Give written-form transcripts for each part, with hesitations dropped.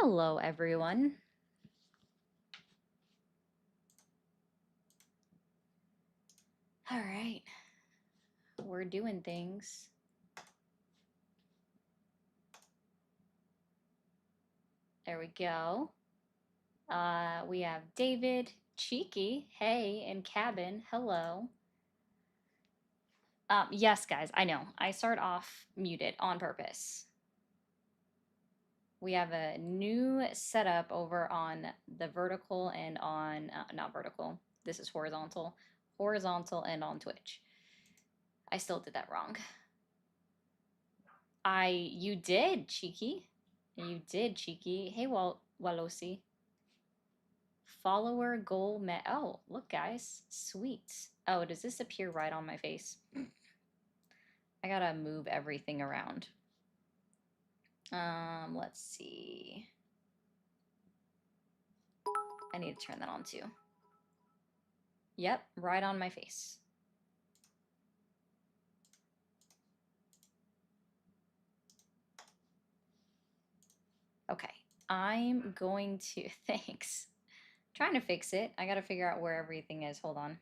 Hello, everyone. All right, we're doing things. There we go. We have David, Cheeky, hey, and Cabin, hello. Yes, guys, I know. I start off muted on purpose. We have a new setup over on the vertical and on, not vertical, this is horizontal. Horizontal and on Twitch. I still did that wrong. You did, Cheeky. You did, Cheeky. Hey, Walosi. Follower goal met. Oh, look, guys. Sweet. Oh, does this appear right on my face? I gotta move everything around. Let's see. I need to turn that on too. Yep, right on my face. Okay, I'm going to, thanks. Trying to fix it. I gotta figure out where everything is. Hold on.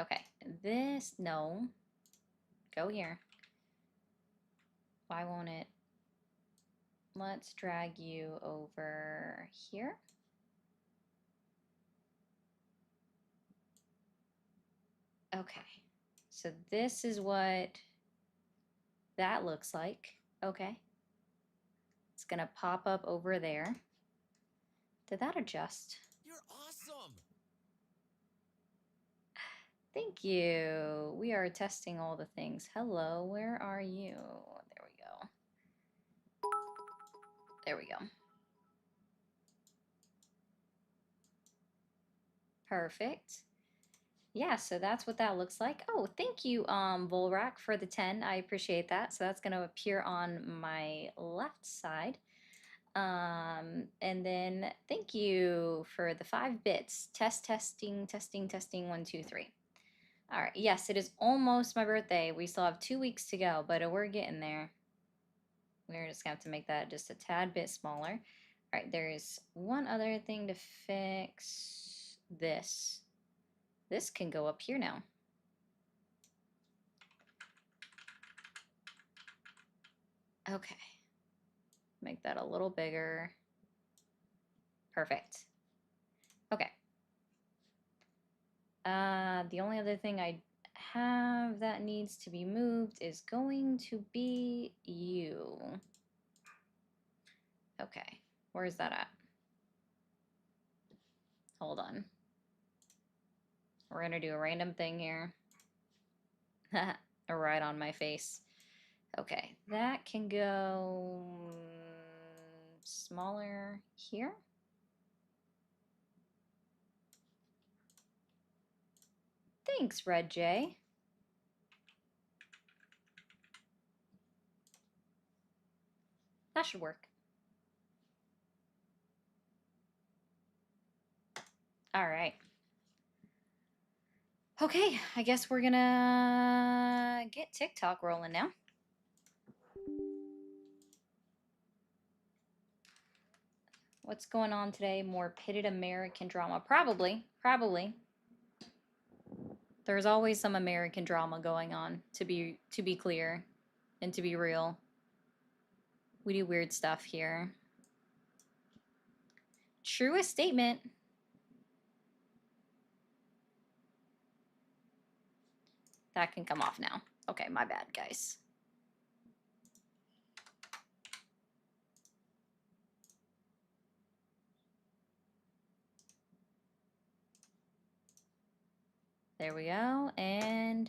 Okay, this, no. Go here. Why won't it? Let's drag you over here. Okay, so this is what that looks like. Okay. It's gonna pop up over there. Did that adjust? You're awesome! Thank you. We are testing all the things. Hello, where are you? There we go. There we go. Perfect. Yeah, so that's what that looks like. Oh, thank you, Volrak, for the 10. I appreciate that. So that's gonna appear on my left side. And then thank you for the 5 bits. Testing, 1, 2, 3. All right, yes, it is almost my birthday. We still have 2 weeks to go, but we're getting there. We're just gonna have to make that just a tad bit smaller. All right, there's one other thing to fix. This. This can go up here now. Okay. Make that a little bigger. Perfect. Okay. The only other thing I have that needs to be moved is going to be you. Okay. Where's that at? Hold on. We're gonna do a random thing here. Right on my face. Okay, that can go smaller here. Thanks, Red J. That should work. All right. Okay, I guess we're gonna get TikTok rolling now. What's going on today? More pitted American drama. Probably. There's always some American drama going on, to be clear and to be real. We do weird stuff here. Truest statement. That can come off now. Okay, my bad, guys. There we go. And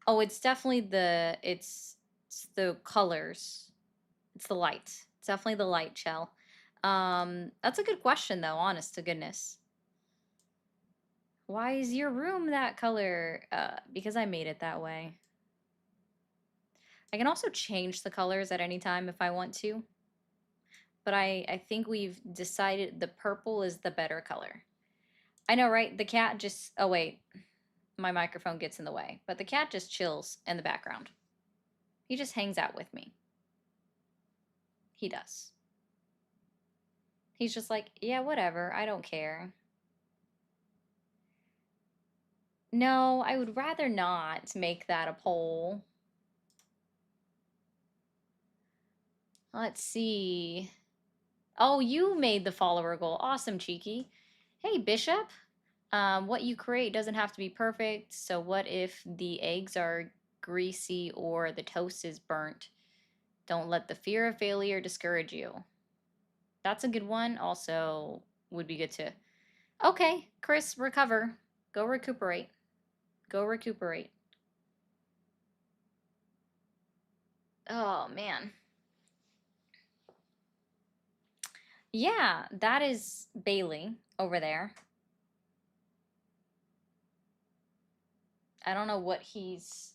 oh, it's definitely it's the colors. It's the light. It's definitely the light, Chell. That's a good question though, honest to goodness. Why is your room that color? Because I made it that way. I can also change the colors at any time if I want to. But I think we've decided the purple is the better color. I know, right? The cat just, oh wait, my microphone gets in the way. But the cat just chills in the background. He just hangs out with me. He does. He's just like, yeah, whatever. I don't care. No, I would rather not make that a poll. Let's see. Oh, you made the follower goal. Awesome, Cheeky. Hey, Bishop. What you create doesn't have to be perfect. So what if the eggs are greasy or the toast is burnt? Don't let the fear of failure discourage you. That's a good one. Also, would be good to. Okay, Chris, recover. Go recuperate. Go recuperate. Oh, man. Yeah, that is Bailey over there. I don't know what he's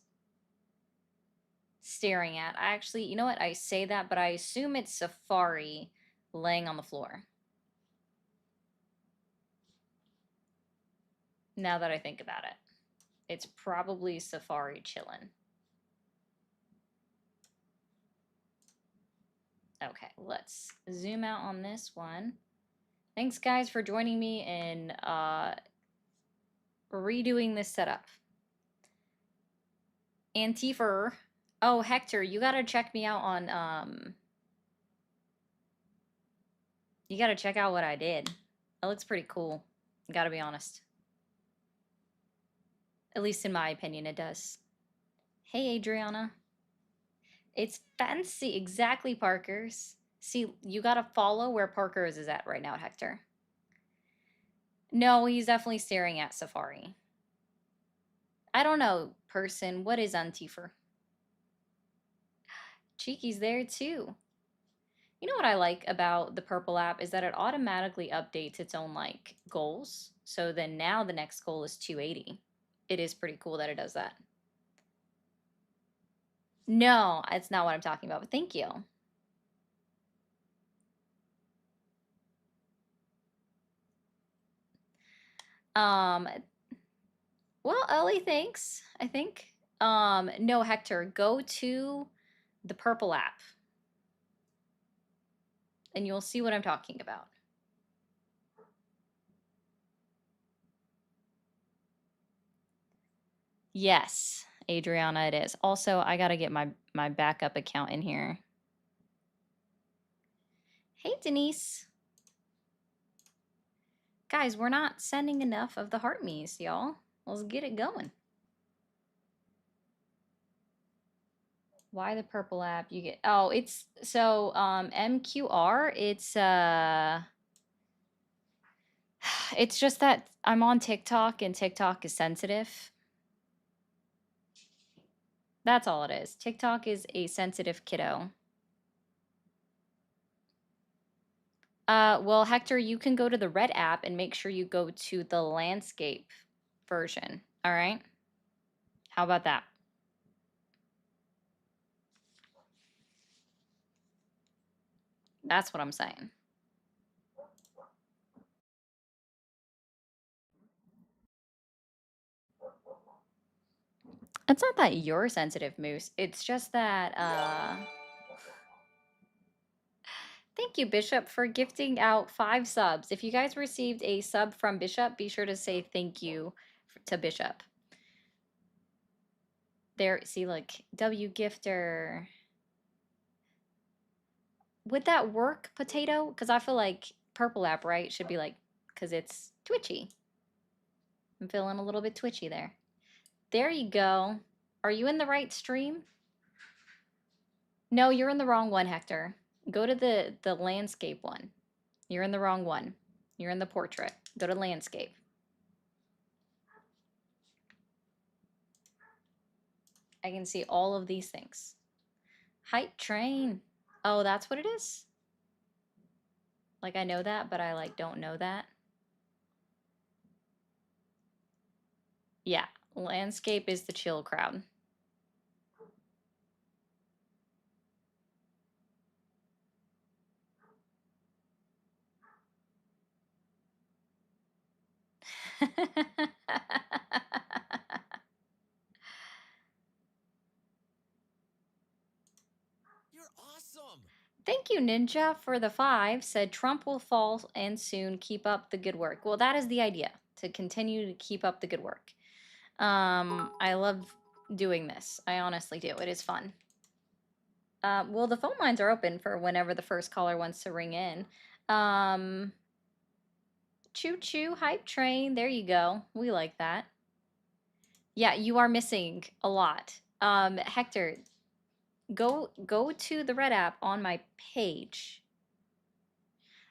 staring at. I actually, you know what? I say that, but I assume it's Safari laying on the floor. Now that I think about it, it's probably Safari chilling. Okay, let's zoom out on this one. Thanks, guys, for joining me in redoing this setup. Antifa. Oh, Hector, you gotta check me out on you gotta check out what I did. It looks pretty cool. Gotta be honest. At least in my opinion, it does. Hey, Adriana. It's fancy. Exactly, Parker's. See, you gotta follow where Parker's is at right now, Hector. No, he's definitely staring at Safari. I don't know, person. What is Antifa? Cheeky's there too. You know what I like about the Purple app is that it automatically updates its own like goals. So then now the next goal is 280. It is pretty cool that it does that. No, it's not what I'm talking about, but thank you. Um well, Ellie, thanks, I think. No, Hector, go to the Purple app and you'll see what I'm talking about. Yes, Adriana, it is. Also, I gotta get my backup account in here. Hey, Denise. Guys, we're not sending enough of the heart me's, y'all. Let's get it going. Why the Purple app? You get it's so MQR, it's just that I'm on TikTok and TikTok is sensitive. That's all it is. TikTok is a sensitive kiddo. Well, Hector, you can go to the red app and make sure you go to the landscape version. All right? How about that? That's what I'm saying. It's not that you're sensitive, Moose. It's just that, thank you, Bishop, for gifting out 5 subs. If you guys received a sub from Bishop, be sure to say thank you to Bishop. There, see, like, W Gifter. Would that work, Potato? Because I feel like Purple app, right, should be like, because it's twitchy. I'm feeling a little bit twitchy there. There you go. Are you in the right stream? No, you're in the wrong one, Hector. Go to the landscape one. You're in the wrong one. You're in the portrait. Go to landscape. I can see all of these things. Hype train. Oh, that's what it is? Like, I know that, but I, like, don't know that. Yeah, landscape is the chill crowd. you, Ninja, for the 5. Said Trump will fall and soon. Keep up the good work. Well, that is the idea, to continue to keep up the good work. I love doing this. I honestly do. It is fun. Well, the phone lines are open for whenever the first caller wants to ring in. Choo choo hype train. There you go. We like that. Yeah, you are missing a lot. Hector, go to the Red app on my page.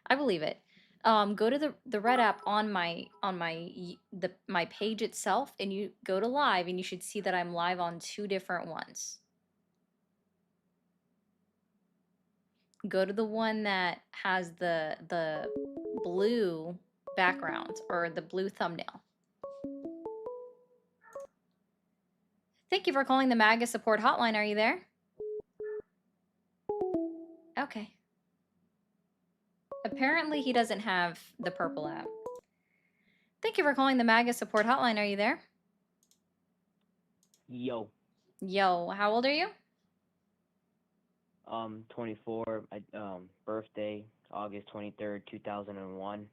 I believe it. Go to the Red app on my page itself, and you go to live, and you should see that I'm live on 2 different ones. Go to the one that has the blue background or the blue thumbnail. Thank you for calling the MAGA support hotline. Are you there? Okay. Apparently he doesn't have the purple app. Thank you for calling the MAGA support hotline. Are you there? Yo. Yo, how old are you? 24. Birthday, August 23rd, 2001.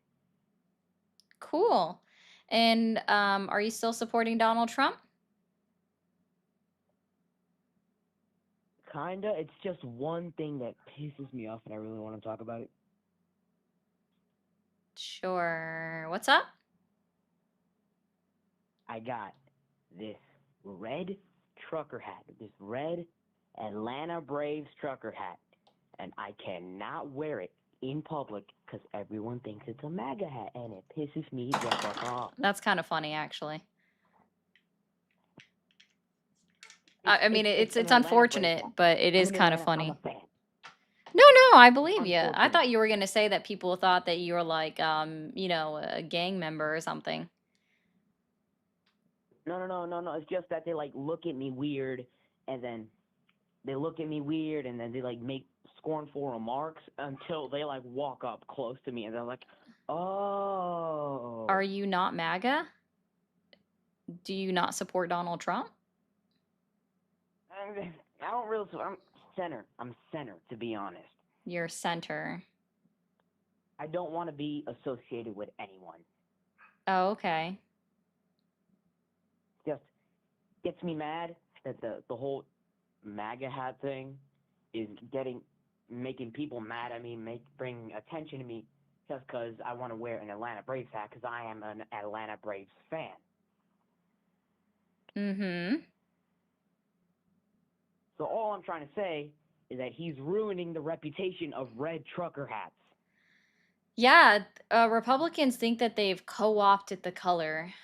Cool. And are you still supporting Donald Trump? Kinda. It's just one thing that pisses me off, and I really want to talk about it. Sure. What's up? I got this red trucker hat, this red Atlanta Braves trucker hat, and I cannot wear it in public because everyone thinks it's a MAGA hat, and it pisses me the fuck off. That's kind of funny, actually. I mean, it's unfortunate, but it is kind of funny. I'm a fan. No, I believe you. I thought you were gonna say that people thought that you were like, you know, a gang member or something. No. It's just that they like look at me weird, and then they look at me weird, and then they like make scornful remarks until they like walk up close to me, and they're like, "Oh." Are you not MAGA? Do you not support Donald Trump? I don't really. I'm center. I'm center, to be honest. You're center. I don't want to be associated with anyone. Oh, okay. Just gets me mad that the whole MAGA hat thing is making people mad at me, bringing attention to me just because I want to wear an Atlanta Braves hat because I am an Atlanta Braves fan. Mm-hmm. So all I'm trying to say is that he's ruining the reputation of red trucker hats. Yeah, Republicans think that they've co-opted the color.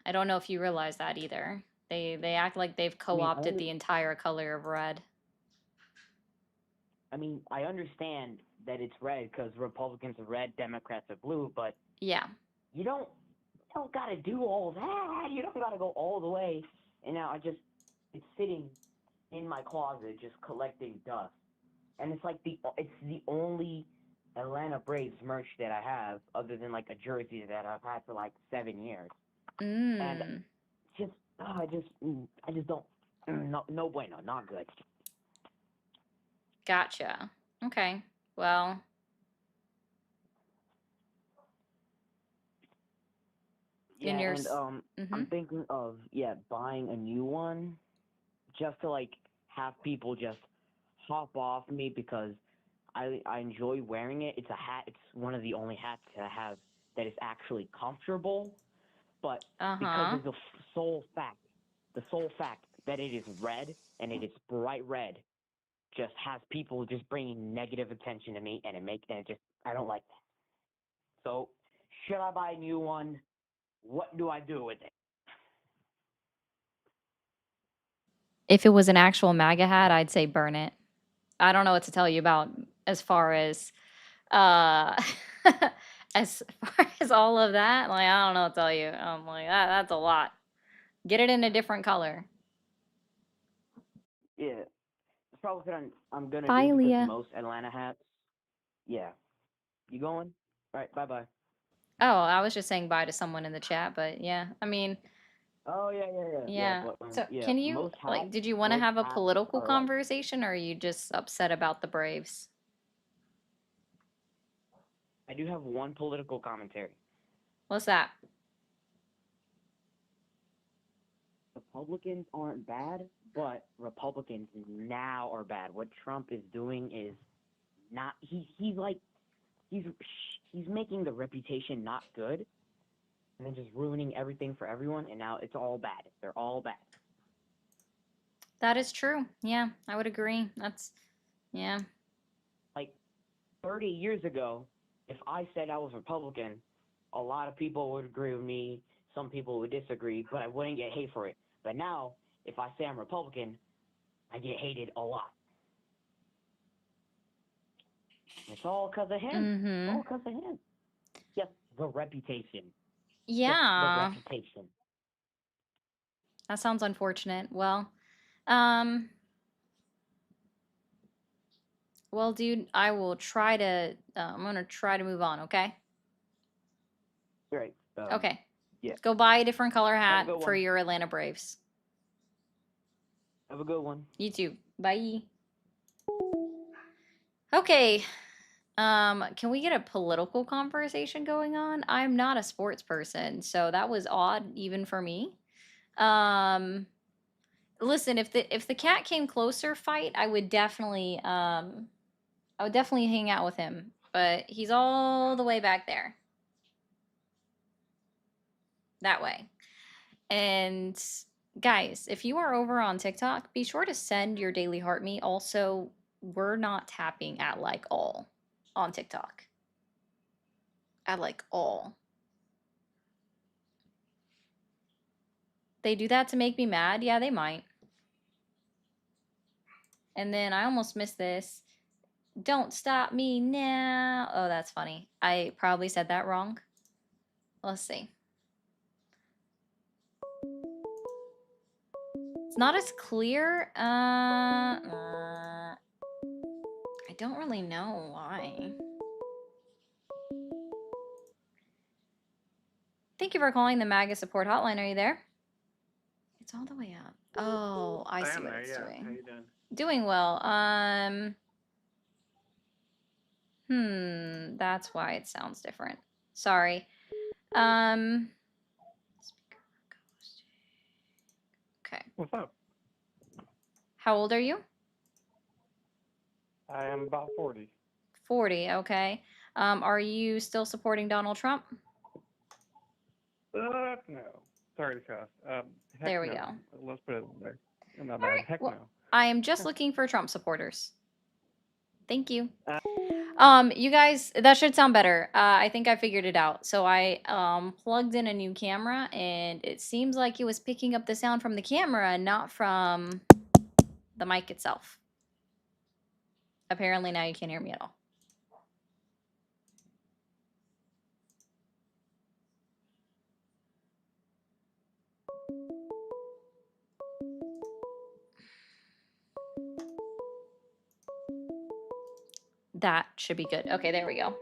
I don't know if you realize that either. They act like they've co-opted the entire color of red. I mean, I understand that it's red because Republicans are red, Democrats are blue, but yeah, you don't got to do all that. You don't got to go all the way. And now it's sitting in my closet just collecting dust. And it's like it's the only Atlanta Braves merch that I have, other than like a jersey that I've had for like 7 years. And I just don't. No bueno, not good. Gotcha. Okay. Well. Yeah, and I'm thinking of buying a new one, just to like have people just hop off me because I enjoy wearing it. It's a hat. It's one of the only hats that I have that is actually comfortable. But because of the sole fact that it is red and it is bright red, just has people just bringing negative attention to me, and I don't like that. So, should I buy a new one? What do I do with it? If it was an actual MAGA hat, I'd say burn it. I don't know what to tell you about as far as as far as all of that. Like, I don't know what to tell you. I'm like, that's a lot. Get it in a different color. Yeah, it's probably what I'm gonna Bye, do because Leah. most Atlanta hats. Yeah, you going? All right, bye. Oh, I was just saying bye to someone in the chat, but yeah, I mean. Oh Yeah. But, So can you did you want to have a political conversation, or are you just upset about the Braves? I do have one political commentary. What's that? Republicans aren't bad, but Republicans now are bad. What Trump is doing is not. He's making the reputation not good, and then just ruining everything for everyone. And now it's all bad. They're all bad. That is true. Yeah, I would agree. Yeah. Like 30 years ago, if I said I was Republican, a lot of people would agree with me. Some people would disagree, but I wouldn't get hate for it. But now, if I say I'm Republican, I get hated a lot. It's all because of him. Mm-hmm. All because of him. Yes, the reputation. Yeah. Just the reputation. That sounds unfortunate. Well, dude, I will try to. I'm gonna try to move on. Okay. Great. Okay. Yeah. Go buy a different color hat for your Atlanta Braves. Have a good one. You too. Bye. Okay. Can we get a political conversation going on? I'm not a sports person, so that was odd even for me. Listen, if the cat came closer fight, I would definitely hang out with him, but he's all the way back there. That way. And guys, if you are over on TikTok, be sure to send your daily heart me. Also, we're not tapping at like all on TikTok. At like all. They do that to make me mad? Yeah, they might. And then I almost missed this. Don't stop me now. Oh, that's funny. I probably said that wrong. Let's see. It's not as clear. I don't really know why. Thank you for calling the MAGA support hotline. Are you there? It's all the way up. Oh, I see what it's doing. How you doing? Doing well. That's why it sounds different. Sorry. Okay. What's up? How old are you? I am about 40. 40, okay. Are you still supporting Donald Trump? No. Sorry to cuss. There we no. go. Let's put it there. Not bad. Right. Heck well, no. I am just looking for Trump supporters. Thank you. You guys, that should sound better. I think I figured it out. So I plugged in a new camera, and it seems like it was picking up the sound from the camera and not from the mic itself. Apparently now you can't hear me at all. That should be good. Okay, there we go.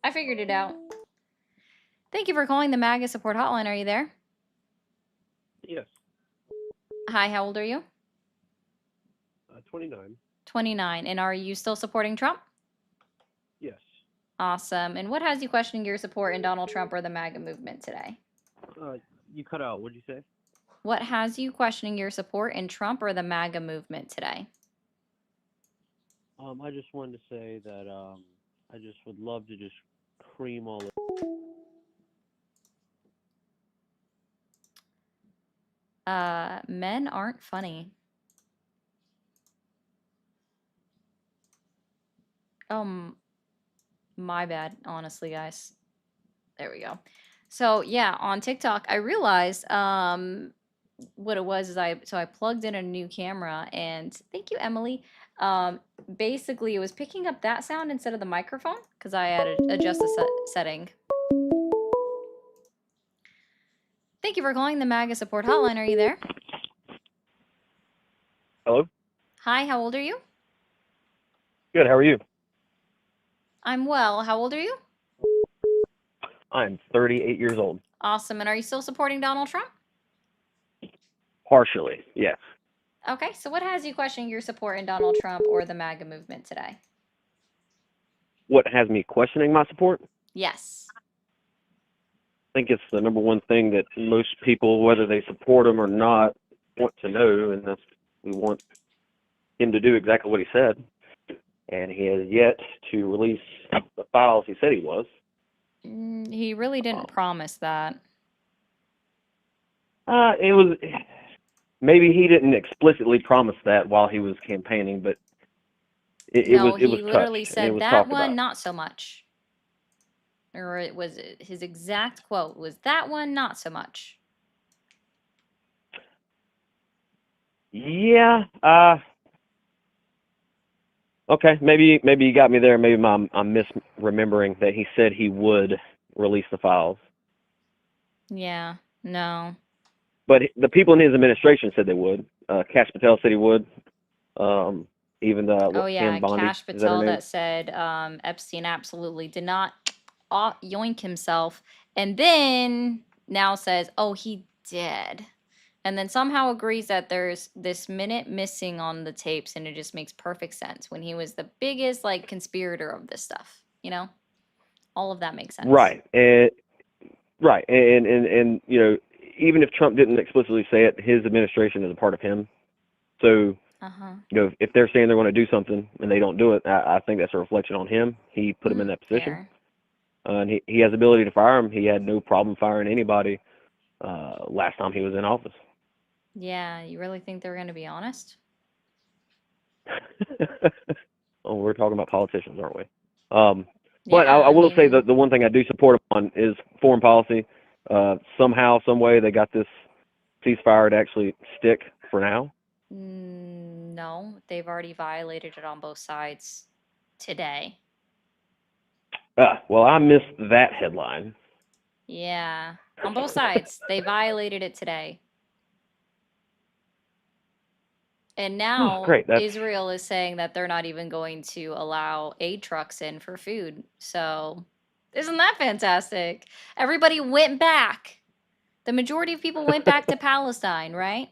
I figured it out. Thank you for calling the MAGA support hotline. Are you there? Yes. Hi, how old are you? 29. 29. And are you still supporting Trump? Yes. Awesome. And what has you questioning your support in Donald Trump or the MAGA movement today? You cut out. What'd you say? What has you questioning your support in Trump or the MAGA movement today? I just wanted to say that I just would love to just cream all the men aren't funny. My bad, honestly, guys. There we go. So yeah, on TikTok, I realized what it was is I plugged in a new camera, and thank you, Emily. Basically, it was picking up that sound instead of the microphone because I had to adjust the setting. Thank you for calling the MAGA support hotline. Are you there? Hello? Hi, how old are you? Good. How are you? I'm well. How old are you? I'm 38 years old. Awesome. And are you still supporting Donald Trump? Partially, yes. Okay, so what has you questioning your support in Donald Trump or the MAGA movement today? What has me questioning my support? Yes. I think it's the number one thing that most people, whether they support him or not, want to know, and that's we want him to do exactly what he said. And he has yet to release the files he said he was. He really didn't promise that. It was maybe he didn't explicitly promise that while he was campaigning, but it No, was he literally touched and it said was that talked one, about. not so much. Or it was his exact quote was that one, not so much. Yeah. Okay. Maybe you got me there. Maybe I'm misremembering that he said he would release the files. Yeah. No. But the people in his administration said they would. Kash Patel said he would. Even Oh yeah, Pam Bondi, Kash is that her Patel name? that said Epstein absolutely did not yoink himself, and then now says, oh, he did, and then somehow agrees that there's this minute missing on the tapes, and it just makes perfect sense when he was the biggest like conspirator of this stuff. You know, all of that makes sense. Right. And you know, even if Trump didn't explicitly say it, his administration is a part of him. So, you know, if they're saying they're going to do something and they don't do it, I think that's a reflection on him. He put him in that position. And he has the ability to fire him. He had no problem firing anybody last time he was in office. Yeah, you really think they're going to be honest? Oh, we're talking about politicians, aren't we? Yeah, but I will say mean, that the one thing I do support him on is foreign policy. Somehow, some way, they got this ceasefire to actually stick for now. No, they've already violated it on both sides today. Well, I missed that headline. Yeah, on both sides. They violated it today. And now Israel is saying that they're not even going to allow aid trucks in for food. So, isn't that fantastic? Everybody went back. The majority of people went back to Palestine, right?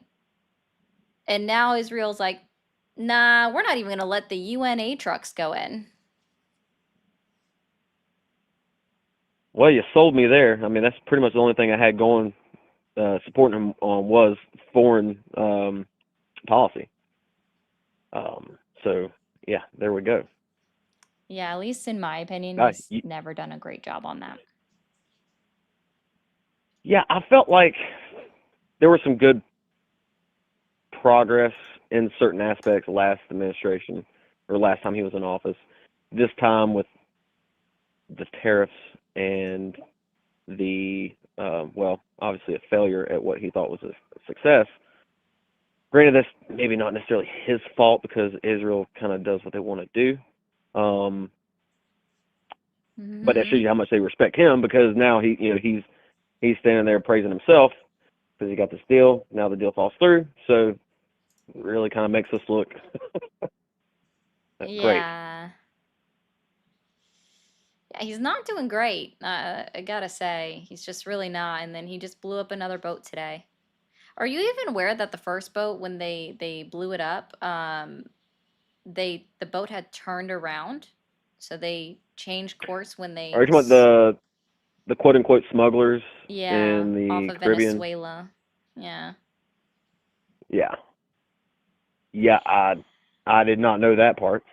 And now Israel's like, nah, we're not even going to let the UN aid trucks go in. Well, you sold me there. I mean, that's pretty much the only thing I had going, supporting him on was foreign policy. So, yeah, there we go. Yeah, at least in my opinion, he's never done a great job on that. Yeah, I felt like there was some good progress in certain aspects last administration, or last time he was in office. This time with the tariffs and the, well, obviously a failure at what he thought was a success. Granted, that's maybe not necessarily his fault because Israel kind of does what they want to do. But that shows you how much they respect him, because now he's standing there praising himself because he got this deal. Now the deal falls through, so it really kind of makes us look great. Yeah, he's not doing great. I gotta say, he's just really not. And then he just blew up another boat today. Are you even aware that the first boat, when they blew it up, the boat had turned around, so they changed course when they. Are you talking about the quote unquote smugglers in the off of Caribbean? Venezuela? Yeah. Yeah, I did not know that part.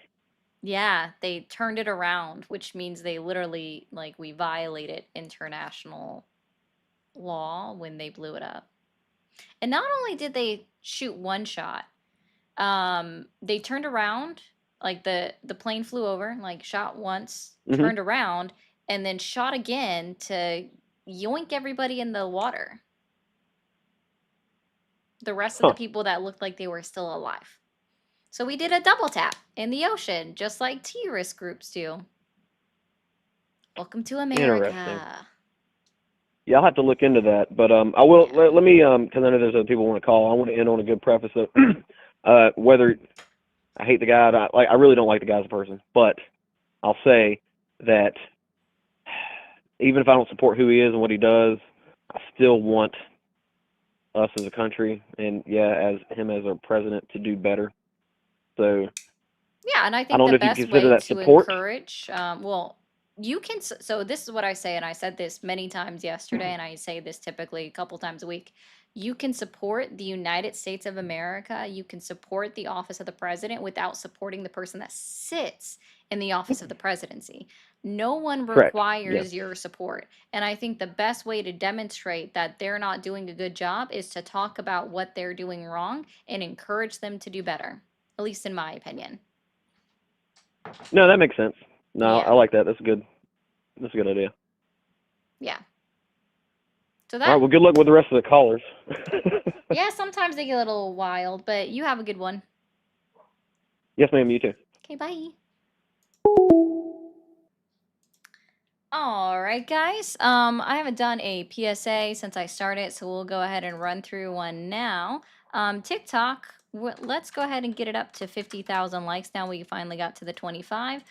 Yeah, they turned it around, which means they literally, like, we violated international law when they blew it up. And not only did they shoot one shot, they turned around, like the plane flew over, like shot once, turned around, and then shot again to yoink everybody in the water. The rest of the people that looked like they were still alive. So we did a double tap in the ocean, just like terrorist groups do. Welcome to America. Interesting. Yeah, I'll have to look into that. But I will, let me, because I know there's other people who want to call. I want to end on a good preface of whether I hate the guy, I really don't like the guy as a person, but I'll say that even if I don't support who he is and what he does, I still want us as a country and as him as our president to do better. So yeah, and I think the best way to encourage, well, you can so this is what I say, and I said this many times yesterday, and I say this typically a couple times a week. You can support the United States of America, you can support the office of the president without supporting the person that sits in the office of the presidency. No one Correct. Yes. requires your support, and I think the best way to demonstrate that they're not doing a good job is to talk about what they're doing wrong and encourage them to do better, at least in my opinion. No, that makes sense. No, Yeah. I like that. That's good. That's a good idea. Yeah. So All right. Well, good luck with the rest of the callers. Yeah, sometimes they get a little wild, but you have a good one. Yes, ma'am. You too. Okay, bye. All right, guys. I haven't done a PSA since I started, so we'll go ahead and run through one now. TikTok, let's go ahead and get it up to 50,000 likes now. We finally got to the 25.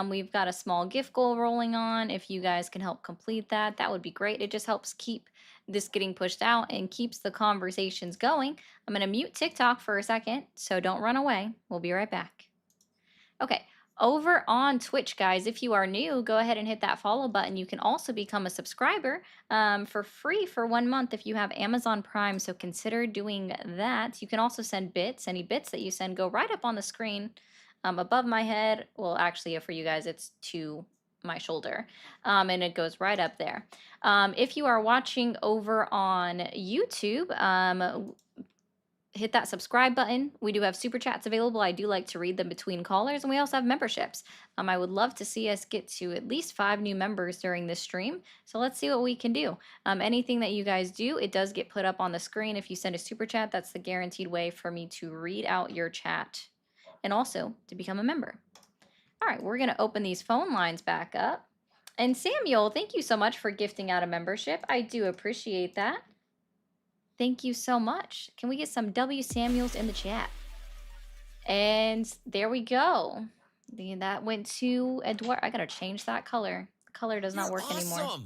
We've got a small gift goal rolling on. If you guys can help complete that, that would be great. It just helps keep this getting pushed out and keeps the conversations going. I'm going to mute TikTok for a second, so don't run away. We'll be right back. Okay. Over on Twitch, guys, if you are new, go ahead and hit that follow button. You can also become a subscriber for free for 1 month if you have Amazon Prime, so consider doing that. You can also send bits. Any bits that you send go right up on the screen above my head. Well, actually, for you guys, it's to my shoulder, and it goes right up there. If you are watching over on YouTube, hit that subscribe button. We do have super chats available. I do like to read them between callers, and we also have memberships. I would love to see us get to at least 5 new members during this stream. So let's see what we can do. Anything that you guys do, it does get put up on the screen. If you send a super chat, that's the guaranteed way for me to read out your chat and also to become a member. All right, we're going to open these phone lines back up. And Samuel, thank you so much for gifting out a membership. I do appreciate that. Thank you so much. Can we get some W. Samuels in the chat? And there we go. That went to Edward. I gotta change that color. The color does not work anymore.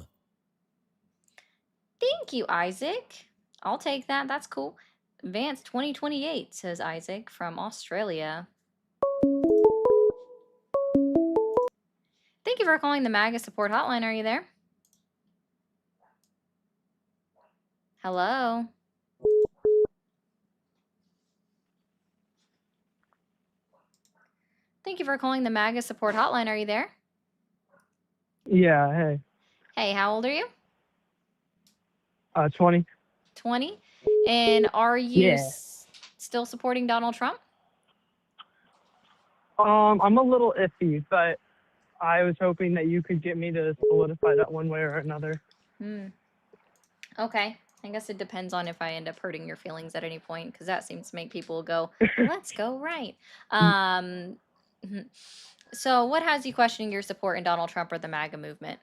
Thank you, Isaac. I'll take that. That's cool. Vance 2028, says Isaac from Australia. Thank you for calling the MAGA support hotline. Are you there? Hello? Thank you for calling the MAGA support hotline. Are you there? Yeah, hey. Hey, how old are you? 20. 20? And are you Yeah. still supporting Donald Trump? I'm a little iffy, but I was hoping that you could get me to solidify that one way or another. Okay. I guess it depends on if I end up hurting your feelings at any point, because that seems to make people go, let's go right. So what has you questioning your support in Donald Trump or the MAGA movement?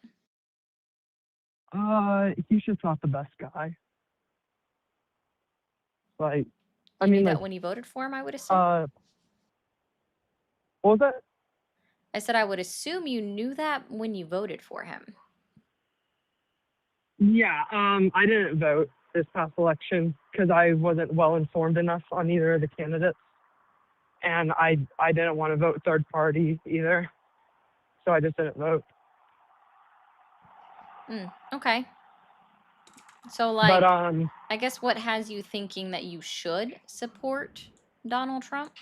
He's just not the best guy. Like, I mean, that when you voted for him, I would assume? What was that? I said I would assume you knew that when you voted for him. Yeah, I didn't vote this past election because I wasn't well informed enough on either of the candidates. And I didn't want to vote third party either. So I just didn't vote. Okay. So, like, but, I guess what has you thinking that you should support Donald Trump?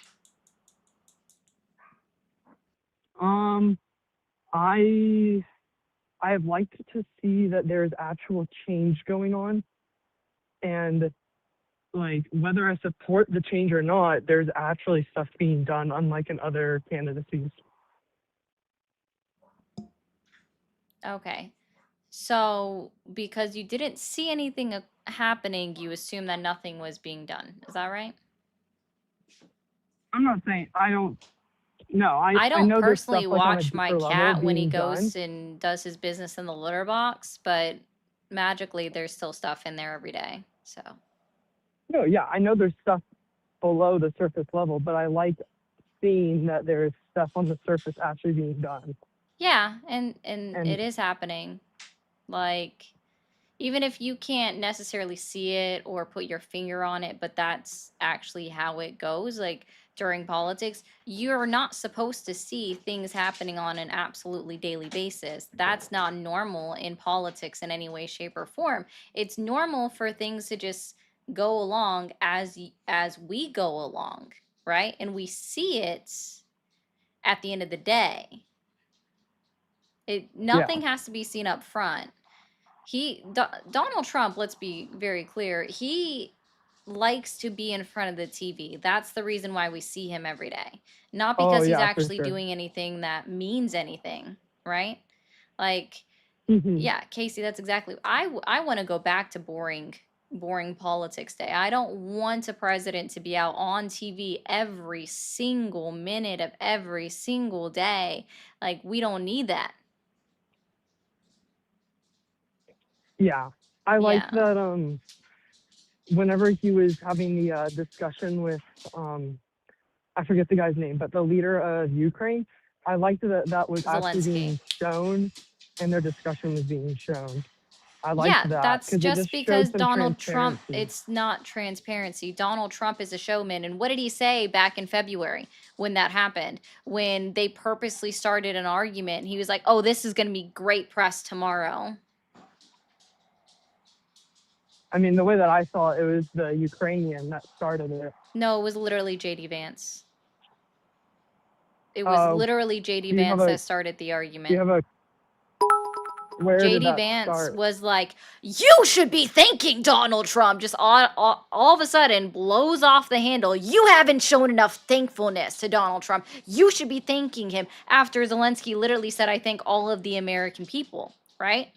I've liked to see that there's actual change going on. And, like, whether I support the change or not, there's actually stuff being done, unlike in other candidacies. Okay. So, because you didn't see anything happening, you assume that nothing was being done. Is that right? I'm not saying I don't. No, I don't know personally stuff, like, watch my cat when he goes done. and does his business in the litter box, but magically there's still stuff in there every day. So. No, yeah, I know there's stuff below the surface level, but I like seeing that there's stuff on the surface actually being done. Yeah, and it is happening. Like, even if you can't necessarily see it or put your finger on it, but that's actually how it goes. Like during politics, you're not supposed to see things happening on an absolutely daily basis. That's not normal in politics in any way, shape, or form. It's normal for things to just go along as we go along, right? And we see it at the end of the day. Nothing has to be seen up front. Donald Trump, let's be very clear, he likes to be in front of the TV. That's the reason why we see him every day. Not because he's actually doing anything that means anything, right? Like, yeah, Casey, that's exactly. I want to go back to boring politics day. I don't want a president to be out on TV every single minute of every single day. Like, we don't need that. Yeah, I like that. Whenever he was having the discussion with, I forget the guy's name, but the leader of Ukraine, I liked that that was actually being shown, and their discussion was being shown. I liked that. That's just because Donald Trump, it's not transparency. Donald Trump is a showman. And what did he say back in February when that happened? When they purposely started an argument, he was like, oh, this is going to be great press tomorrow. I mean, the way that I saw it, it was the Ukrainian that started it. No, it was literally J.D. Vance. It was literally J.D. Vance that started the argument. Do you have a... J.D. Vance was like, you should be thanking Donald Trump. Just all of a sudden blows off the handle. You haven't shown enough thankfulness to Donald Trump. You should be thanking him. After Zelensky literally said, I thank all of the American people, right?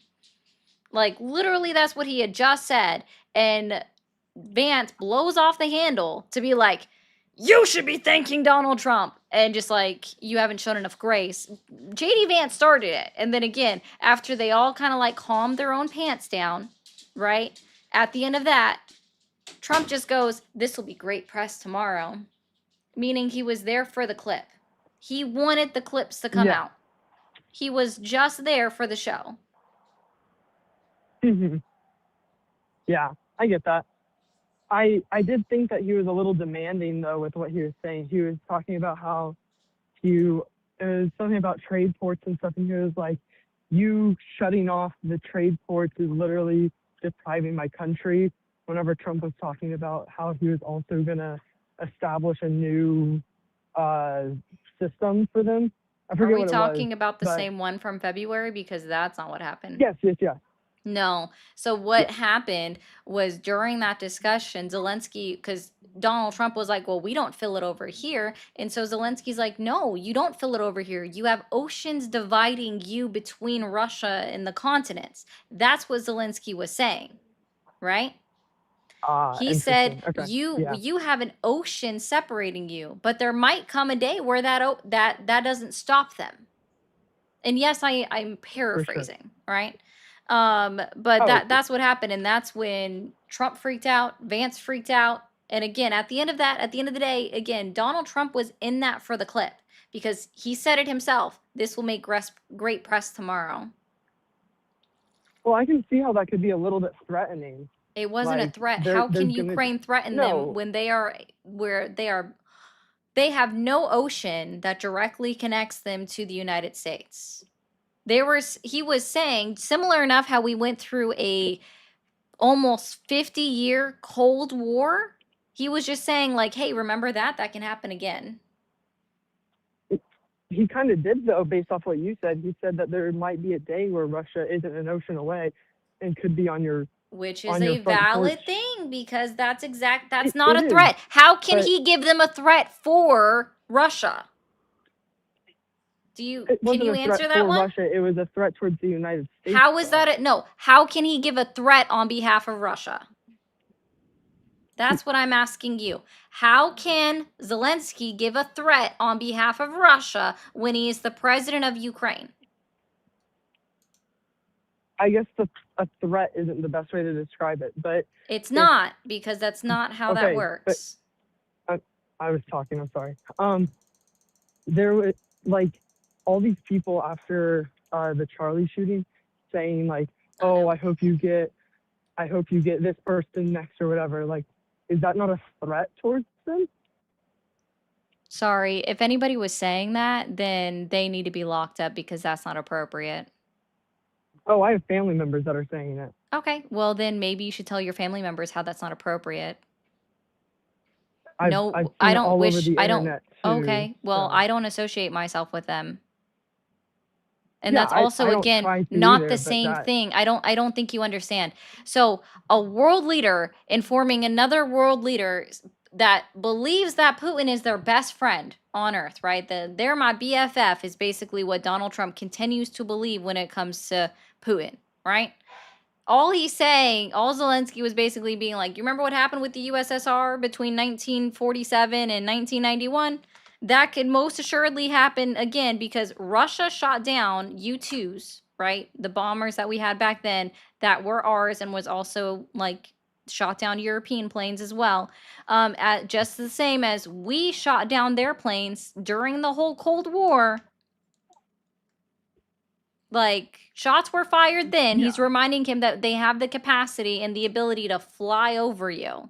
Like, literally, that's what he had just said. And Vance blows off the handle to be like, you should be thanking Donald Trump. And just like, you haven't shown enough grace. J.D. Vance started it. And then again, after they all kind of like calmed their own pants down, right? At the end of that, Trump just goes, this will be great press tomorrow. Meaning he was there for the clip. He wanted the clips to come out. He was just there for the show. Yeah, I get that. I did think that he was a little demanding, though, with what he was saying. He was talking about how it was something about trade ports and stuff, and he was like, you shutting off the trade ports is literally depriving my country, whenever Trump was talking about how he was also going to establish a new system for them. I forget what it was. Are we talking about the same one from February? Because that's not what happened. Yes. No. So what happened was during that discussion, Zelensky, because Donald Trump was like, well, we don't fill it over here. And so Zelensky's like, no, you don't fill it over here. You have oceans dividing you between Russia and the continents. That's what Zelensky was saying, right? He said, you have an ocean separating you, but there might come a day where that doesn't stop them. And yes, I'm paraphrasing, right? But that's what happened, and that's when Trump freaked out, Vance freaked out, and again, at the end of the day, again, Donald Trump was in that for the clip, because he said it himself, this will make great press tomorrow. Well, I can see how that could be a little bit threatening. It wasn't a threat. How can Ukraine threaten them when they have no ocean that directly connects them to the United States? He was saying similar enough how we went through a almost 50-year Cold War. He was just saying like, hey, remember that can happen again. He kind of did, though, based off what you said. He said that there might be a day where Russia isn't an ocean away and could be on your which is a valid thing, because that's not a threat. How can he give them a threat for Russia? Can you answer that one? Russia, it was a threat towards the United States. How is that? How can he give a threat on behalf of Russia? That's what I'm asking you. How can Zelensky give a threat on behalf of Russia when he is the president of Ukraine? I guess a threat isn't the best way to describe it, but... It's not, because that's not how that works. I was talking, I'm sorry. There was, like, all these people after the Charlie shooting saying, like, oh, I hope you get I hope you get this person next or whatever. Like, is that not a threat towards them? Sorry, if anybody was saying that, then they need to be locked up because that's not appropriate. Oh, I have family members that are saying it. Okay, well then maybe you should tell your family members how that's not appropriate. I've No, seen I it don't all over wish, the I don't, internet too. okay, well, So I don't associate myself with them. And yeah, that's I also, don't again, try to not either, the but same that thing. I don't think you understand. So, a world leader informing another world leader that believes that Putin is their best friend on earth, right? They're my BFF is basically what Donald Trump continues to believe when it comes to Putin, right? All he's saying, all Zelensky was basically being like, you remember what happened with the USSR between 1947 and 1991? That could most assuredly happen again because Russia shot down U-2s, right? The bombers that we had back then that were ours and was also like shot down European planes as well. At just the same as we shot down their planes during the whole Cold War. Like, shots were fired then. yeah. He's reminding him that they have the capacity and the ability to fly over you.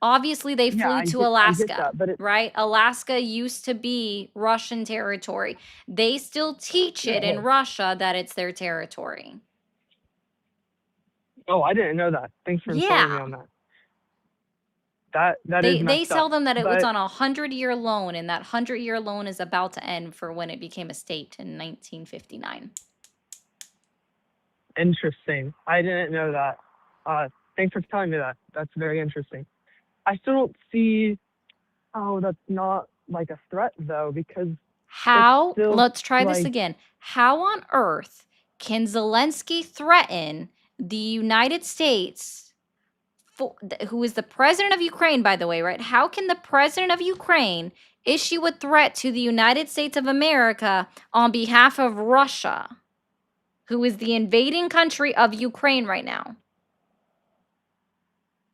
Obviously, they Yeah, flew I to get Alaska, that, but right? Alaska used to be Russian territory. They still teach it in Russia that it's their territory. oh, I didn't know that. Thanks for informing me on that. That is They messed tell up. them that it was But on a 100-year loan, and that 100-year loan is about to end for when it became a state in 1959. interesting. I didn't know that. Thanks for telling me that. That's very interesting. I still don't see how that's not like a threat though, because How, still let's try this like again. How on earth can Zelensky threaten the United States, who is the president of Ukraine, by the way, right? How can the president of Ukraine issue a threat to the United States of America on behalf of Russia, who is the invading country of Ukraine right now?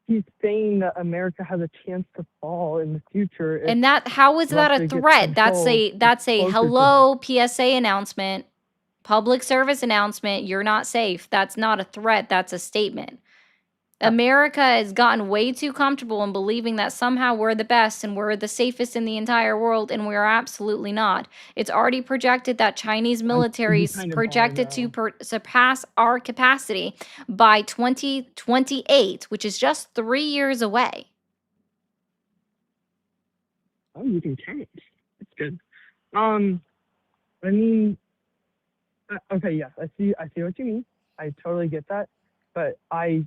he's saying that America has a chance to fall in the future if And that, how is that Russia a gets threat? control That's a closer to them. hello PSA announcement, public service announcement. You're not safe. That's not a threat. That's a statement. America has gotten way too comfortable in believing that somehow we're the best and we're the safest in the entire world, and we're absolutely not. It's already projected that Chinese military is projected to surpass our capacity by 2028, which is just 3 years away. Oh, you can change. That's good. I mean, okay, yes, I see what you mean. I totally get that, but I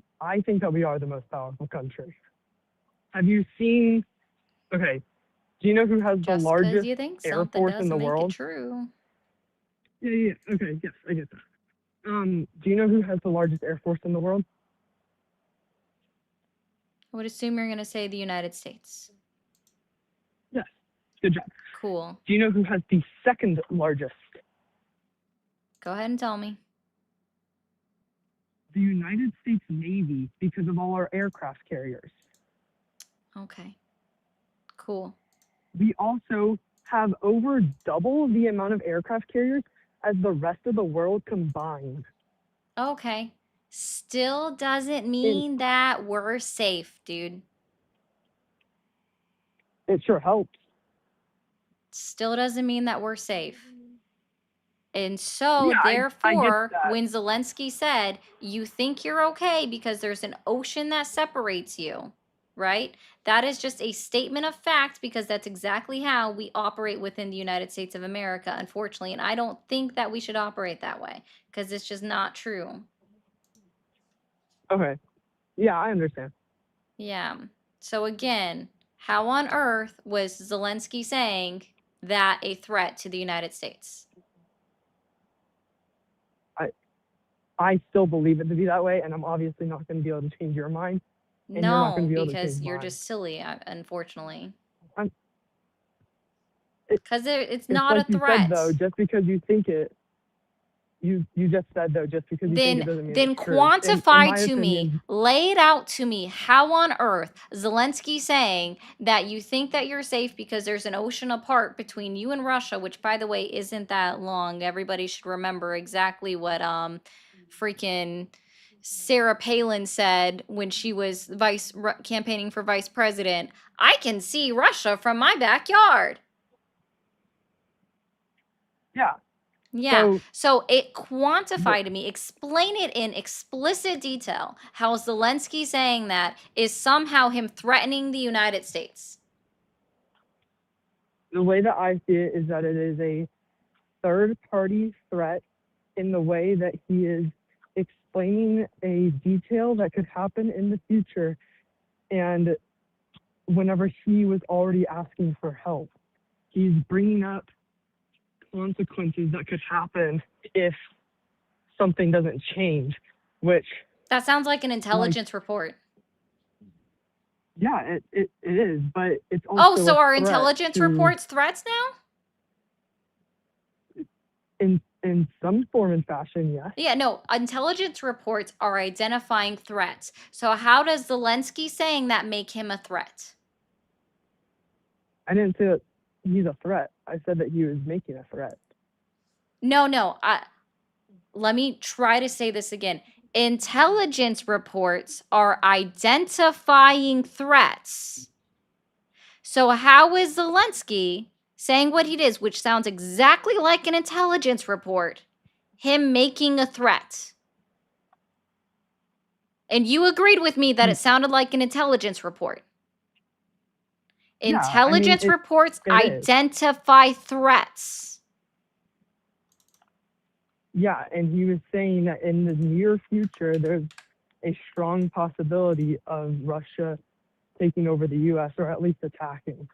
think that we are the most powerful country. Have you seen? Okay, do you know who has the largest you think air force in the make world? It true. Yeah. Okay, yes, I get that. Do you know who has the largest air force in the world? I would assume you're going to say the United States. Yes, good job. Cool. Do you know who has the second largest? Go ahead and tell me. The United States Navy, because of all our aircraft carriers. Okay. Cool. We also have over double the amount of aircraft carriers as the rest of the world combined. Okay. Still doesn't mean that we're safe, dude. It sure helps. Still doesn't mean that we're safe. And so, Yeah, therefore, when Zelensky said, you think you're okay because there's an ocean that separates you, right? That is just a statement of fact because that's exactly how we operate within the United States of America, unfortunately. And I don't think that we should operate that way because it's just not true. Okay. Yeah, I understand. Yeah. So again, how on earth was Zelensky saying that a threat to the United States? I still believe it to be that way, and I'm obviously not going to be able to change your mind. No, because you're just silly, unfortunately. Because it's not like a threat. You said, though, just because you think it, you just said, though, just because you think it doesn't mean then it's true. quantify to me, lay it out to me, how on earth Zelensky saying that you think that you're safe because there's an ocean apart between you and Russia, which, by the way, isn't that long. Everybody should remember exactly what freaking Sarah Palin said when she was campaigning for vice president, I can see Russia from my backyard. Yeah. Yeah. So it quantified to me, explain it in explicit detail how Zelensky saying that is somehow him threatening the United States. The way that I see it is that it is a third-party threat in the way that he is explaining a detail that could happen in the future, and whenever he was already asking for help, he's bringing up consequences that could happen if something doesn't change, which... That sounds like an intelligence report. Yeah, it is, but it's also... Oh, so are intelligence reports threats now? In some form and fashion, yes. Yeah, no, intelligence reports are identifying threats. So how does Zelensky saying that make him a threat? I didn't say that he's a threat. I said that he was making a threat. No. Let me try to say this again. Intelligence reports are identifying threats. So how is Zelensky saying what he is, which sounds exactly like an intelligence report, him making a threat? And you agreed with me that it sounded like an intelligence report. Intelligence reports identify threats. Yeah, and he was saying that in the near future, there's a strong possibility of Russia taking over the U.S. or at least attacking.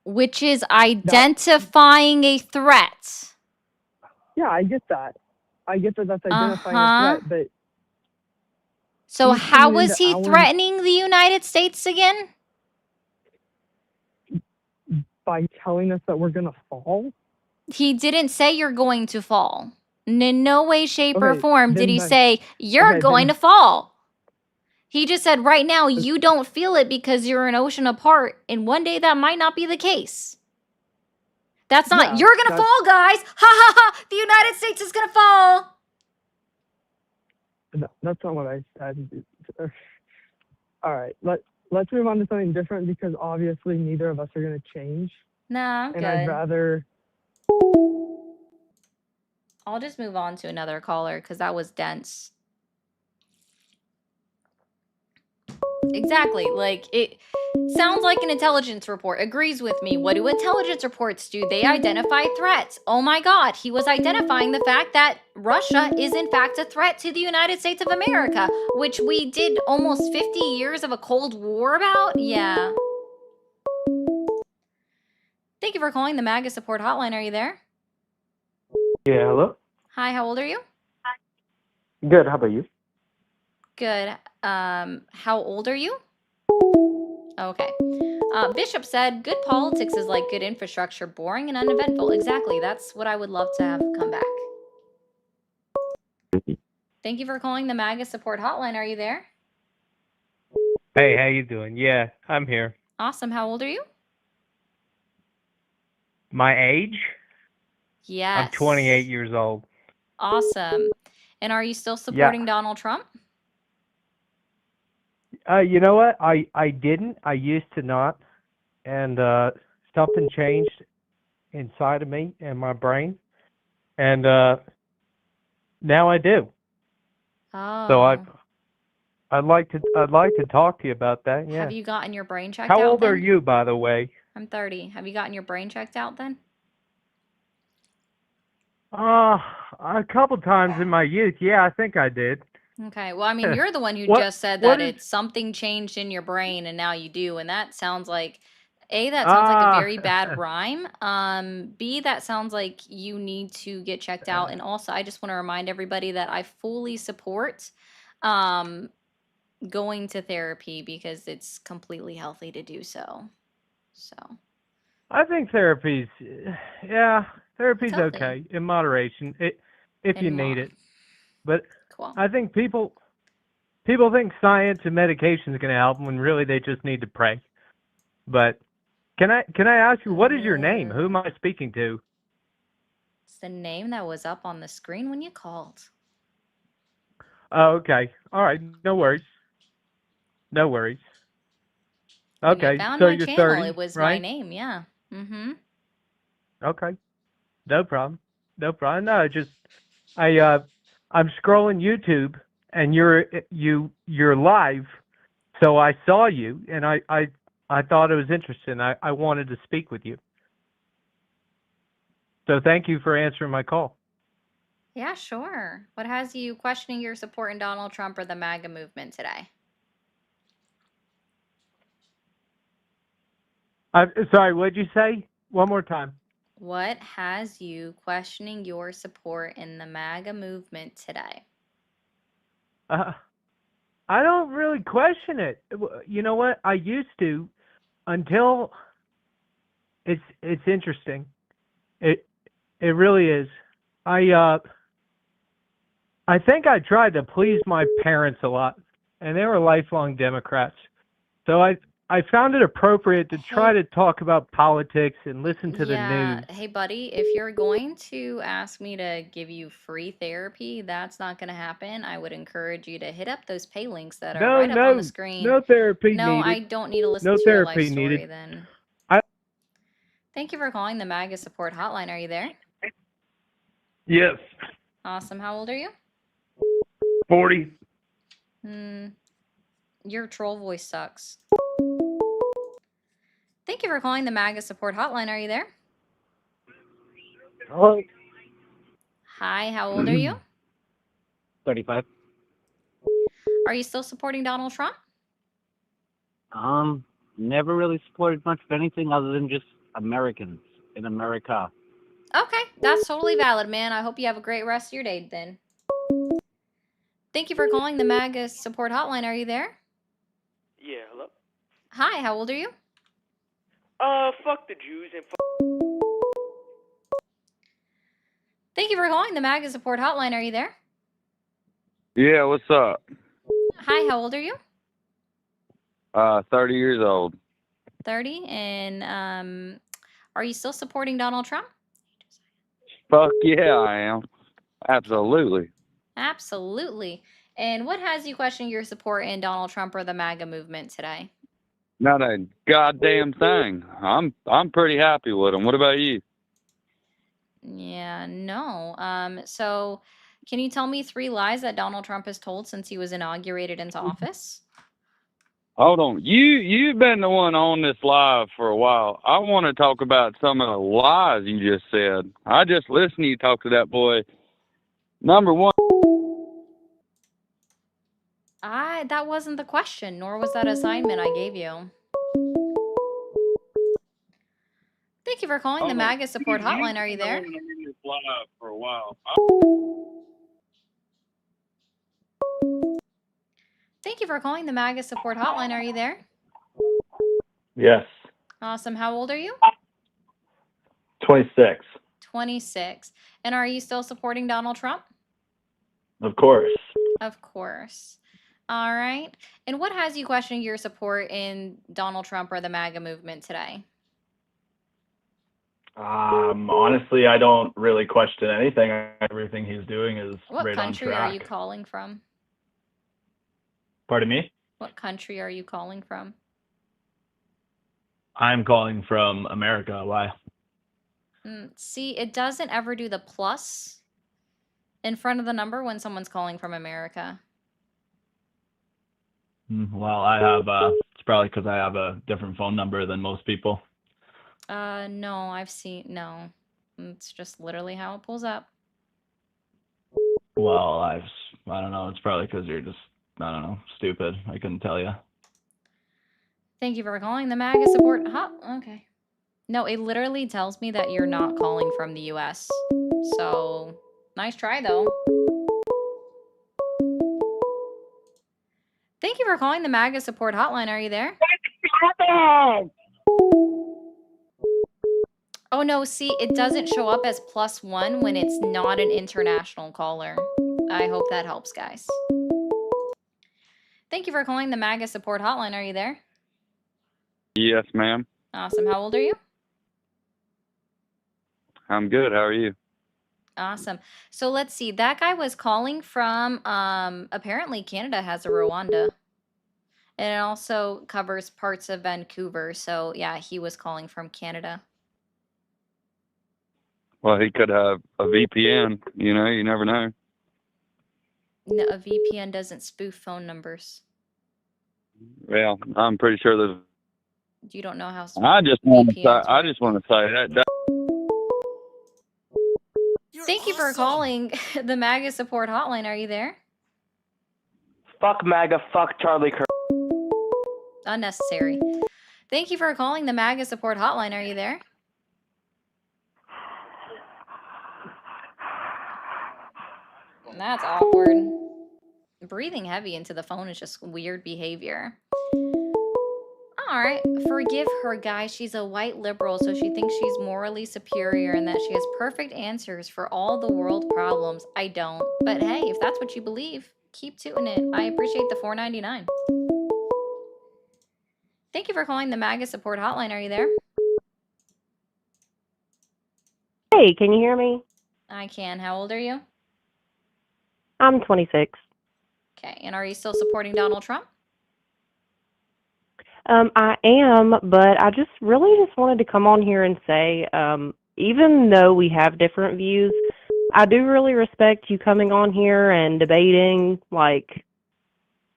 Which is identifying a threat. Yeah, I get that. I get that that's identifying a threat, but... So how was he threatening the United States again? By telling us that we're going to fall? He didn't say you're going to fall. In no way, shape, or form did he say you're going to fall. He just said right now you don't feel it because you're an ocean apart, and one day that might not be the case. That's not, you're going to fall, guys. Ha ha ha. The United States is going to fall. That's not what I said. All right, let's move on to something different because obviously neither of us are going to change. No, I'm good. I'd rather... I'll just move on to another caller because that was dense. Exactly. Like, it sounds like an intelligence report. Agrees with me. What do intelligence reports do? They identify threats. Oh my God. He was identifying the fact that Russia is in fact a threat to the United States of America, which we did almost 50 years of a Cold War about. Yeah. Thank you for calling the MAGA support hotline. Are you there? Yeah, hello? Hi, how old are you? Good, how about you? Good. How old are you? Okay. Bishop said, good politics is like good infrastructure, boring and uneventful. Exactly. That's what I would love to have come back. Thank you for calling the MAGA support hotline. Are you there? Hey, how you doing? Yeah, I'm here. Awesome. How old are you? My age? Yes. I'm 28 years old. Awesome. And are you still supporting Donald Trump? You know what? I didn't. I used to not. And something changed inside of me and my brain. And now I do. Oh. So I'd like to talk to you about that. Yeah. Have you gotten your brain checked out? How old are you, by the way? I'm 30. Have you gotten your brain checked out then? A couple times in my youth. Yeah, I think I did. Okay. Well, I mean, you're the one who just said that it's something changed in your brain and now you do. And that sounds like, A, that sounds like a very bad rhyme. B, that sounds like you need to get checked out. And also, I just want to remind everybody that I fully support going to therapy because it's completely healthy to do so. So I think therapy's okay in moderation if you need it. But cool. I think people think science and medication is going to help them when really they just need to pray. But can I ask you, what is your name? Who am I speaking to? It's the name that was up on the screen when you called. Oh, okay. All right. No worries. No worries. When you Okay. found So my you're channel, 30, it was my right? name, yeah. Mm-hmm. Okay. No problem. No problem. No, just I I'm scrolling YouTube and you're live, so I saw you and I thought it was interesting. I wanted to speak with you. So thank you for answering my call. Yeah, sure. What has you questioning your support in Donald Trump or the MAGA movement today? Sorry, what did you say? One more time. What has you questioning your support in the MAGA movement today? Uh, I don't really question it. You know what? I used to until it's interesting. It it really is. I I think I tried to please my parents a lot, and they were lifelong Democrats. So I found it appropriate to Hey, try to talk about politics and listen to the yeah. news. Hey, buddy, if you're going to ask me to give you free therapy, that's not going to happen. I would encourage you to hit up those pay links that are No, right up on the no, screen. no therapy No, needed. I don't need to listen No to your life therapy story needed. then. I Thank you for calling the MAGA support hotline. Are you there? Yes, Awesome. How old are you? 40. Your troll voice sucks. Thank you for calling the MAGA support hotline. Are you there? Hello. Hi, how old are you? 35. Are you still supporting Donald Trump? Never really supported much of anything other than just Americans in America. Okay, that's totally valid, man. I hope you have a great rest of your day then. Thank you for calling the MAGA support hotline. Are you there? Yeah, hello? Hi, how old are you? Fuck the Jews and fuck. Thank you for calling the MAGA support hotline. Are you there? Yeah, what's up? Hi, how old are you? 30 years old. 30. And are you still supporting Donald Trump? Fuck yeah, I am. Absolutely. Absolutely. And what has you questioning your support in Donald Trump or the MAGA movement today? Not a goddamn thing. I'm pretty happy with him. What about you? Yeah, no. So can you tell me 3 lies that Donald Trump has told since he was inaugurated into office? Hold on. You've been the one on this live for a while. I want to talk about some of the lies you just said. I just listened to you talk to that boy. Number one. That wasn't the question, nor was that assignment I gave you. Thank you for calling the MAGA support hotline. Are you there? Live for a while. Thank you for calling the MAGA support hotline. Are you there? Yes. Awesome. How old are you? 26. 26. And are you still supporting Donald Trump? Of course. Of course. All right. And what has you questioning your support in Donald Trump or the MAGA movement today? Honestly, I don't really question anything. Everything he's doing is What right on country are you track. calling from? Pardon me? What country are you calling from? I'm calling from America. Why? See, it doesn't ever do the plus in front of the number when someone's calling from America. Well, I have, it's probably because I have a different phone number than most people. No, no. It's just literally how it pulls up. Well, I don't know. It's probably because you're just, I don't know, stupid. I couldn't tell you. Thank you for calling the MAGA support. Okay. No, it literally tells me that you're not calling from the US. So, nice try though. Thank you for calling the MAGA support hotline. Are you there? Oh no, see, it doesn't show up as +1 when it's not an international caller. I hope that helps, guys. Thank you for calling the MAGA support hotline. Are you there? Yes, ma'am. Awesome. How old are you? I'm good. How are you? Awesome. So let's see. That guy was calling from apparently Canada has a Rwanda. And it also covers parts of Vancouver. So yeah, he was calling from Canada. Well, he could have a VPN. You know, you never know. No, a VPN doesn't spoof phone numbers. Well, I'm pretty sure there's. You don't know how. I just want to say. VPNs I work. just want to say that. Thank you for calling the MAGA support hotline. Are you there? Fuck MAGA, fuck Charlie Kirk. Unnecessary. Thank you for calling the MAGA support hotline. Are you there? That's awkward. Breathing heavy into the phone is just weird behavior. Alright, forgive her, guys. She's a white liberal, so she thinks she's morally superior and that she has perfect answers for all the world problems. I don't. But hey, if that's what you believe, keep tooting it. I appreciate the $4.99. Thank you for calling the MAGA support hotline. Are you there? Hey, can you hear me? I can. How old are you? I'm 26. Okay, and are you still supporting Donald Trump? I am, but I just wanted to come on here and say, even though we have different views, I do really respect you coming on here and debating like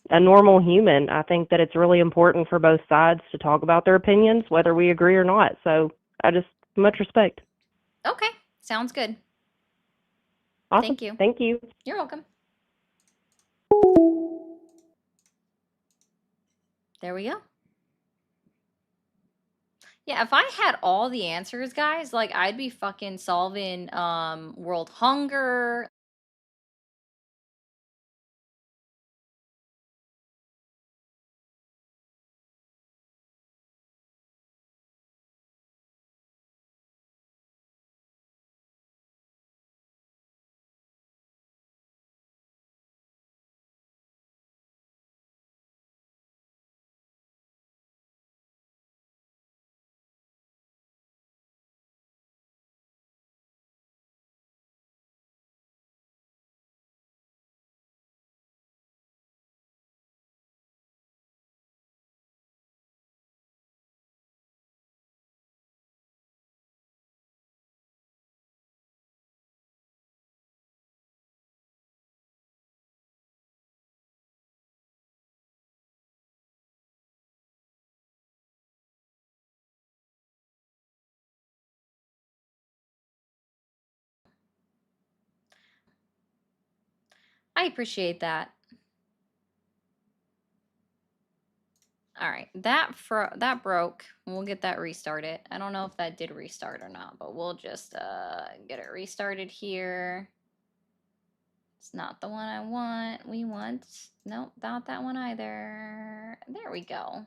a normal human. I think that it's really important for both sides to talk about their opinions, whether we agree or not. So much respect. Okay, sounds good. Awesome. Thank you. Thank you. You're welcome. There we go. Yeah, if I had all the answers, guys, like I'd be fucking solving world hunger. I appreciate that. All right, that broke. We'll get that restarted. I don't know if that did restart or not, but we'll just get it restarted here. It's not the one I want. We want, nope, not that one either. There we go.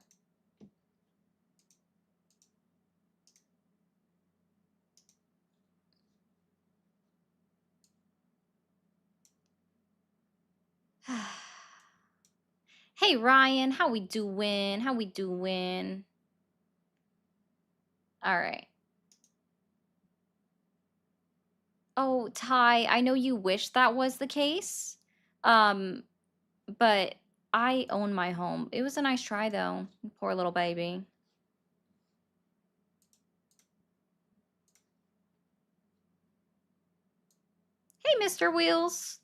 Hey Ryan, how we doing? How we doing? All right. Oh, Ty, I know you wish that was the case. But I own my home. It was a nice try though. Poor little baby. Hey, Mr. Wheels.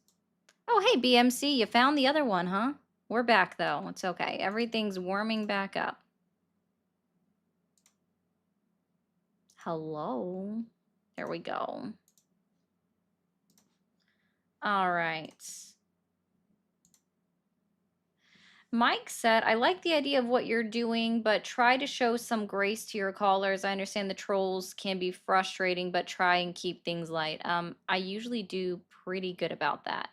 Oh, hey, BMC, you found the other one, huh? We're back though. It's okay. Everything's warming back up. Hello. There we go. All right. Mike said, I like the idea of what you're doing, but try to show some grace to your callers. I understand the trolls can be frustrating, but try and keep things light. I usually do pretty good about that.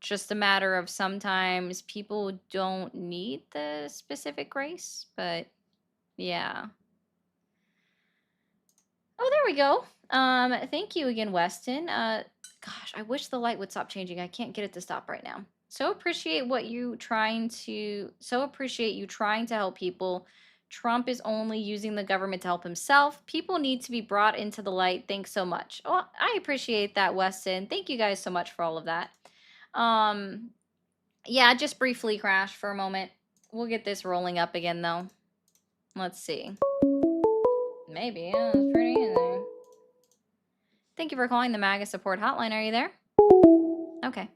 Just a matter of sometimes people don't need the specific grace, but yeah. Oh, there we go. Thank you again, Weston. Gosh, I wish the light would stop changing. I can't get it to stop right now. So appreciate you trying to help people, Trump is only using the government to help himself. People need to be brought into the light. Thanks so much. Oh, I appreciate that, Weston. Thank you guys so much for all of that. Yeah, just briefly crashed for a moment. We'll get this rolling up again, though. Let's see. Maybe. Yeah, it's pretty easy. Thank you for calling the MAGA support hotline. Are you there? Okay.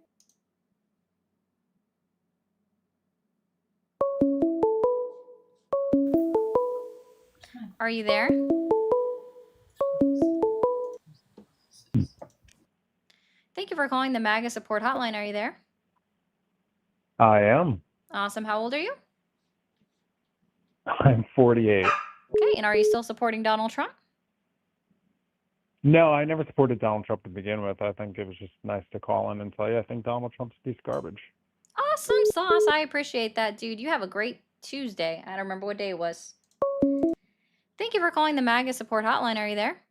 Are you there? Thank you for calling the MAGA support hotline. Are you there? I am. Awesome. How old are you? I'm 48. Okay. And are you still supporting Donald Trump? No, I never supported Donald Trump to begin with. I think it was just nice to call in and tell you I think Donald Trump's a piece of garbage. Awesome sauce. I appreciate that, dude. You have a great Tuesday. I don't remember what day it was. Thank you for calling the MAGA support hotline. Are you there?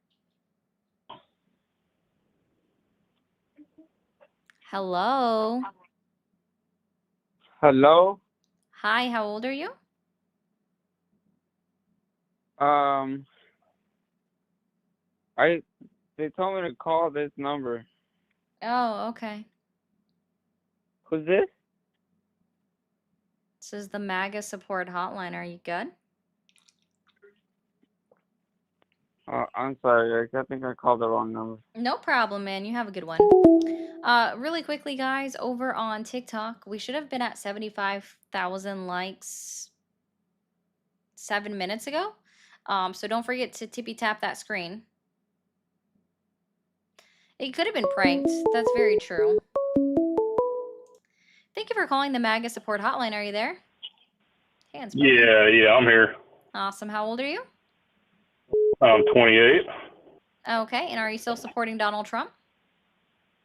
Hello. Hello. Hi, how old are you? They told me to call this number. Oh, okay. Who's this? This is the MAGA support hotline. Are you good? I'm sorry. I think I called the wrong number. No problem, man. You have a good one. Really quickly, guys, over on TikTok, we should have been at 75,000 likes 7 minutes ago. So don't forget to tippy tap that screen. It could have been pranked. That's very true. Thank you for calling the MAGA support hotline. Are you there? Hands. Yeah, I'm here. Awesome. How old are you? I'm 28. Okay. And are you still supporting Donald Trump?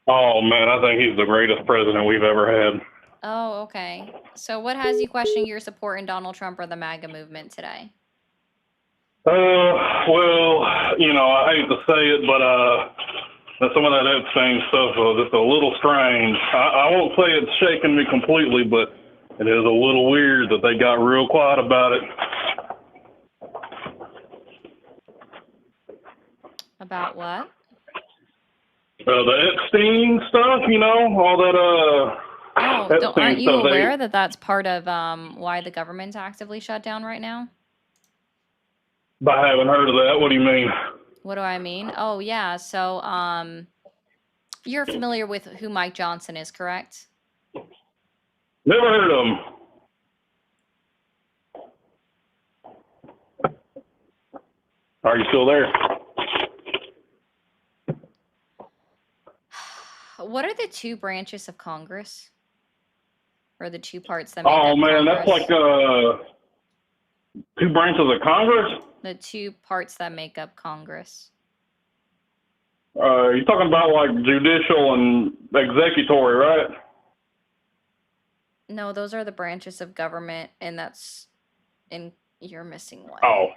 Oh, man, I think he's the greatest president we've ever had. Oh, okay. So what has you questioning your support in Donald Trump or the MAGA movement today? Well, I hate to say it, but some of that Epstein stuff is just a little strange. I won't say it's shaking me completely, but it is a little weird that they got real quiet about it. About what? The Epstein stuff, all that, Oh, aren't you aware that that's part of why the government's actively shut down right now? I haven't heard of that. What do you mean? What do I mean? Oh, yeah. So, you're familiar with who Mike Johnson is, correct? Never heard of him. Are you still there? What are the two branches of Congress? Or the two parts that make Oh, up man, Congress? that's like two branches of Congress? The two parts that make up Congress. You're talking about like judicial and executory, right? No, those are the branches of government, and you're missing one. Oh.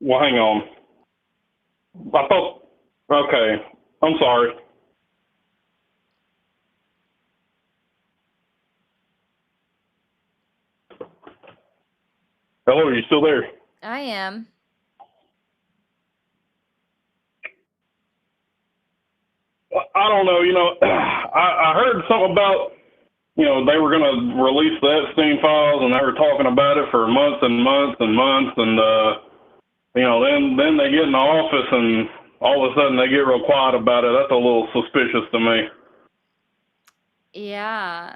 Well, hang on. Okay. I'm sorry. Hello, are you still there? I am. I don't know, I heard something about, they were going to release the Epstein files, and they were talking about it for months and months and months, and, then they get in the office, and all of a sudden they get real quiet about it. That's a little suspicious to me. Yeah.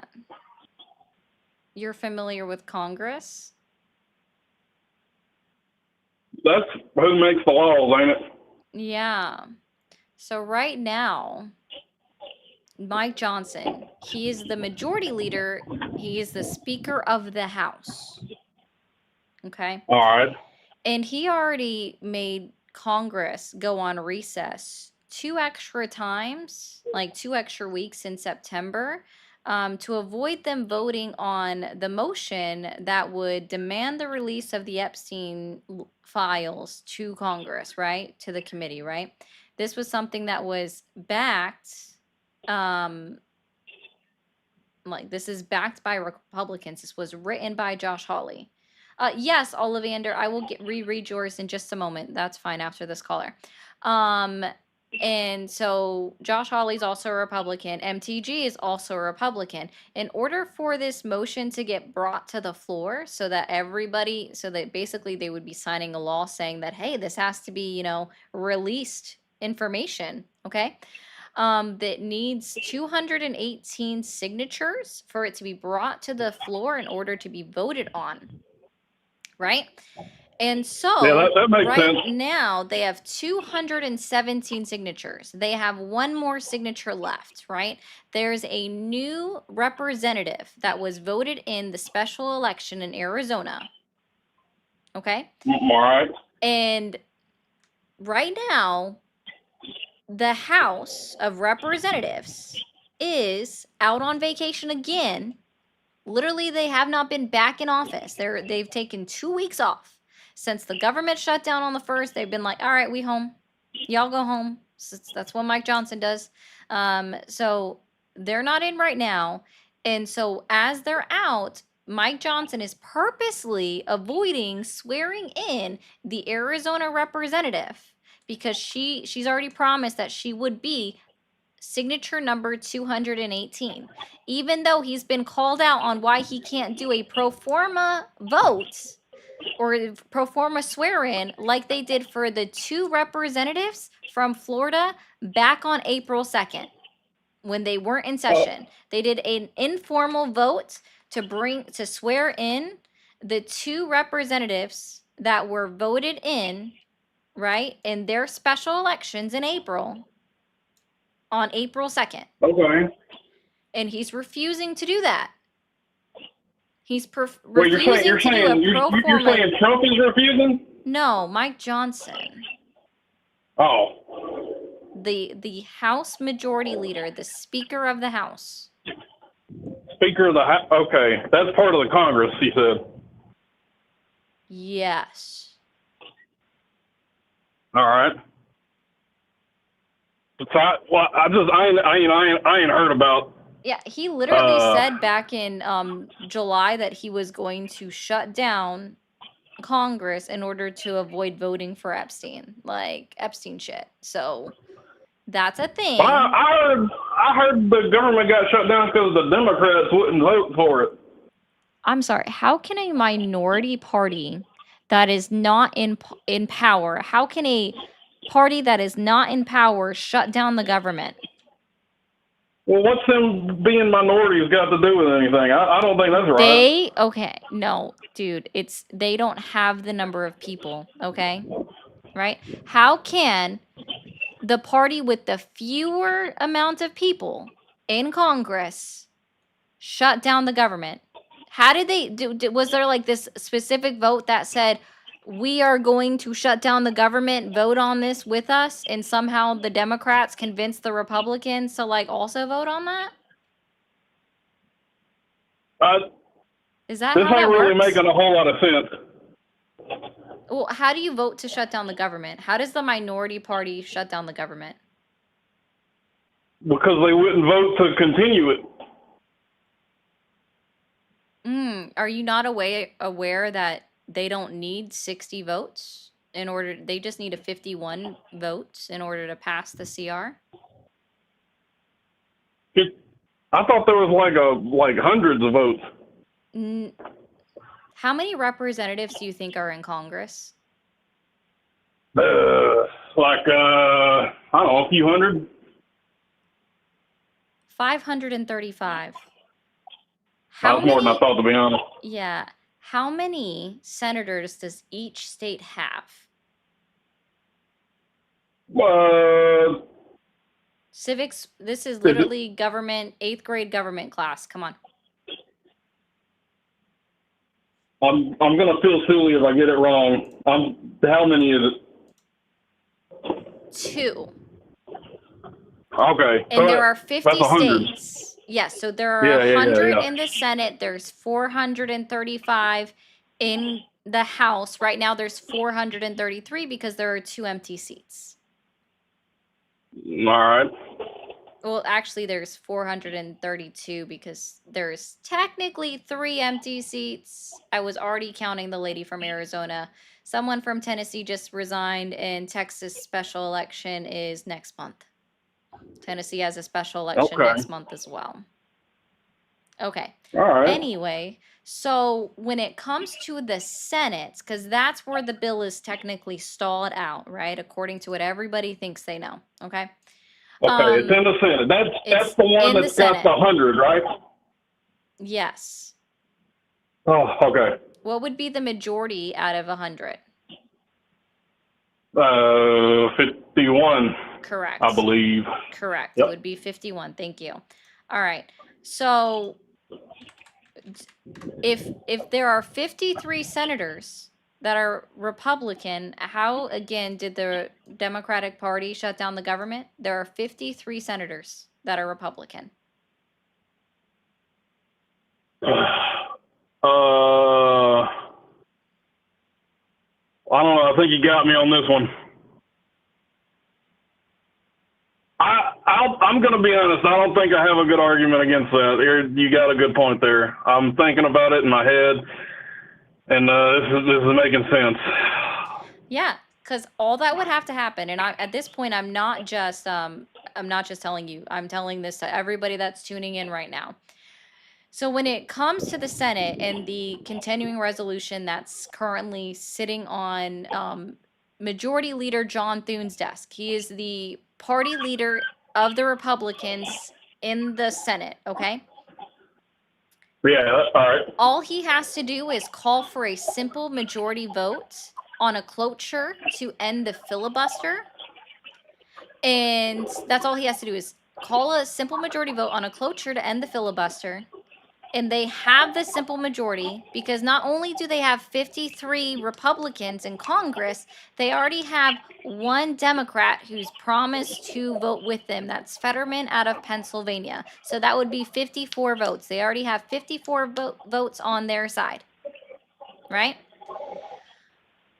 You're familiar with Congress? That's who makes the laws, ain't it? Yeah. So right now, Mike Johnson, he is the majority leader. He is the Speaker of the House. Okay? All right. And he already made Congress go on recess 2 extra times, like 2 extra weeks in September, to avoid them voting on the motion that would demand the release of the Epstein files to Congress, right? To the committee, right? This was something that was backed, this is backed by Republicans. This was written by Josh Hawley. Yes, Ollivander, I will reread yours in just a moment. That's fine after this caller. And so Josh Hawley's also a Republican. MTG is also a Republican. In order for this motion to get brought to the floor so that basically they would be signing a law saying that, hey, this has to be, released information, okay? That needs 218 signatures for it to be brought to the floor in order to be voted on, right? And so that makes right sense. now they have 217 signatures. They have one more signature left, right? There's a new representative that was voted in the special election in Arizona. Okay? All right. And right now, the House of Representatives is out on vacation again. Literally, they have not been back in office. They've taken 2 weeks off. Since the government shut down on the 1st, they've been like, all right, we home. Y'all go home. That's what Mike Johnson does. So they're not in right now. And so as they're out, Mike Johnson is purposely avoiding swearing in the Arizona representative because she's already promised that she would be signature number 218, even though he's been called out on why he can't do a pro forma vote or pro forma swear-in like they did for the 2 representatives from Florida back on April 2nd when they weren't in session. They did an informal vote to swear in the 2 representatives that were voted in, right, in their special elections in April on April 2nd. Okay. And he's refusing to do that. He's Wait, you're refusing saying to do a pro you're forma. saying Trump is refusing? No, Mike Johnson, Oh. the House Majority Leader, the Speaker of the House. Speaker of the House. Okay, that's part of the Congress, he said. Yes. All right. So I ain't heard about. Yeah, he literally said back in July that he was going to shut down Congress in order to avoid voting for Epstein, like Epstein shit. So that's a thing. I heard the government got shut down because the Democrats wouldn't vote for it. I'm sorry. How can a minority party that is not in power, how can a party that is not in power shut down the government? Well, what's them being minorities got to do with anything? I don't think that's right. Okay, no, dude, they don't have the number of people, okay? Right? How can the party with the fewer amount of people in Congress shut down the government? How did they do? Was there like this specific vote that said, we are going to shut down the government, vote on this with us, and somehow the Democrats convinced the Republicans to like also vote on that? Is that this how that ain't really works? making a whole lot of sense. Well, how do you vote to shut down the government? How does the minority party shut down the government? Because they wouldn't vote to continue it. Are you not aware that they don't need 60 votes they just need a 51 votes in order to pass the CR? I thought there was like hundreds of votes. How many representatives do you think are in Congress? I don't know, a few hundred. 535. That was more than I thought, to be honest. Yeah. How many senators does each state have? Civics, this is literally government, 8th grade government class. Come on. I'm gonna feel silly if I get it wrong. How many is it? 2. Okay. And there are 50 that's 100. states. Yes, so there are 100 in the Senate. There's 435 in the House. Right now there's 433 because there are 2 empty seats. All right. Well, actually, there's 432 because there's technically 3 empty seats. I was already counting the lady from Arizona. Someone from Tennessee just resigned, and Texas special election is next month. Tennessee has a special election Okay. next month as well. Okay. All right. Anyway, so when it comes to the Senate, because that's where the bill is technically stalled out, right? According to what everybody thinks they know. Okay. Okay, it's in the Senate. That's It's the one in the that's got Senate. the 100, right? Yes. Oh, okay. What would be the majority out of 100? 51. Correct. I believe. Correct. Yep. It would be 51. Thank you. All right. So if there are 53 senators that are Republican, how again did the Democratic Party shut down the government? There are 53 senators that are Republican. I don't know. I think you got me on this one. I'm going to be honest. I don't think I have a good argument against that. You got a good point there. I'm thinking about it in my head, and this is making sense. Yeah, because all that would have to happen, and at this point, I'm not just telling you. I'm telling this to everybody that's tuning in right now. So when it comes to the Senate and the continuing resolution that's currently sitting on Majority Leader John Thune's desk, he is the party leader of the Republicans in the Senate, okay? Yeah, all right. All he has to do is call for a simple majority vote on a cloture to end the filibuster. And that's all he has to do is call a simple majority vote on a cloture to end the filibuster. And they have the simple majority because not only do they have 53 Republicans in Congress, they already have one Democrat who's promised to vote with them. That's Fetterman out of Pennsylvania. So that would be 54 votes. They already have 54 votes on their side, right?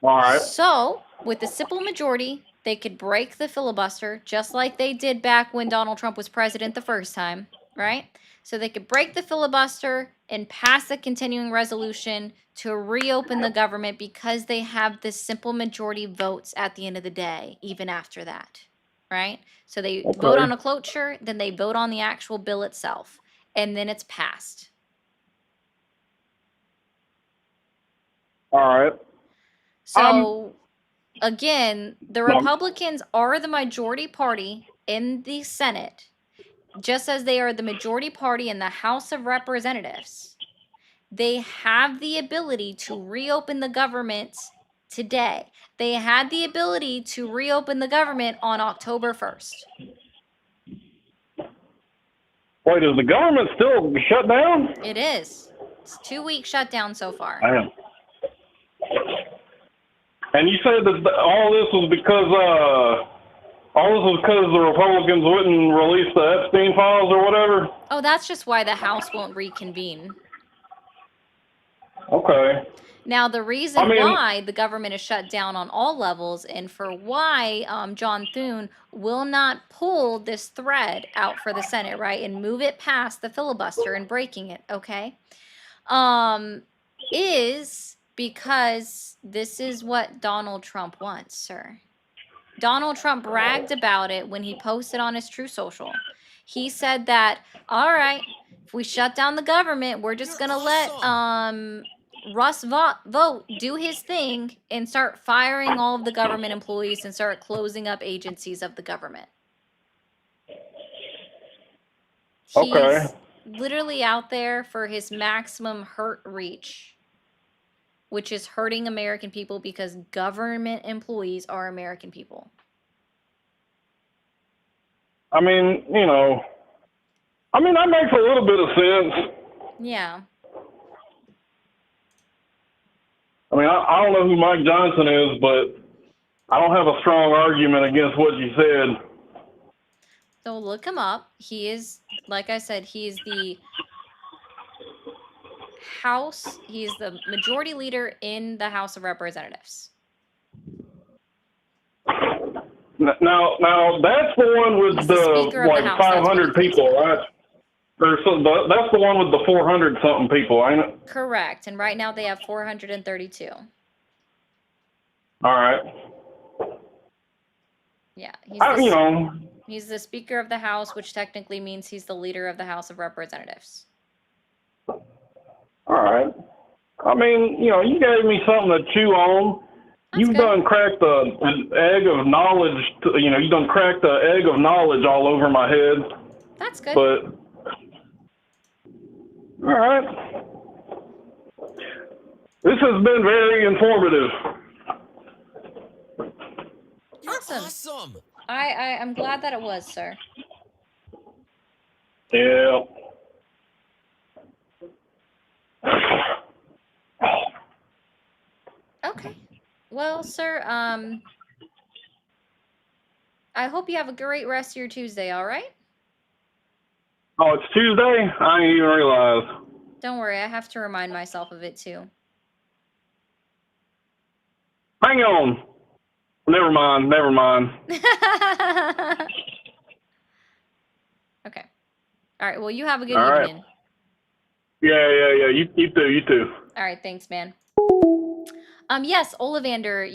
All right. So with the simple majority, they could break the filibuster just like they did back when Donald Trump was president the first time, right? So they could break the filibuster and pass a continuing resolution to reopen the government because they have this simple majority votes at the end of the day, even after that, right? So they vote on a cloture, then they vote on the actual bill itself, and then it's passed. All right. So, again, the Republicans are the majority party in the Senate, just as they are the majority party in the House of Representatives. They have the ability to reopen the government today. They had the ability to reopen the government on October 1st. Wait, is the government still shut down? It is. It's 2-week shutdown so far. Damn. And you said that all this was because the Republicans wouldn't release the Epstein files or whatever? Oh, that's just why the House won't reconvene. Okay. Now, the reason why the government is shut down on all levels and for why John Thune will not pull this thread out for the Senate, right, and move it past the filibuster and breaking it, okay, is because this is what Donald Trump wants, sir. Donald Trump bragged about it when he posted on his True Social. He said that, all right, if we shut down the government, we're just going to let Russ Vought do his thing and start firing all of the government employees and start closing up agencies of the government. Okay. He's literally out there for his maximum hurt reach, which is hurting American people because government employees are American people. I mean, that makes a little bit of sense. Yeah. I mean, I don't know who Mike Johnson is, but I don't have a strong argument against what you said. So look him up. He is, like I said, he is the majority leader in the House of Representatives. Now that's the one with He's the Speaker of the like House, that's what 500 he thinks. people, right? Or that's the one with the 400 something people, ain't it? Correct. And right now they have 432. All right. Yeah. He's the Speaker of the House, which technically means he's the leader of the House of Representatives. All right. I mean, you gave me something to chew on. You've done cracked an egg of knowledge. You done cracked the egg of knowledge all over my head. That's good. But all right. This has been very informative. Awesome. I'm glad that it was, sir. Yeah. Okay. Well, sir, I hope you have a great rest of your Tuesday, all right? Oh, it's Tuesday? I didn't even realize. Don't worry, I have to remind myself of it too. Hang on. Never mind. Okay. All right, well, you have a good All right. evening. Yeah. You too. All right, thanks, man. Yes, Ollivander,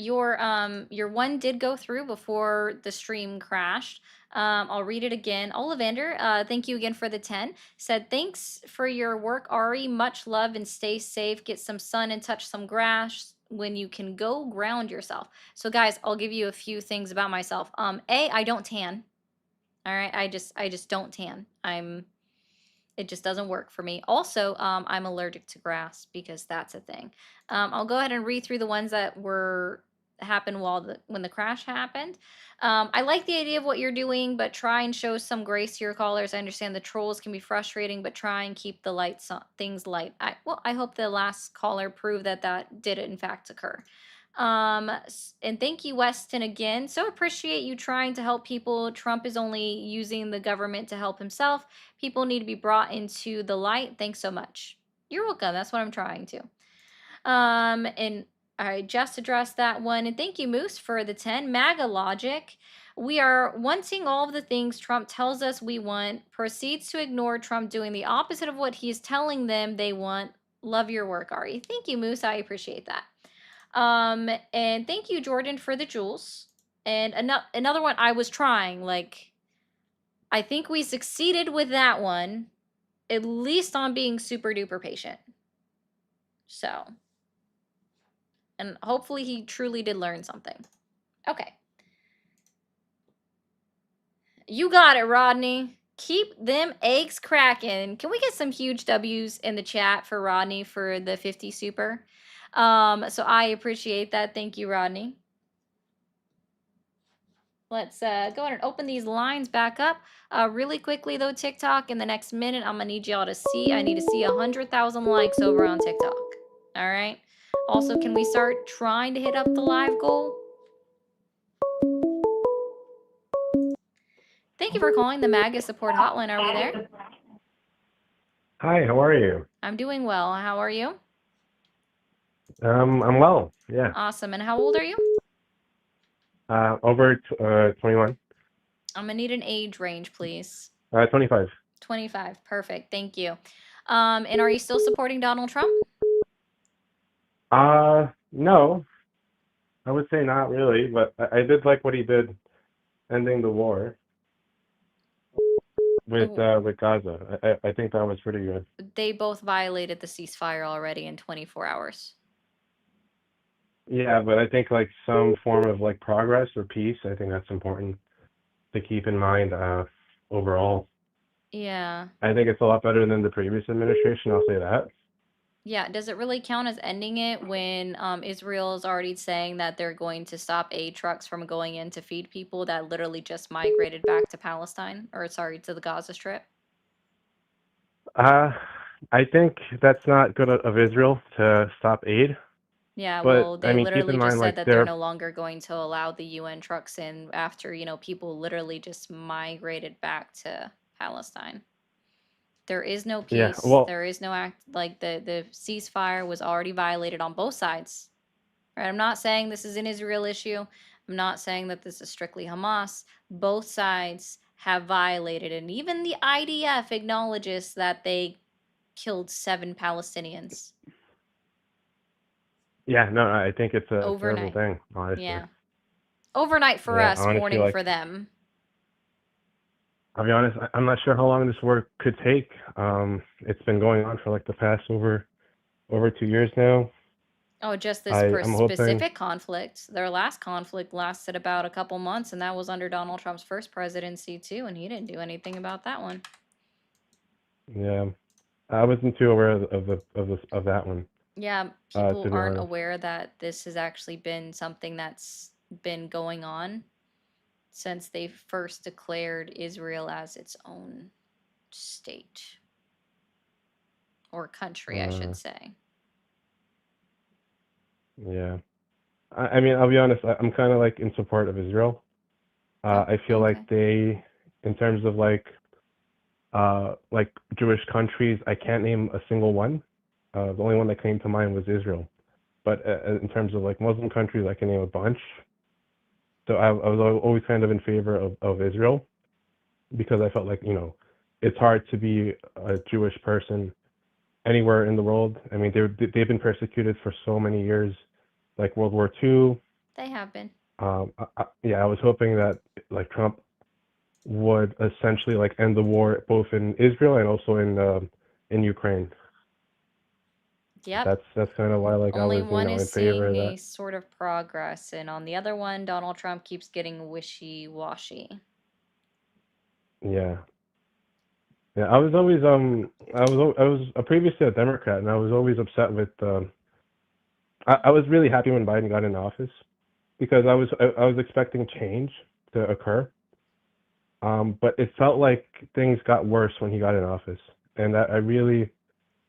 your one did go through before the stream crashed. I'll read it again. Ollivander, thank you again for the 10. Said, thanks for your work, Ari. Much love and stay safe. Get some sun and touch some grass when you can go ground yourself. So guys, I'll give you a few things about myself. I don't tan. All right, I just don't tan. It just doesn't work for me. Also, I'm allergic to grass because that's a thing. I'll go ahead and read through the ones that happened when the crash happened. I like the idea of what you're doing, but try and show some grace to your callers. I understand the trolls can be frustrating, but try and keep the things light. I hope the last caller proved that did in fact occur. And thank you, Weston, again. So appreciate you trying to help people. Trump is only using the government to help himself. People need to be brought into the light. Thanks so much. You're welcome. That's what I'm trying to. And I just addressed that one. And thank you, Moose, for the 10. MAGA logic. We are wanting all of the things Trump tells us we want. Proceeds to ignore Trump doing the opposite of what he's telling them they want. Love your work, Ari. Thank you, Moose. I appreciate that. And thank you, Jordan, for the jewels. And another one I was trying, I think we succeeded with that one, at least on being super duper patient. So, and hopefully he truly did learn something. Okay. You got it, Rodney. Keep them eggs cracking. Can we get some huge W's in the chat for Rodney for the 50 super? So I appreciate that. Thank you, Rodney. Let's go ahead and open these lines back up. Really quickly, though, TikTok, in the next minute, I'm going to need y'all to see. I need to see 100,000 likes over on TikTok. All right? Also, can we start trying to hit up the live goal? Thank you for calling the MAGA support hotline. Are we there? Hi, how are you? I'm doing well. How are you? I'm well, yeah. Awesome. And how old are you? Over 21. I'm going to need an age range, please. 25. 25. Perfect. Thank you. And are you still supporting Donald Trump? No. I would say not really, but I did like what he did ending the war with Gaza. I think that was pretty good. They both violated the ceasefire already in 24 hours. Yeah, but I think some form of progress or peace, I think that's important to keep in mind overall. Yeah. I think it's a lot better than the previous administration, I'll say that. Yeah, does it really count as ending it when Israel is already saying that they're going to stop aid trucks from going in to feed people that literally just migrated back to Palestine, or sorry, to the Gaza Strip? I think that's not good of Israel to stop aid. Yeah, But, well, they keep literally in just mind, said that they're they're, no longer going to allow the UN trucks in after, people literally just migrated back to Palestine. There is no yeah, peace. well, There is no act, the ceasefire was already violated on both sides. Right? I'm not saying this is an Israel issue. I'm not saying that this is strictly Hamas. Both sides have violated, and even the IDF acknowledges that they killed 7 Palestinians Yeah, no, I think it's a terrible overnight. thing, honestly. Yeah. Overnight for Yeah, us, honestly, morning like, for them. I'll be honest, I'm not sure how long this war could take. It's been going on for like the past over 2 years now. Oh, just this I'm hoping, specific conflict. Their last conflict lasted about a couple months, and that was under Donald Trump's first presidency too, and he didn't do anything about that one. yeah, I wasn't too aware of that one. Yeah, people to be aren't honest. aware that this has actually been something that's been going on since they first declared Israel as its own state or country, I should say. Yeah, I mean, I'll be honest, I'm kind of like in support of Israel. I feel like they, in terms of like Jewish countries, I can't name a single one. The only one that came to mind was Israel. But in terms of like Muslim countries, I can name a bunch. So I was always kind of in favor of Israel because I felt like, it's hard to be a Jewish person anywhere in the world. I mean, they've been persecuted for so many years, like World War II. They have been. I was hoping that like Trump would essentially like end the war both in Israel and also in Ukraine. Yep. That's kind of why like Only I was one in is favor of seeing a that. sort of progress, and on the other one, Donald Trump keeps getting wishy-washy. Yeah. Yeah, I was always previously a Democrat, and I was always upset with I was really happy when Biden got into office because I was expecting change to occur. But it felt like things got worse when he got in office, and I really,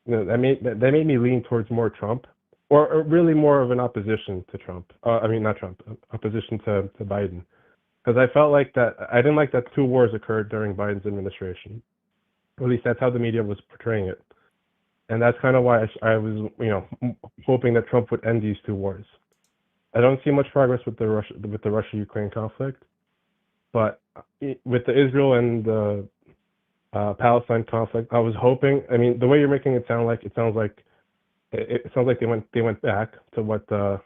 that made me lean towards more Trump, or really more of an opposition to Trump. I mean, not Trump, opposition to Biden, because I felt like that I didn't like that 2 wars occurred during Biden's administration. At least that's how the media was portraying it, and that's kind of why I was, hoping that Trump would end these 2 wars. I don't see much progress with the Russia-Ukraine conflict, but with the Israel and the Palestine conflict, I was hoping. I mean, the way you're making it sound like it sounds like they went back to what it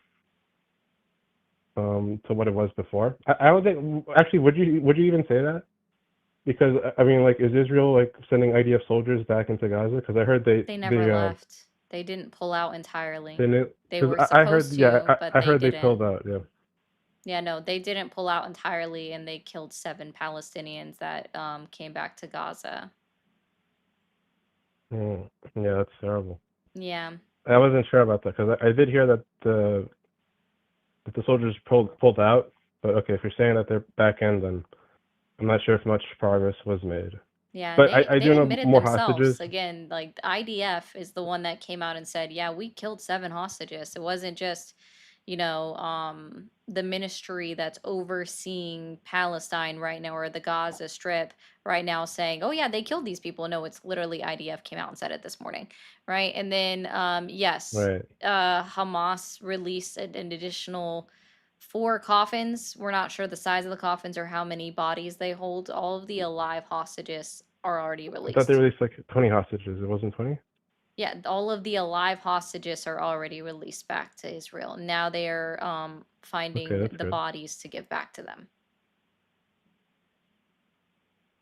was before. I would think, actually, would you even say that? Because I mean, like, is Israel like sending IDF soldiers back into Gaza? Because I heard They never left. They didn't pull out entirely. They were I heard, supposed yeah, to, but I they heard they didn't. pulled out. Yeah. Yeah, no, they didn't pull out entirely, and they killed 7 Palestinians that came back to Gaza. Yeah, that's terrible. Yeah. I wasn't sure about that because I did hear that the soldiers pulled out. But okay, if you're saying that they're back in, then I'm not sure if much progress was made. Yeah, But and I they do know admitted more themselves. hostages. Again, like the IDF is the one that came out and said, yeah, we killed 7 hostages. It wasn't just, the ministry that's overseeing Palestine right now or the Gaza Strip right now saying, oh yeah, they killed these people. No, it's literally IDF came out and said it this morning, right? And then yes, Right. Hamas released an additional 4 coffins. We're not sure the size of the coffins or how many bodies they hold. All of the alive hostages are already I thought they released. released like 20 hostages. It wasn't 20? Yeah, all of the alive hostages are already released back to Israel. Now they are Okay, finding that's the good. bodies to give back to them.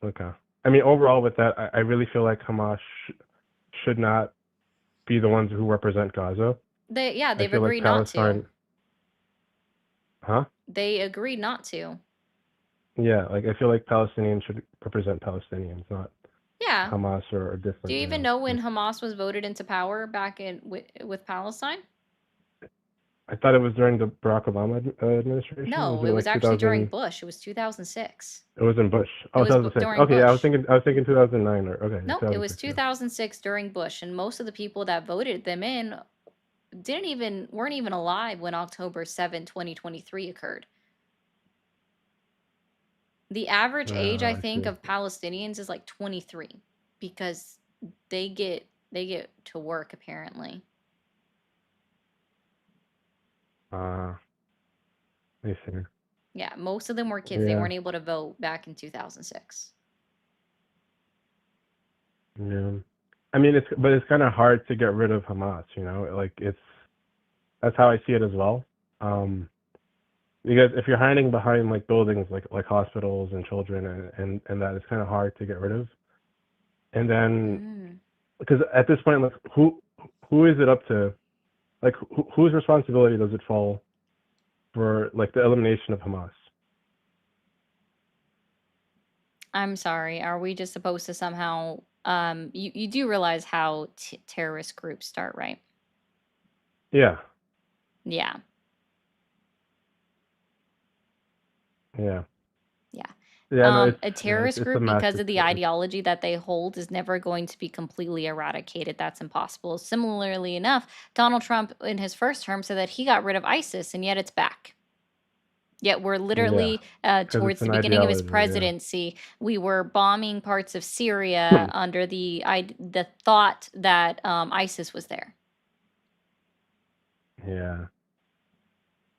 Okay. I mean, overall with that, I really feel like Hamas should not be the ones who represent Gaza. They've I feel like agreed not to. Palestine. Huh? They agreed not to. Yeah, like I feel like Palestinians should represent Palestinians, not Yeah. Hamas or different. Do you even know when Hamas was voted into power back in with Palestine? I thought it was during the Barack Obama administration. No, it was actually during Bush. It was 2006. It was in Bush. Oh, It was 2006. during Okay, I was Bush. thinking 2009 or okay. No, it was 2006, yeah. 2006 during Bush, and most of the people that voted them in weren't even alive when October 7, 2023 occurred. The average age, I I think, see. of Palestinians is like 23 because they get to work apparently. I see. Yeah, most of them were kids. They Yeah, weren't able to vote back in 2006. yeah. I mean, it's kind of hard to get rid of Hamas. Like that's how I see it as well. Um, because if you're hiding behind like buildings like hospitals and children and that, it's kind of hard to get rid of. And then because at this point, like who is it up to? Like whose responsibility does it fall for like the elimination of Hamas? I'm sorry. Are we just supposed to somehow you do realize how terrorist groups start, right? Yeah, Yeah. yeah, Yeah. yeah. No, A yeah, terrorist it's a group, because massive of the thing. ideology that they hold, is never going to be completely eradicated. That's impossible. Similarly enough, Donald Trump in his first term said that he got rid of ISIS, and yet it's back. Yet we're Yeah, literally because it's towards the an beginning of his ideology. Yeah, presidency, we were bombing parts of Syria under the thought that ISIS was there. yeah,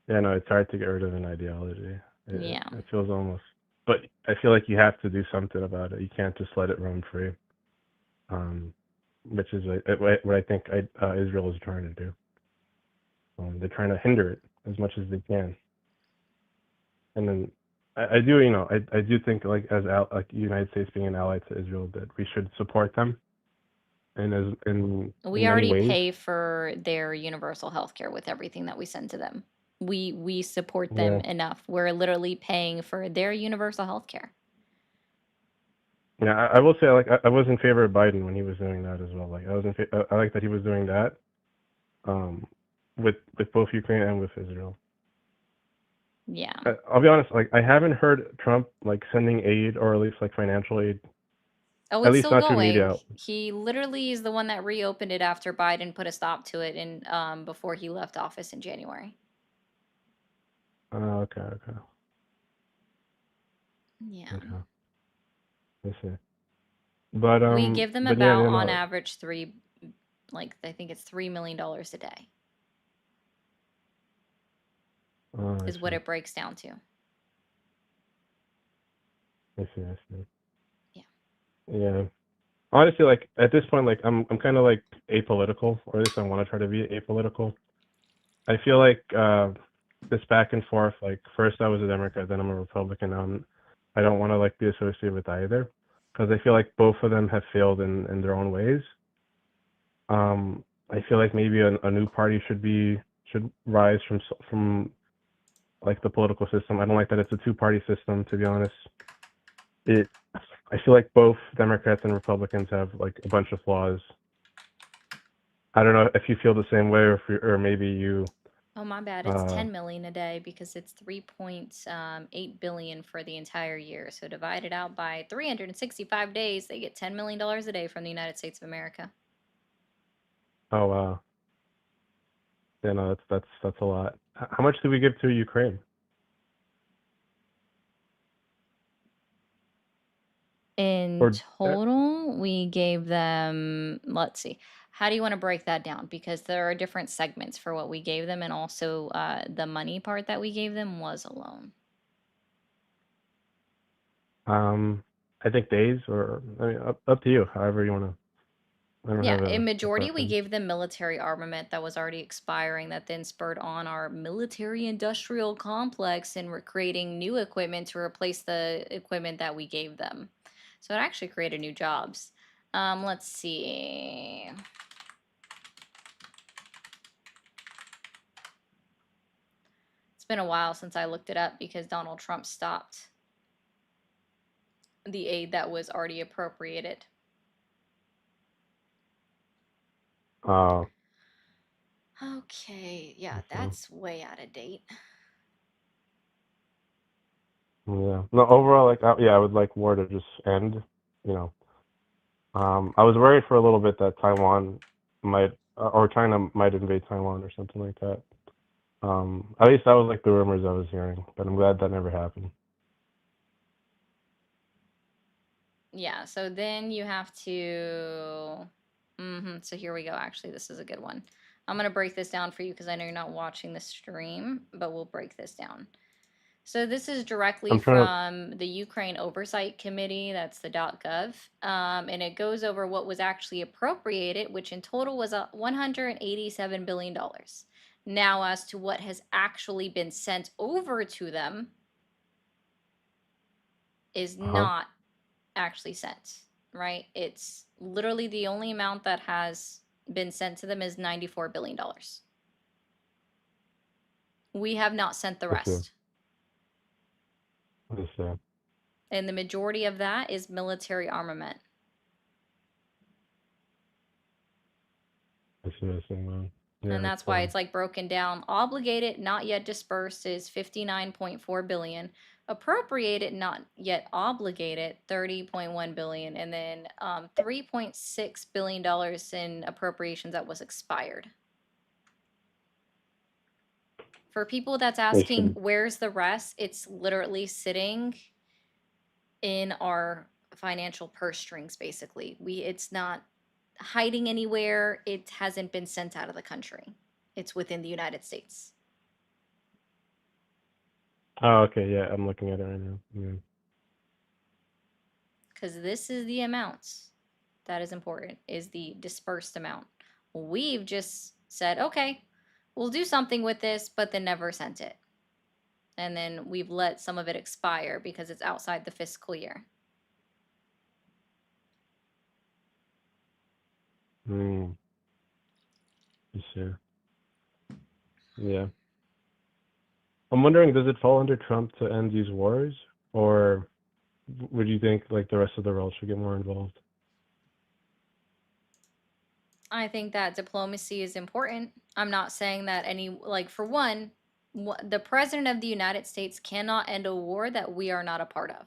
yeah. No, it's hard to get rid of an ideology. Yeah. It feels almost, but I feel like you have to do something about it. You can't just let it run free. Which is what I think Israel is trying to do. They're trying to hinder it as much as they can. And then I do, I do think like like the United States being an ally to Israel, that we should support them in We many already ways. pay for their universal health care with everything that we send to them. We support them Yeah, enough. We're literally paying for their universal health care. yeah. I will say like I was in favor of Biden when he was doing that as well. Like I like that he was doing that, with both Ukraine and with Israel. Yeah. I'll be honest, like I haven't heard Trump like sending aid, or at least like financial aid, Oh, at it's least still not through going. media. He literally is the one that reopened it after Biden put a stop to it in before he left office in January. Okay, okay, Yeah. okay. I see. But We give them yeah, about you on know, average I think it's $3 million a day I is what see, it breaks down to. I see, I see. Yeah. Yeah. Honestly, like at this point, like I'm kind of like apolitical, or at least I want to try to be apolitical. I feel like this back and forth, like first I was a Democrat, then I'm a Republican. I don't want to like be associated with either, because I feel like both of them have failed in their own ways. I feel like maybe a new party should rise from like the political system. I don't like that it's a two-party system, to be honest. I feel like both Democrats and Republicans have like a bunch of flaws. I don't know if you feel the same way, or maybe you. Oh, my bad. It's Uh, 10 million a day because it's 3.8 billion for the entire year. So divided out by 365 days, they get $10 million a day from the United States of America. oh wow. Yeah, no, that's a lot. How much do we give to Ukraine? In Or total, we gave them, let's see, how do you want to break that down? Because there are different segments for what we gave them, and also the money part that we gave them was a loan. I think days, or I mean, up to you. However you want to. I don't Yeah, have in a majority, we preference. gave them military armament that was already expiring, that then spurred on our military industrial complex, and we're creating new equipment to replace the equipment that we gave them. So it actually created new jobs. Let's see. It's been a while since I looked it up because Donald Trump stopped the aid that was already appropriated. Okay, yeah, Okay. that's way out of date. Yeah. No, overall, like, yeah, I would like war to just end. You know, I was worried for a little bit that Taiwan might, or China might invade Taiwan or something like that. At least that was like the rumors I was hearing, but I'm glad that never happened. Yeah, so then you have to. So here we go. Actually, this is a good one. I'm going to break this down for you because I know you're not watching the stream, but we'll break this down. So this is directly I'm trying to. from the Ukraine Oversight Committee, that's the .gov, and it goes over what was actually appropriated, which in total was $187 billion. Now, as to what has actually been sent over to them is not actually sent, right? It's literally the only amount that has been sent to them is $94 billion. We have not sent the That's rest. That's And the majority of that is military armament. interesting, man. Yeah, And that's why it's like broken down. Obligated, not yet dispersed is 59.4 billion. Appropriated, not yet obligated, 30.1 billion. And then $3.6 billion in appropriations that was expired. For people that's asking, where's the rest? It's literally sitting in our financial purse strings, basically. It's not hiding anywhere. It hasn't been sent out of the country. It's within the United States. Oh, okay. Yeah, I'm looking at it right now. Yeah. Because this is the amounts that is important, is the dispersed amount. We've just said, okay, we'll do something with this, but then never sent it. And then we've let some of it expire because it's outside the fiscal year. Sure. Yeah. I'm wondering, does it fall under Trump to end these wars, or would you think like the rest of the world should get more involved? I think that diplomacy is important. I'm not saying that for one, the president of the United States cannot end a war that we are not a part of.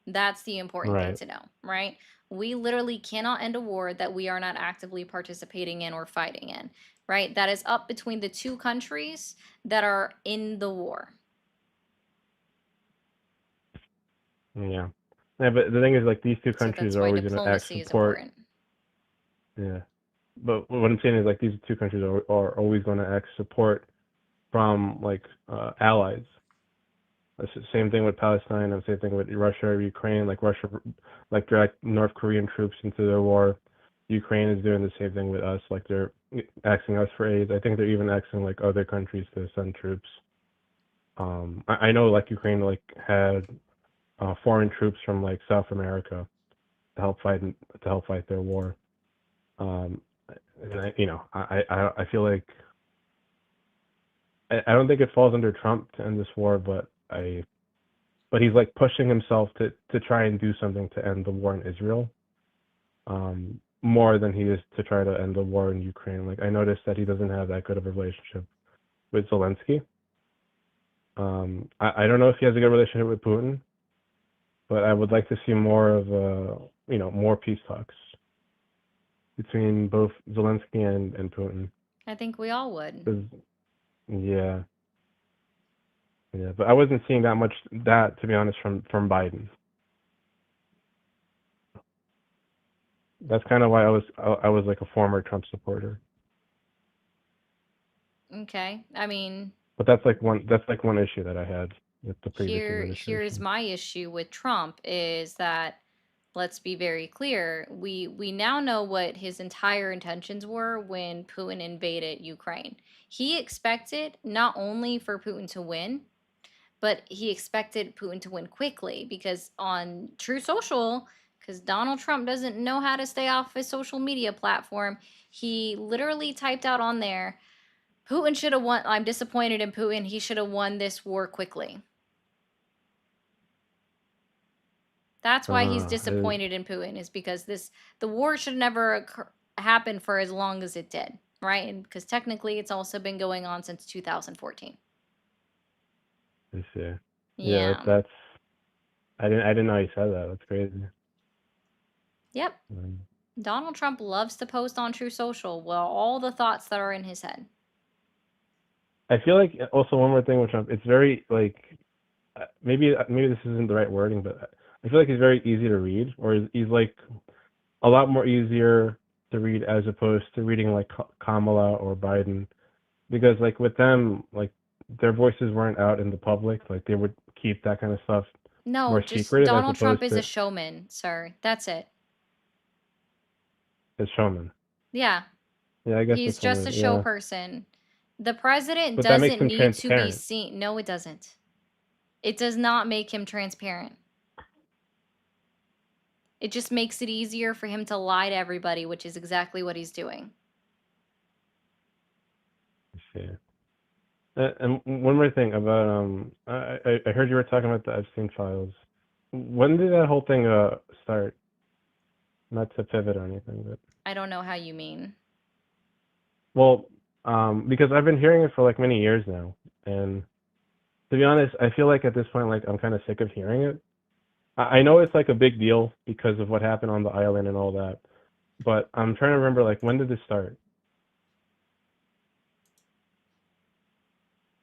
That's the important thing to know, right? We literally cannot end a war that we are not actively participating in or fighting in, right? That is up between the two countries that are in the war. Yeah. Yeah, but the thing is, like, these two countries that's are why always going to act diplomacy is support. important. Yeah. But what I'm saying is, like, these two countries are always going to act support from, like, allies. It's the same thing with Palestine, and same thing with Russia or Ukraine. Like, Russia, like, direct North Korean troops into their war. Ukraine is doing the same thing with us. Like, they're asking us for aid. I think they're even asking, like, other countries to send troops. I know, like, Ukraine, like, had foreign troops from, like, South America to help fight their war. And I feel like I don't think it falls under Trump to end this war, but he's like pushing himself to try and do something to end the war in Israel, more than he is to try to end the war in Ukraine. Like, I noticed that he doesn't have that good of a relationship with Zelensky. I don't know if he has a good relationship with Putin, but I would like to see more of more peace talks between both Zelensky and Putin. I think we all would. Yeah, but I wasn't seeing that much, to be honest, from Biden. That's kind of why I was like a former Trump supporter. Okay, I mean, but that's like one issue that I had with the previous administration. Here's my issue with Trump is that, let's be very clear, we now know what his entire intentions were when Putin invaded Ukraine. He expected not only for Putin to win, but he expected Putin to win quickly, because on Truth Social, because Donald Trump doesn't know how to stay off his social media platform, he literally typed out on there, Putin should have won. I'm disappointed in Putin. He should have won this war quickly. That's why he's disappointed in Putin, is because the war should never happen for as long as it did, right? And because technically it's also been going on since 2014. I see. Yeah. That's I didn't know you said that. That's crazy. Yep. Donald Trump loves to post on Truth Social, well, all the thoughts that are in his head. I feel like also one more thing with Trump, it's very like maybe this isn't the right wording, but I feel like he's very easy to read, or he's like a lot more easier to read as opposed to reading like Kamala or Biden, because like with them, like their voices weren't out in the public, like they would keep that kind of stuff No, more just secretive as Donald Trump opposed is a to showman, sir. That's it. his showman. Yeah, Yeah, I guess he's that's what just a it is. show Yeah, person. The president but that makes doesn't him need to be transparent. seen. No, it doesn't. It does not make him transparent. It just makes it easier for him to lie to everybody, which is exactly what he's doing. Yeah. And one more thing about I heard you were talking about the Epstein files. When did that whole thing start? Not to pivot or anything, but I don't know how you mean. well, because I've been hearing it for like many years now, and to be honest, I feel like at this point, like I'm kind of sick of hearing it. I know it's like a big deal because of what happened on the island and all that, but I'm trying to remember like when did this start?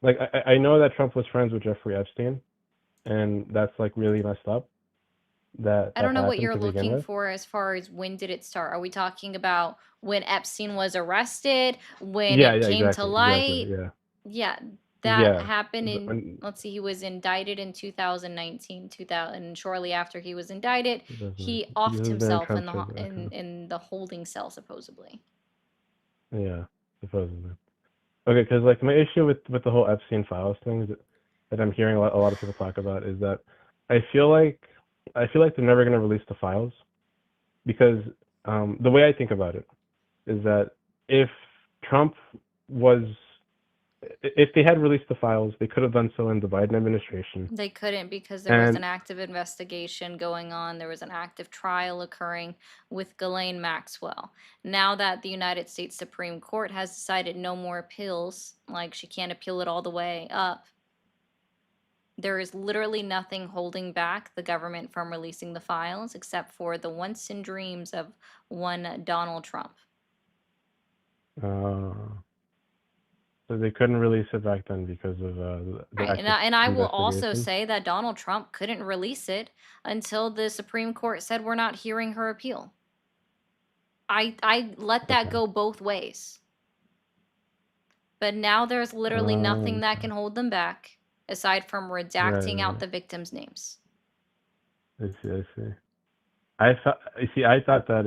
Like I know that Trump was friends with Jeffrey Epstein, and that's like really messed up that I that don't know what happened you're to begin looking with. for as far as when did it start. Are we talking about when Epstein was arrested, when Yeah, it yeah, came to exactly, light? yeah, Yeah, that yeah. happened in, When, let's see, he was indicted in 2019, 2000, and shortly after he was indicted, this he has offed been in himself in Trump's the okay. in the holding cell supposedly. Yeah, supposedly. Okay, because like my issue with the whole Epstein files thing that I'm hearing a lot of people talk about is that I feel like they're never going to release the files because the way I think about it is that if Trump was if they had released the files, they could have done so in the Biden administration. They couldn't because there was And an active investigation going on. There was an active trial occurring with Ghislaine Maxwell. Now that the United States Supreme Court has decided no more appeals, like she can't appeal it all the way up, there is literally nothing holding back the government from releasing the files except for the once in dreams of one Donald Trump. so they couldn't release it back then because of the Right, active and I will also investigation. say that Donald Trump couldn't release it until the Supreme Court said we're not hearing her appeal. I let that Okay. go both ways. But now there's literally nothing that can hold them back aside from redacting out Right. the victims' names. I see. I thought that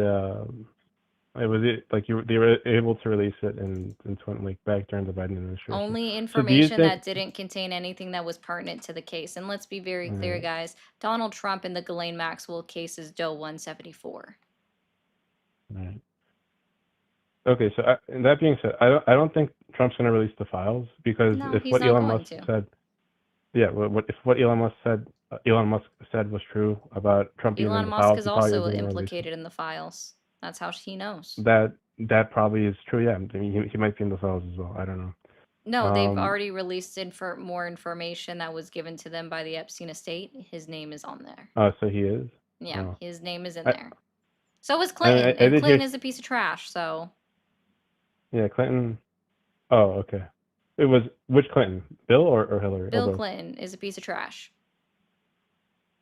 it was like they were able to release it in 20, like back during the Biden administration. Only So do you information think? that didn't contain anything that was pertinent to the case. And let's be very clear, Right. guys. Donald Trump in the Ghislaine Maxwell case is Doe 174. Right. Okay, so and that being said, I don't think Trump's going to release the files because No, if he's what not Elon going Musk to. said, yeah, if what Elon Musk said was true about Trump being in Elon the Musk files, is he probably also isn't going to release it. implicated in the files. That's how he knows. That probably is true. Yeah, I mean, he might be in the files as well. I don't know. No, they've already released more information that was given to them by the Epstein estate. His name is on there. Oh, so he is. Yeah, Oh. his name is in I there. So is I Clinton, and did hear. Clinton is a piece of trash, so Yeah, Clinton. Oh, okay. It was which Clinton? Bill or Hillary? Or Bill both? Clinton is a piece of trash.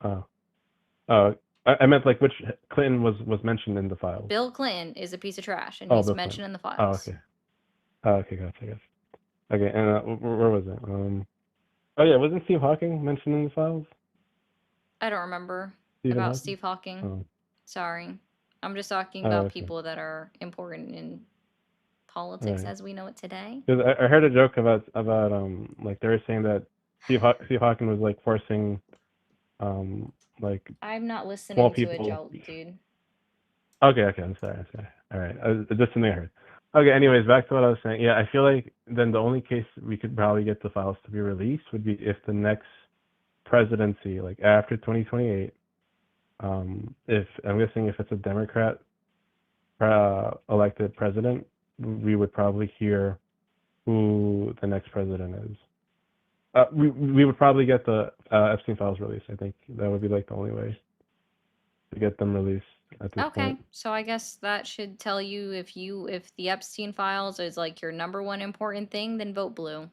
Oh. I meant like which Clinton was mentioned in the files. Bill Clinton is a piece of trash, and Oh, he's Bill mentioned Clinton. in the Oh, files. okay. Oh, okay, gotcha. Okay, and where was it? Oh yeah, wasn't Steve Hawking mentioned in the files? I don't remember Stephen about Hawking? Steve Hawking. Oh. Sorry. I'm just talking Oh, about okay. people that are important in politics Right. as we know it today. Because I heard a joke about like they were saying that Steve Hawking was like forcing like I'm not small listening to a people. joke, dude. Okay, I'm sorry. All right, just something I heard. Okay, anyways, back to what I was saying. Yeah, I feel like then the only case we could probably get the files to be released would be if the next presidency, like after 2028, if I'm guessing if it's a Democrat elected president, we would probably hear who the next president is. We would probably get the Epstein files released. I think that would be like the only way to get them released at this Okay, point. so I guess that should tell you if the Epstein files is like your number one important thing, then vote blue.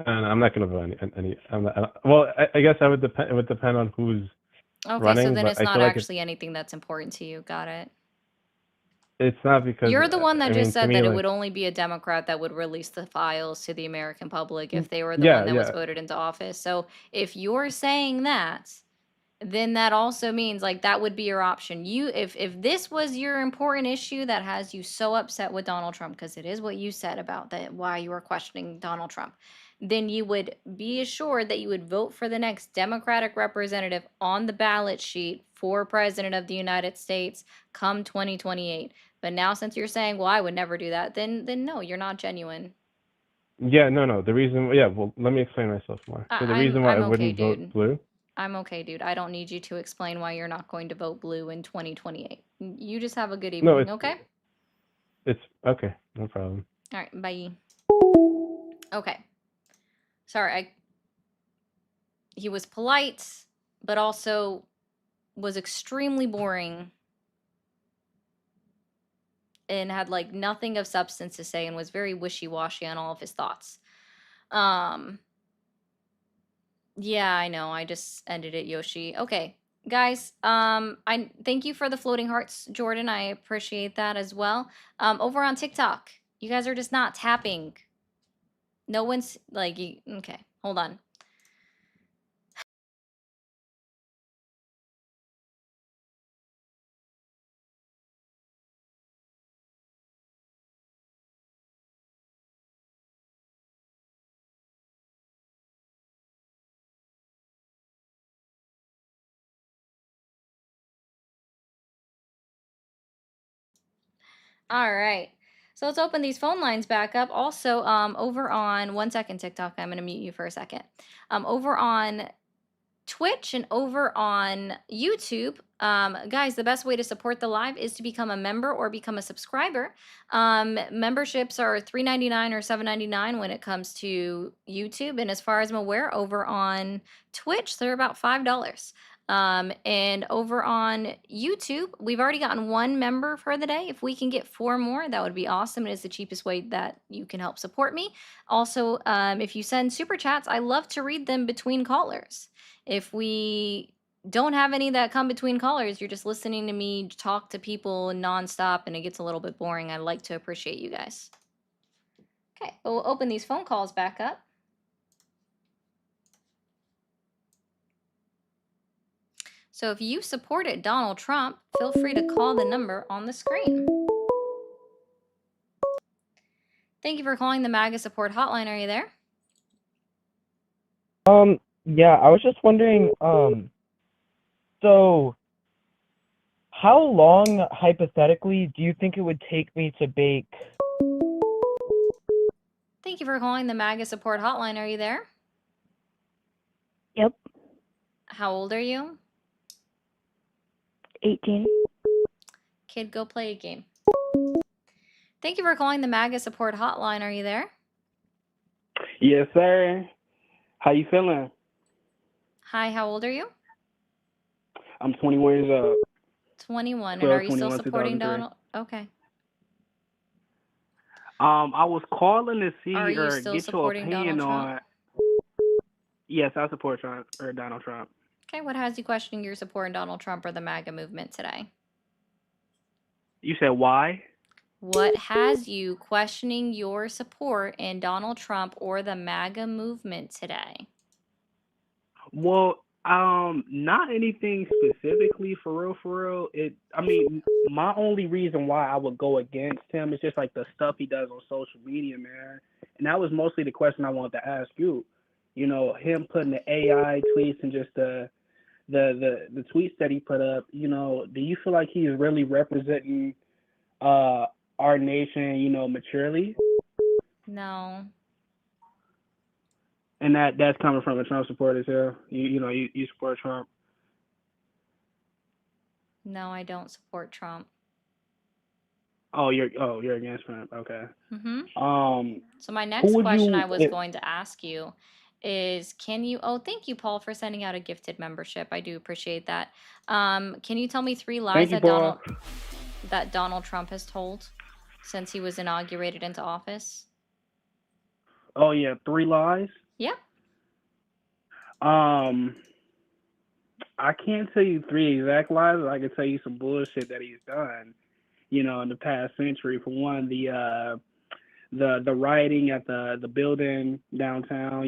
And I'm not going to vote any. I'm not, well, I guess I would depend. It would depend on who's Okay, so running. then But it's I not feel like actually anything that's important to you. Got it. it's not because You're the one that I just mean, to said me, that it like, would only be a Democrat that would release the files to the American public if they were the yeah, one that was yeah, voted into office. So if you're saying that, then that also means like that would be your option. If this was your important issue that has you so upset with Donald Trump, because it is what you said about that why you were questioning Donald Trump, then you would be assured that you would vote for the next Democratic representative on the ballot sheet for President of the United States come 2028. But now since you're saying, well, I would never do that, then no, you're not genuine. yeah. No. The reason, yeah. Well, let me explain myself more. So the reason why I I'm okay, wouldn't vote dude. blue. I'm okay, dude. I don't need you to explain why you're not going to vote blue in 2028. You just have a good No, evening, okay? it's okay. No problem. All right, bye. Okay. Sorry, he was polite, but also was extremely boring and had like nothing of substance to say and was very wishy-washy on all of his thoughts. Yeah, I know. I just ended it, Yoshi. Okay. Guys, I thank you for the floating hearts, Jordan. I appreciate that as well. Over on TikTok, you guys are just not tapping. No one's like, okay, hold on. All right. So let's open these phone lines back up. Also, over on 1 second, TikTok, I'm gonna mute you for a second. Over on Twitch and over on YouTube, guys, the best way to support the live is to become a member or become a subscriber. Memberships are $3.99 or $7.99 when it comes to YouTube, and as far as I'm aware, over on Twitch, they're about $5. And over on YouTube, we've already gotten 1 member for the day. If we can get 4 more, that would be awesome. It is the cheapest way that you can help support me. Also, if you send super chats, I love to read them between callers. If we don't have any that come between callers, you're just listening to me talk to people nonstop and it gets a little bit boring. I like to appreciate you guys. Okay, we'll open these phone calls back up. So if you supported Donald Trump, feel free to call the number on the screen. Thank you for calling the MAGA support hotline. Are you there? Yeah, I was just wondering, so how long, hypothetically, do you think it would take me to bake? Thank you for calling the MAGA support hotline. Are you there? Yep. How old are you? 18. Kid, go play a game. Thank you for calling the MAGA support hotline. Are you there? Yes, sir. How you feeling? Hi, how old are you? I'm 21 years old. 21. And are you still supporting Donald? Okay. I was calling to see Are you or still get your supporting opinion Donald on. Yes, I support Trump or Donald Trump. Okay, what has you questioning your support in Donald Trump or the MAGA movement today? You said why? What has you questioning your support in Donald Trump or the MAGA movement today? Well, not anything specifically for real, for real. I mean, my only reason why I would go against him is just like the stuff he does on social media, man. And that was mostly the question I wanted to ask you. You know, him putting the AI tweets and just the tweets that he put up. You know, do you feel like he's really representing our nation, you know, maturely? No. And that's coming from a Trump supporter too. You support Trump. No, I don't support Trump. Oh, you're against Trump. Okay. Mm-hmm. So my next question I was going to ask you is, can you? Oh, thank you, Paul, for sending out a gifted membership. I do appreciate that. Can you tell me 3 lies that Donald Trump has told since he was inaugurated into office? Oh yeah, 3 lies. Yeah. I can't tell you 3 exact lies, but I can tell you some bullshit that he's done. you know, in the past century. For one, the rioting at the building downtown,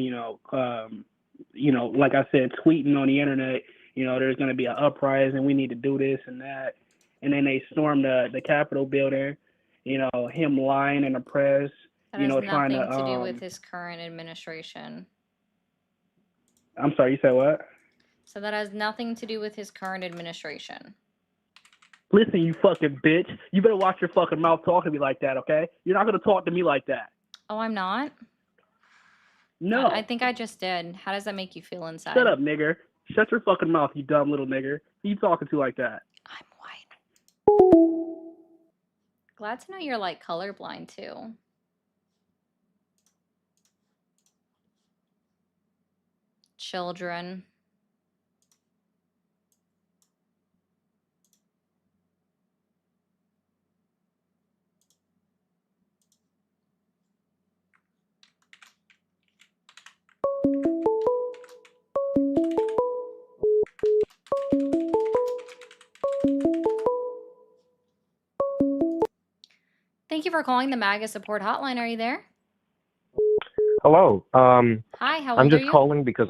like I said, tweeting on the internet, there's going to be an uprising, we need to do this and that. And then they stormed the Capitol building, him lying in the press, That has trying nothing to, to do with his current administration. I'm sorry, you said what? So that has nothing to do with his current administration. Listen, you fucking bitch. You better watch your fucking mouth talking to me like that, okay? You're not going to talk to me like that. Oh, I'm not? No. I think I just did. How does that make you feel inside? Shut up, nigger. Shut your fucking mouth, you dumb little nigger. Who you talking to like that? I'm white. Glad to know you're like colorblind too. Children. Thank you for calling the MAGA support hotline. Are you there? Hello. Hi, how I'm old are just you? calling because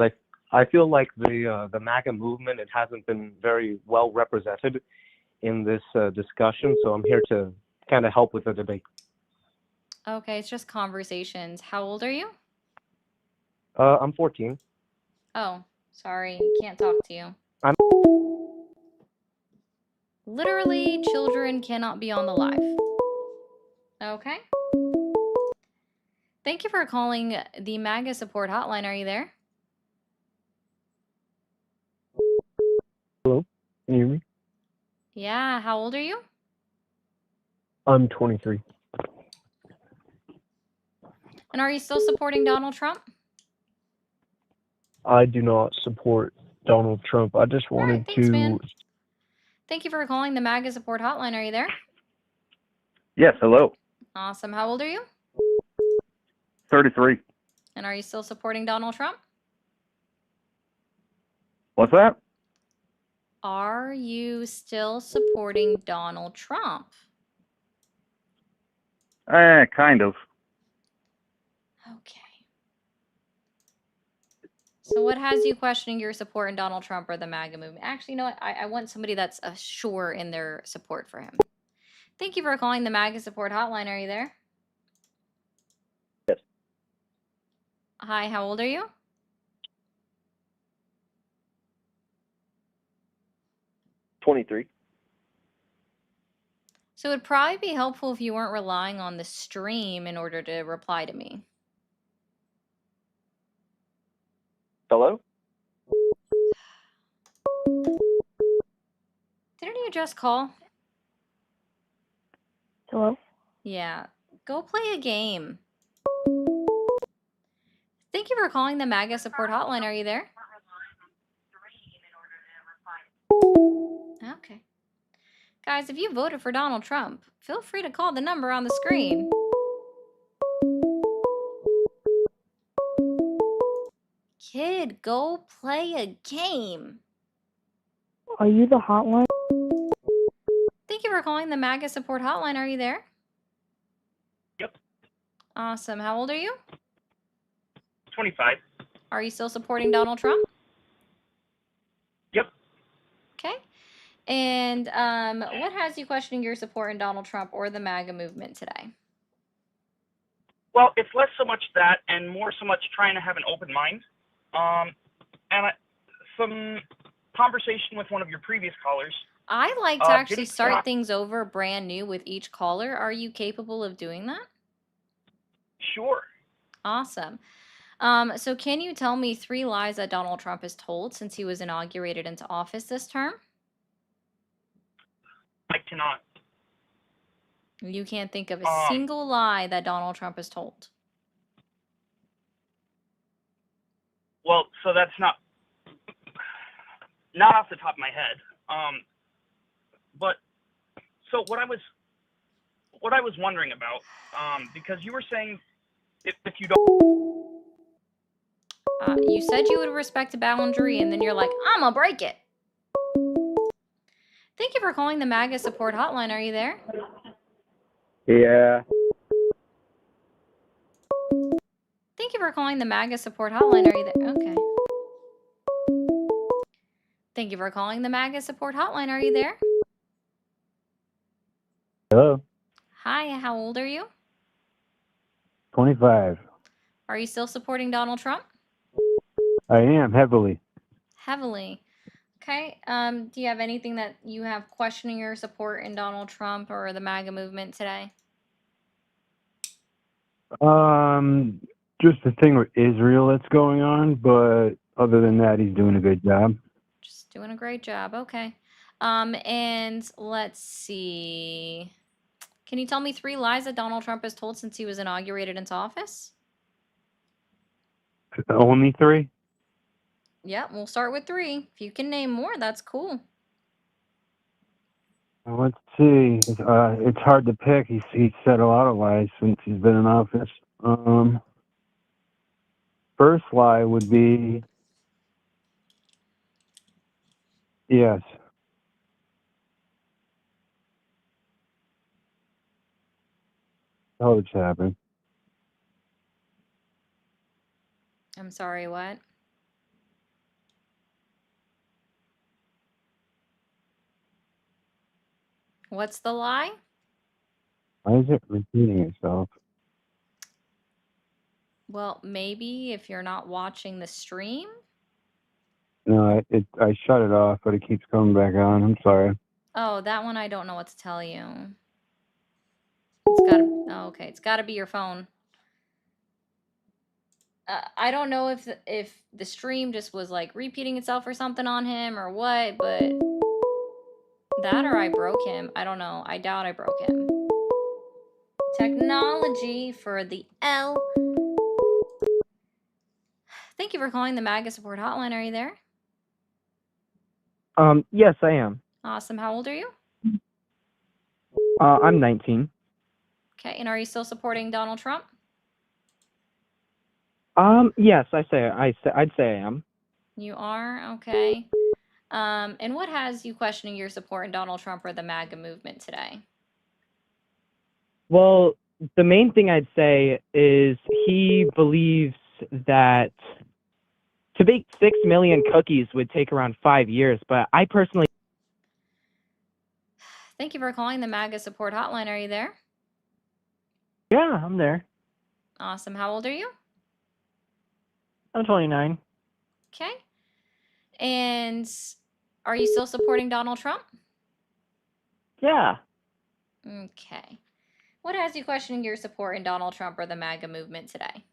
I feel like the MAGA movement, it hasn't been very well represented in this discussion, so I'm here to kind of help with the debate. Okay, it's just conversations. How old are you? I'm 14. Oh, sorry, can't talk to you. I'm Literally, children cannot be on the live. Okay. Thank you for calling the MAGA support hotline. Are you there? Hello. Can you hear me? Yeah, how old are you? I'm 23. And are you still supporting Donald Trump? I do not support Donald Trump. I just wanted Thanks, to. man. Thank you for calling the MAGA support hotline. Are you there? Yes, hello. Awesome. How old are you? 33. And are you still supporting Donald Trump? What's that? Are you still supporting Donald Trump? Kind of. Okay. So what has you questioning your support in Donald Trump or the MAGA movement? Actually, you know what? I want somebody that's sure in their support for him. Thank you for calling the MAGA support hotline. Are you there? Yes. Hi, how old are you? $23. So it would probably be helpful if you weren't relying on the stream in order to reply to me. Hello? Didn't you just call? Hello? Yeah. Go play a game. Thank you for calling the MAGA support hotline. Are you there? Okay. Guys, if you voted for Donald Trump, feel free to call the number on the screen. Kid, go play a game. Are you the hotline? Thank you for calling the MAGA support hotline. Are you there? Yep. Awesome. How old are you? 25. Are you still supporting Donald Trump? Yep. Okay. And what has you questioning your support in Donald Trump or the MAGA movement today? Well, it's less so much that and more so much trying to have an open mind. Some conversation with one of your previous callers. I like to actually didn't start stop. things over brand new with each caller. Are you capable of doing that? Sure. Awesome. So can you tell me 3 lies that Donald Trump has told since he was inaugurated into office this term? I cannot. You can't think of a single lie that Donald Trump has told. Well, so that's not off the top of my head. But so what I was wondering about, because you were saying if you don't. You said you would respect a boundary, and then you're like, I'm gonna break it. Thank you for calling the MAGA support hotline. Are you there? Yeah. Thank you for calling the MAGA support hotline. Are you there? Okay. Thank you for calling the MAGA support hotline. Are you there? Hello, Hi, how old are you? 25. Are you still supporting Donald Trump? I am heavily. Heavily. Okay. Do you have anything that you have questioning your support in Donald Trump or the MAGA movement today? Just the thing with Israel that's going on, but other than that, he's doing a good job. Just doing a great job. Okay. And let's see. Can you tell me 3 lies that Donald Trump has told since he was inaugurated into office? Only 3? Yeah, we'll start with 3. If you can name more, that's cool. Let's see. It's hard to pick. He's said a lot of lies since he's been in office. First lie would be yes. Oh, it's happened. I'm sorry, what? What's the lie? Why is it repeating itself? Well, maybe if you're not watching the stream. No, I shut it off, but it keeps coming back on. I'm sorry. Oh, that one I don't know what to tell you. It's gotta, oh, okay, it's gotta be your phone. I don't know if the stream just was like repeating itself or something on him or what, but that or I broke him. I don't know. I doubt I broke him. Technology for the L. Thank you for calling the MAGA support hotline. Are you there? Yes, I am. Awesome. How old are you? I'm 19. Okay, and are you still supporting Donald Trump? Yes, I'd say I am. You are? Okay. And what has you questioning your support in Donald Trump or the MAGA movement today? Well, the main thing I'd say is he believes that to bake 6 million cookies would take around 5 years, but I personally. Thank you for calling the MAGA support hotline. Are you there? Yeah, I'm there. Awesome. How old are you? I'm 29. Okay. And are you still supporting Donald Trump? Yeah. Okay. What has you questioning your support in Donald Trump or the MAGA movement today?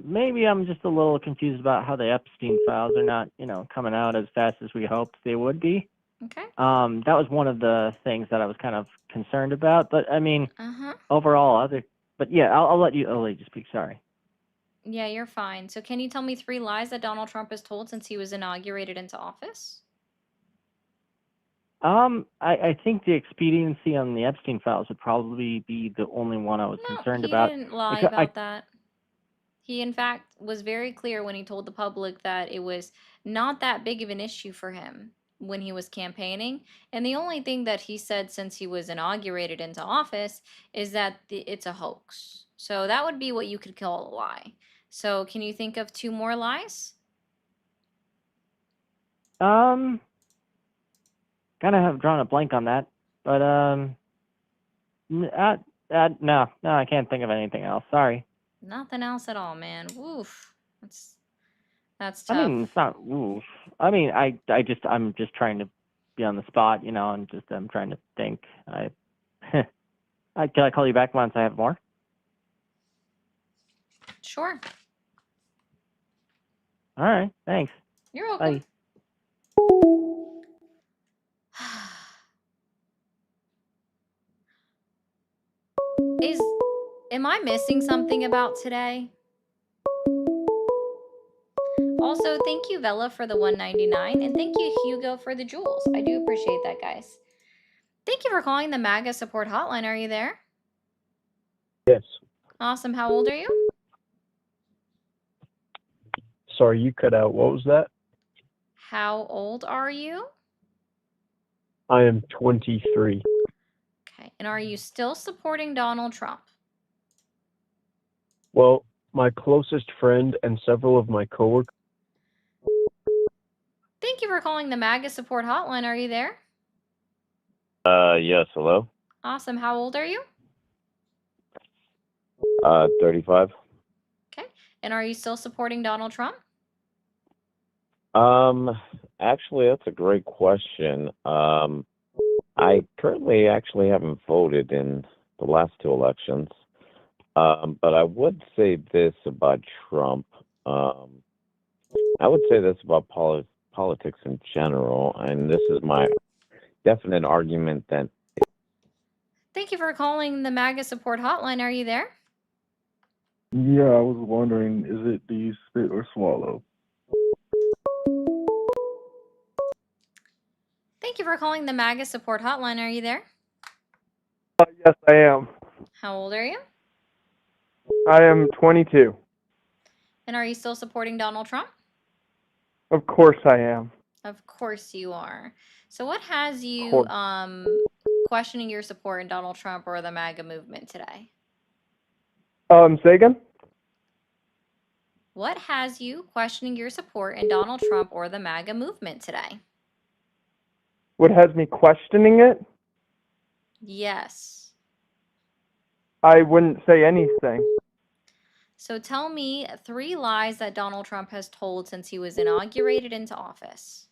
Maybe I'm just a little confused about how the Epstein files are not, coming out as fast as we hoped they would be. Okay. That was one of the things that I was kind of concerned about, but I mean, overall, but yeah, I'll let you speak. Sorry. Yeah, you're fine. So can you tell me 3 lies that Donald Trump has told since he was inaugurated into office? I think the expediency on the Epstein files would probably be the only one I was concerned about. He didn't lie about that. He, in fact, was very clear when he told the public that it was not that big of an issue for him when he was campaigning. And the only thing that he said since he was inaugurated into office is that it's a hoax. So that would be what you could call a lie. So can you think of 2 more lies? Kind of have drawn a blank on that, but no, I can't think of anything else. Sorry. Nothing else at all, man. Woof. That's tough. I mean, it's not oof. I mean, I'm just trying to be on the spot, and I'm trying to think. Can I call you back once I have more? Sure. All right. Thanks. You're welcome. Bye. Am I missing something about today? Also, thank you, Vela, for the $1.99, and thank you, Hugo, for the jewels. I do appreciate that, guys. Thank you for calling the MAGA support hotline. Are you there? Yes. Awesome. How old are you? Sorry, you cut out. What was that? How old are you? I am 23. And are you still supporting Donald Trump? Well, my closest friend and several of my coworkers. Thank you for calling the MAGA support hotline. Are you there? Yes, hello. Awesome. How old are you? 35. Okay. And are you still supporting Donald Trump? Actually, that's a great question. I currently actually haven't voted in the last two elections. But I would say this about Trump. I would say this about politics in general, and this is my definite argument that. Thank you for calling the MAGA support hotline. Are you there? Yeah, I was wondering, is it do you spit or swallow? Thank you for calling the MAGA support hotline. Are you there? Yes, I am. How old are you? I am 22. And are you still supporting Donald Trump? Of course I am. Of course you are. So what has you course. questioning your support in Donald Trump or the MAGA movement today? Say again? What has you questioning your support in Donald Trump or the MAGA movement today? What has me questioning it? Yes. I wouldn't say anything. So tell me 3 lies that Donald Trump has told since he was inaugurated into office.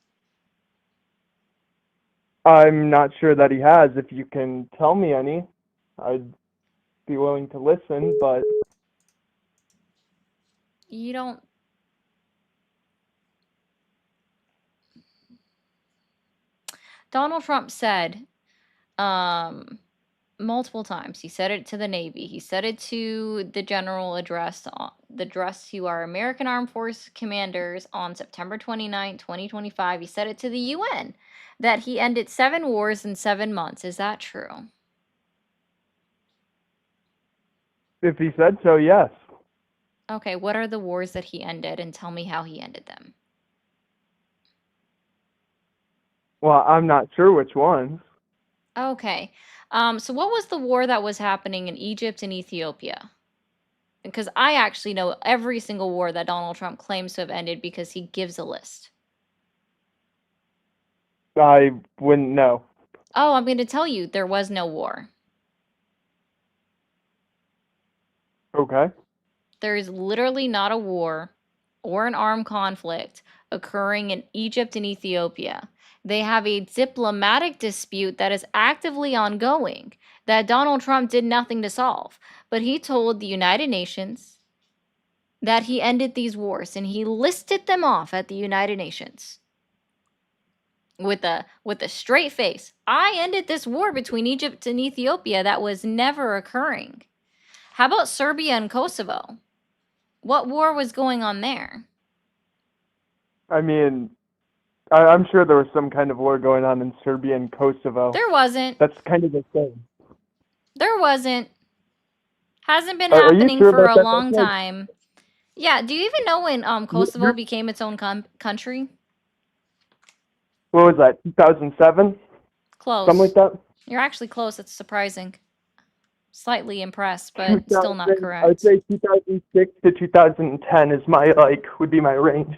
I'm not sure that he has. If you can tell me any, I'd be willing to listen, but You don't... Donald Trump said multiple times. He said it to the Navy. He said it to the general address, the address to our American Armed Force commanders on September 29, 2025. He said it to the UN that he ended 7 wars in 7 months. Is that true? if he said so, yes. Okay, what are the wars that he ended, and tell me how he ended them. Well, I'm not sure which ones. Okay. So what was the war that was happening in Egypt and Ethiopia? Because I actually know every single war that Donald Trump claims to have ended because he gives a list. I wouldn't know. Oh, I'm going to tell you, there was no war. Okay. There is literally not a war or an armed conflict occurring in Egypt and Ethiopia. They have a diplomatic dispute that is actively ongoing that Donald Trump did nothing to solve. But he told the United Nations that he ended these wars, and he listed them off at the United Nations with a straight face. I ended this war between Egypt and Ethiopia that was never occurring. How about Serbia and Kosovo? What war was going on there? I mean, I'm sure there was some kind of war going on in Serbia and Kosovo. There wasn't. That's kind of the thing. There wasn't. Hasn't been Are you happening sure for about a that? long That's like- time. Yeah, do you even know when Kosovo became its own country? What was that, 2007? Close. Something like that? You're actually close. It's surprising. Slightly impressed, but still not 2000 correct. I'd say 2006 to 2010 is would be my range.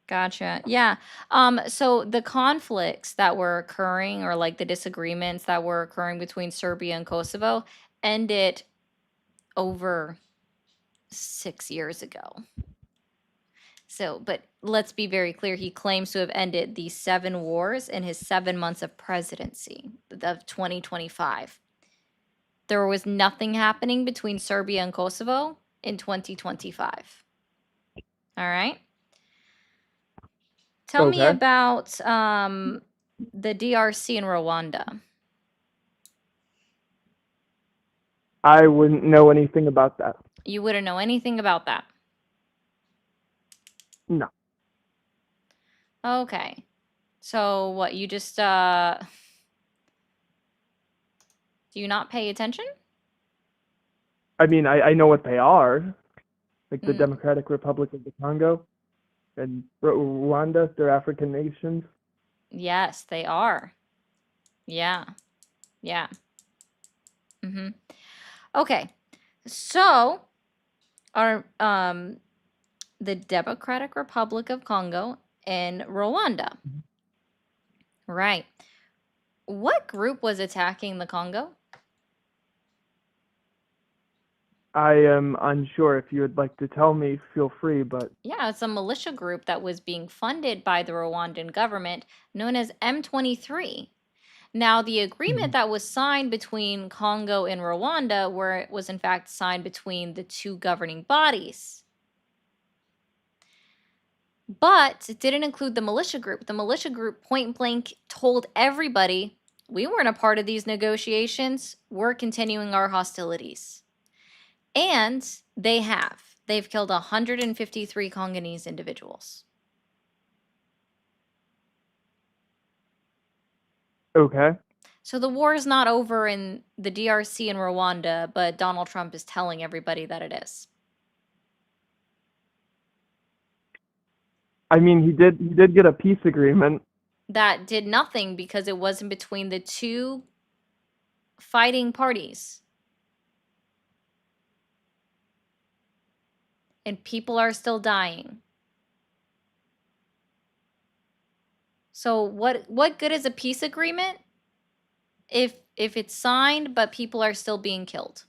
Gotcha. Yeah. So the conflicts that were occurring, or like the disagreements that were occurring between Serbia and Kosovo, ended over 6 years ago. So, but let's be very clear. He claims to have ended these 7 wars in his 7 months of presidency of 2025. There was nothing happening between Serbia and Kosovo in 2025. All right. Tell me Okay. about the DRC and Rwanda. I wouldn't know anything about that. You wouldn't know anything about that. No. Okay. So what, you just do you not pay attention? I mean, I know what they are, like the Democratic Republic of the Congo and Rwanda. They're African nations. Yes, they are. Yeah. Yeah. Mm-hmm. Okay. So our the Democratic Republic of Congo and Rwanda. Right. What group was attacking the Congo? I am unsure. If you would like to tell me, feel free, but Yeah, it's a militia group that was being funded by the Rwandan government known as M23. Now, the agreement that was signed between Congo and Rwanda, where it was in fact signed between the two governing bodies, but it didn't include the militia group. The militia group point blank told everybody, we weren't a part of these negotiations. We're continuing our hostilities. And they have. They've killed 153 Congolese individuals. okay. So the war is not over in the DRC and Rwanda, but Donald Trump is telling everybody that it is. I mean, he did get a peace agreement. That did nothing because it wasn't between the two fighting parties. And people are still dying. So what good is a peace agreement if it's signed but people are still being killed?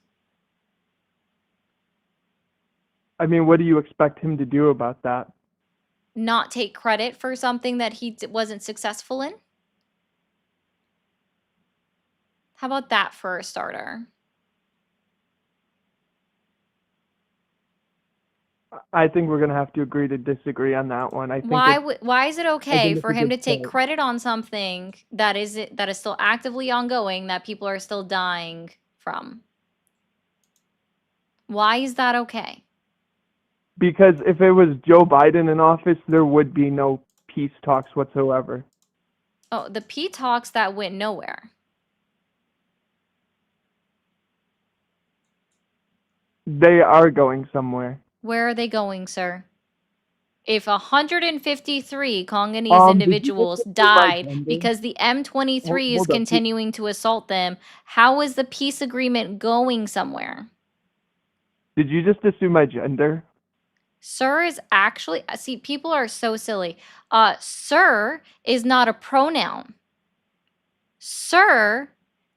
I mean, what do you expect him to do about that? Not take credit for something that he wasn't successful in? How about that for a starter? I think we're gonna have to agree to disagree on that one. I think Why is it I okay think it's for a him to good take start. credit on something that is still actively ongoing that people are still dying from? Why is that okay? Because if it was Joe Biden in office, there would be no peace talks whatsoever. Oh, the P talks that went nowhere. They are going somewhere. Where are they going, sir? If 153 Congolese Did you individuals just assume my died gender? because the M23 is Hold up. continuing to assault them, how is the peace agreement going somewhere? Did you just assume my gender? Sir is actually, see, people are so silly. Sir is not a pronoun. Sir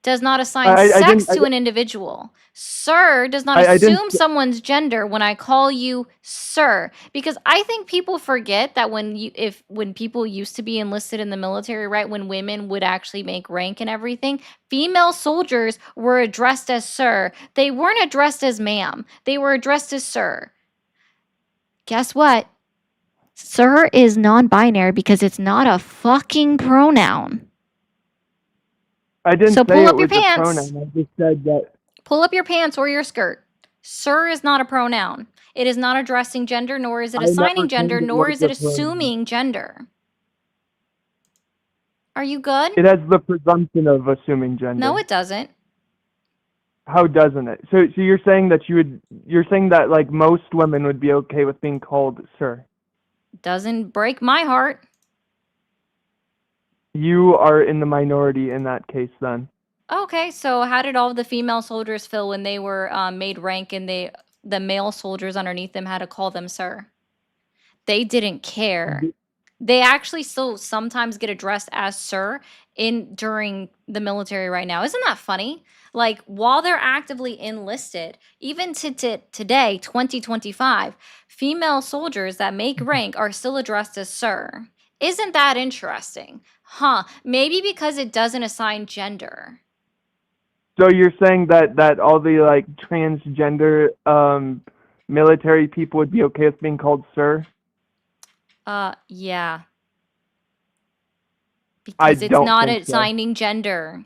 does not assign I sex didn't. to an individual. Sir does not I didn't. assume someone's gender when I call you sir, because I think people forget that when people used to be enlisted in the military, right, when women would actually make rank and everything, female soldiers were addressed as sir. They weren't addressed as ma'am. They were addressed as sir. Guess what? Sir is non-binary because it's not a fucking pronoun. I didn't So say pull it up your was a pants. pronoun. I just said that. Pull up your pants or your skirt. Sir is not a pronoun. It is not addressing gender, nor is it I never assigning claimed gender, it nor was is it a pronoun. assuming gender. Are you good? It has the presumption of assuming gender. No, it doesn't. How doesn't it? So you're saying that you're saying that like most women would be okay with being called sir. Doesn't break my heart. You are in the minority in that case then. Okay, so how did all of the female soldiers feel when they were made rank and the male soldiers underneath them had to call them sir? They didn't care. They actually still sometimes get addressed as sir during the military right now. Isn't that funny? Like while they're actively enlisted, even to today, 2025, female soldiers that make rank are still addressed as sir. Isn't that interesting? Huh, maybe because it doesn't assign gender. So you're saying that all the like transgender military people would be okay with being called sir? Yeah. I Because it's don't not think so. assigning gender.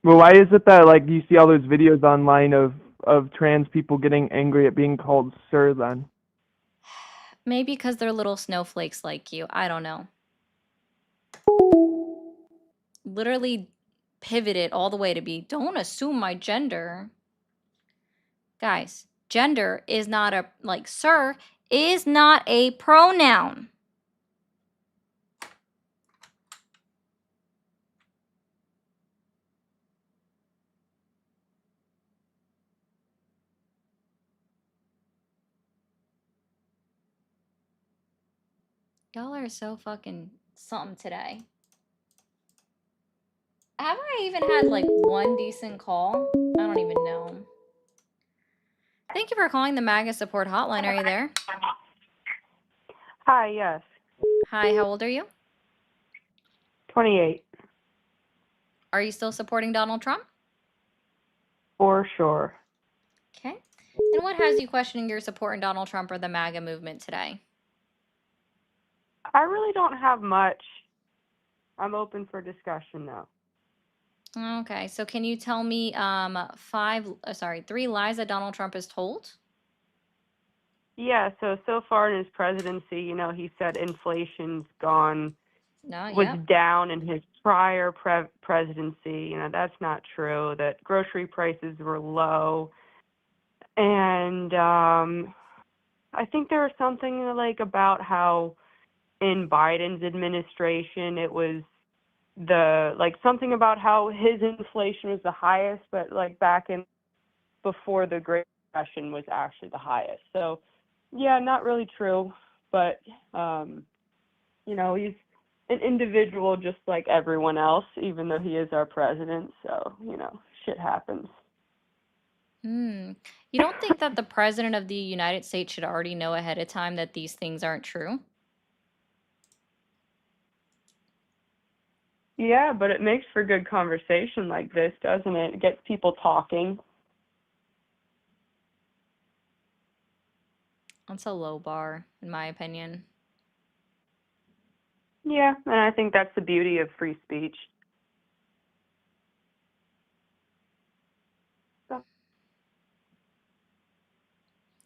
Well, why is it that like you see all those videos online of trans people getting angry at being called sir then? Maybe because they're little snowflakes like you. I don't know. Literally pivot it all the way to be, don't assume my gender. Guys, gender is not a, like, sir is not a pronoun. Y'all are so fucking something today. Have I even had like one decent call? I don't even know. Thank you for calling the MAGA support hotline. Are you there? Hi, yes. Hi, how old are you? 28, Are you still supporting Donald Trump? for sure. Okay. And what has you questioning your support in Donald Trump or the MAGA movement today? I really don't have much. I'm open for discussion though. Okay, so can you tell me 3 lies that Donald Trump has told? Yeah, so far in his presidency, he said inflation's gone, was Yep. down in his prior presidency. That's not true. That grocery prices were low. And I think there was something like about how in Biden's administration it was something about how his inflation was the highest, but like back in before the Great Recession was actually the highest. So yeah, not really true, but he's an individual just like everyone else, even though he is our president. So, shit happens. You don't think that the president of the United States should already know ahead of time that these things aren't true? Yeah, but it makes for good conversation like this, doesn't it? It gets people talking. That's a low bar, in my opinion. Yeah, and I think that's the beauty of free speech.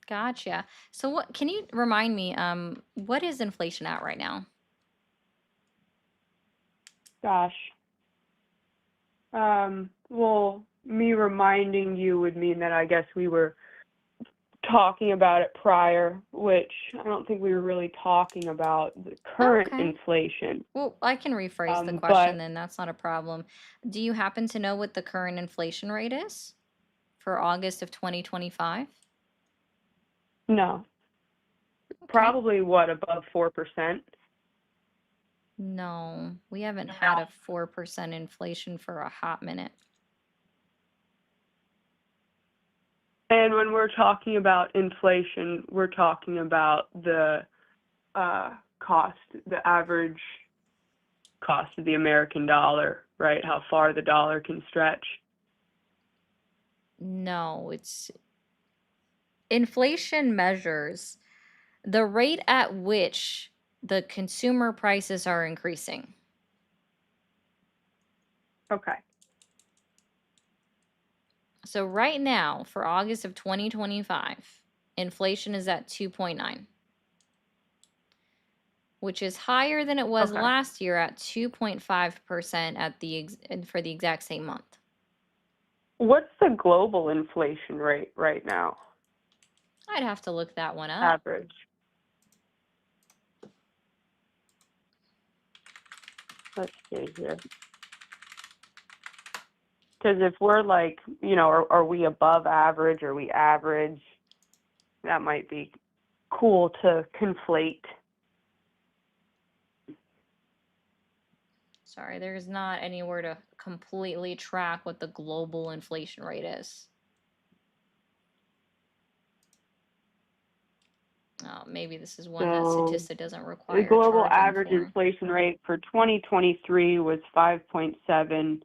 Gotcha. So what can you remind me, what is inflation at right now? Gosh. Well, me reminding you would mean that I guess we were talking about it prior, which I don't think we were really talking about the current Okay. inflation. Well, I can rephrase the But question then, that's not a problem. Do you happen to know what the current inflation rate is for August of 2025? no, probably above 4%. No, we haven't had a 4% inflation for a hot minute. And when we're talking about inflation, we're talking about the the average cost of the American dollar, right? How far the dollar can stretch. No, it's inflation measures the rate at which the consumer prices are increasing. Okay. So right now, for August of 2025, inflation is at 2.9, which is higher than it was Okay. last year at 2.5% for the exact same month. What's the global inflation rate right now? I'd have to look that one up. Average. Let's see here. Because if we're like, are we above average? Are we average? That might be cool to conflate. Sorry, there's not anywhere to completely track what the global inflation rate is. Oh, maybe this is one that So Statista doesn't the require global charging average for. inflation rate for 2023 was 5.7,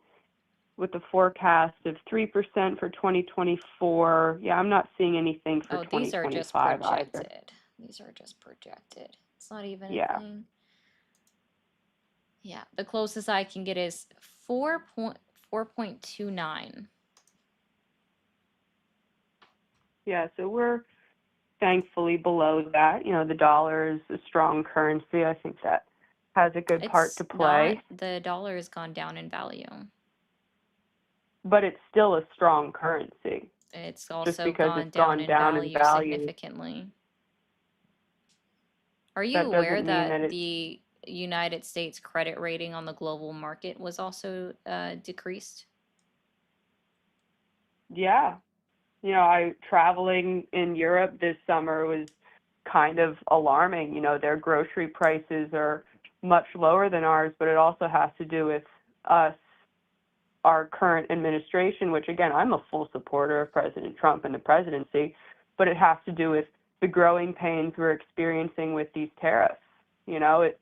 with a forecast of 3% for 2024. Yeah, I'm not seeing anything for Oh, these are just 2025 either. projected. These are just projected. It's not even a Yeah. thing. Yeah, the closest I can get is 4.29. Yeah, so we're thankfully below that. The dollar is a strong currency. I think that has a good part It's to play, not, the dollar has gone down in value. but it's still a strong currency. It's Just also because gone it's down gone in down in value value, significantly. Are you that aware doesn't mean that that it's, the United States credit rating on the global market was also decreased? yeah. Traveling in Europe this summer was kind of alarming. You know, their grocery prices are much lower than ours, but it also has to do with us, our current administration, which again, I'm a full supporter of President Trump and the presidency, but it has to do with the growing pains we're experiencing with these tariffs. You know, it's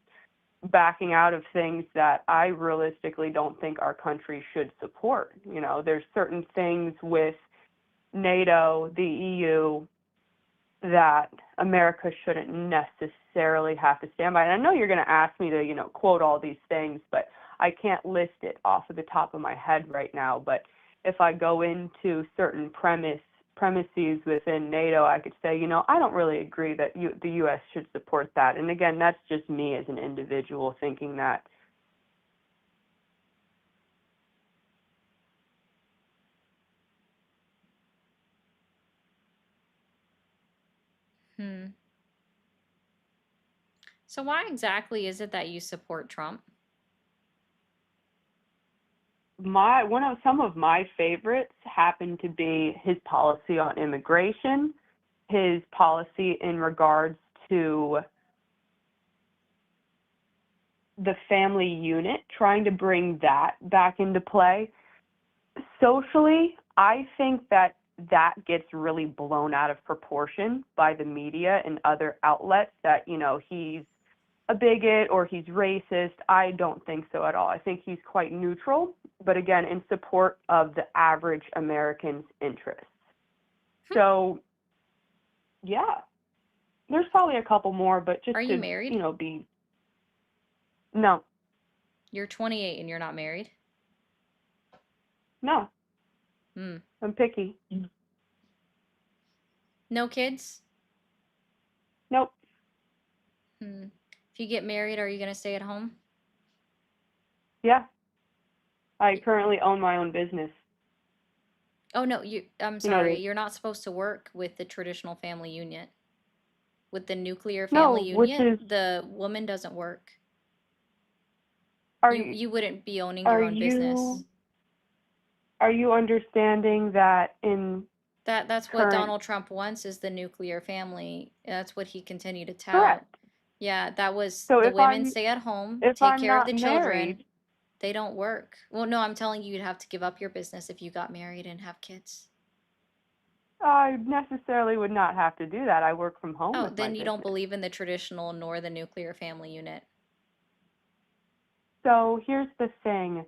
backing out of things that I realistically don't think our country should support. You know, there's certain things with NATO, the EU, that America shouldn't necessarily have to stand by. And I know you're going to ask me to, you know, quote all these things, but I can't list it off of the top of my head right now. But if I go into certain premises within NATO, I could say, you know, I don't really agree that the U.S. should support that. And again, that's just me as an individual thinking that. So why exactly is it that you support Trump? Some of my favorites happen to be his policy on immigration, his policy in regards to the family unit, trying to bring that back into play. Socially, I think that gets really blown out of proportion by the media and other outlets that, you know, he's a bigot or he's racist. I don't think so at all. I think he's quite neutral, but again, in support of the average American's interests. So, yeah, there's probably a couple more, but just Are to, you married? you know, no, You're 28 and you're not married? no, Hmm. I'm picky. No kids? Nope. If you get married, are you going to stay at home? Yeah. I currently own my own business. Oh, no, I'm You know, sorry. they- You're not supposed to work with the traditional family unit. With the nuclear No, family which unit, is- the woman doesn't work. Are You wouldn't be owning are your own business. Are you understanding that in That's what current? Donald Trump wants is the nuclear family. That's what he continued to tout. Correct. Yeah, that was So the if women I'm stay at home, if take I'm care of not the children. married, They don't work. Well, no, I'm telling you, you'd have to give up your business if you got married and have kids. I necessarily would not have to do that. I work from home Oh, with my then you don't business. believe in the traditional nor the nuclear family unit. So here's the thing.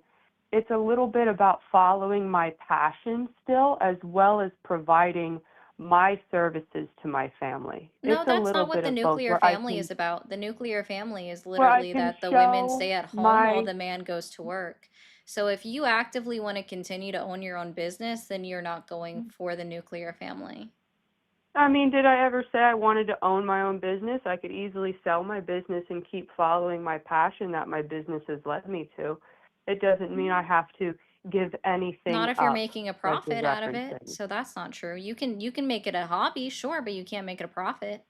It's a little bit about following my passion still, as well as providing my services to my family. No, It's a that's little not what bit the of both, nuclear where I family can is about. The nuclear family is where I literally can that the women show stay at home while my the man goes to work. So if you actively want to continue to own your own business, then you're not going for the nuclear family. I mean, did I ever say I wanted to own my own business? I could easily sell my business and keep following my passion that my business has led me to. It doesn't mean I have to give anything Not if you're up, making a like you're profit out of it. referencing. So that's not true. You can make it a hobby, sure, but you can't make it a profit.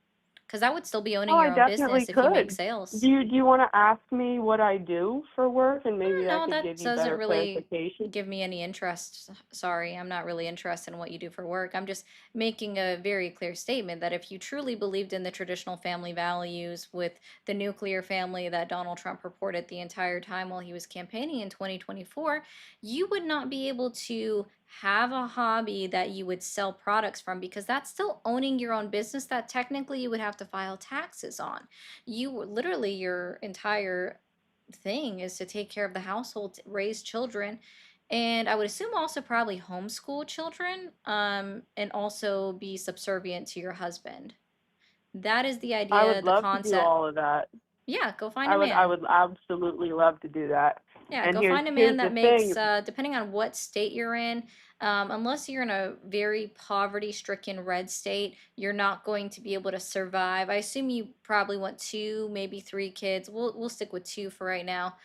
Because that would still be owning Oh, I your own definitely business if you make could. sales. Do you want to ask me what I do for work, and maybe that No, could that give you doesn't better really clarification? give me any interest. Sorry, I'm not really interested in what you do for work. I'm just making a very clear statement that if you truly believed in the traditional family values with the nuclear family that Donald Trump purported the entire time while he was campaigning in 2024, you would not be able to have a hobby that you would sell products from because that's still owning your own business that technically you would have to file taxes on. Literally, your entire thing is to take care of the household, raise children, and I would assume also probably homeschool children, and also be subservient to your husband. That is the I idea, would the love to do concept. all of that. Yeah, go find I a would man. absolutely love to do that. Yeah, And go here's find a man that the makes, thing. depending on what state you're in, unless you're in a very poverty-stricken red state, you're not going to be able to survive. I assume you probably want 2, maybe 3 kids. We'll stick with 2 for right now.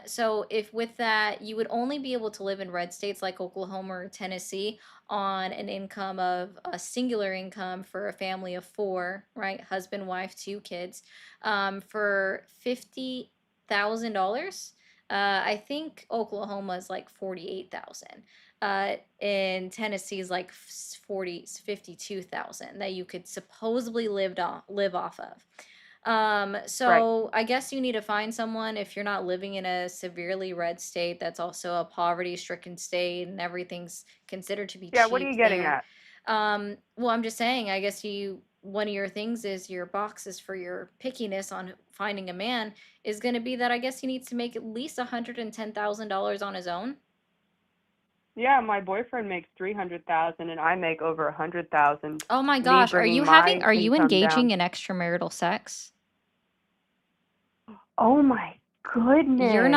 So if with that, you would only be able to live in red states like Oklahoma or Tennessee on an income of a singular income for a family of 4, right? Husband, wife, 2 kids, for $50,000. I think Oklahoma is like 48,000. in Tennessee is like 52,000 that you could supposedly live off of. Right. So I guess you need to find someone if you're not living in a severely red state that's also a poverty-stricken state and everything's considered to be Yeah, what are you cheap getting there. at? Well, I'm just saying, I guess one of your things is your boxes for your pickiness on finding a man is going to be that I guess he needs to make at least $110,000 on his own. Yeah, my boyfriend makes 300,000 and I make over 100,000. Oh my Me gosh, are bringing you my income engaging down. in extramarital sex? Oh my You're goodness,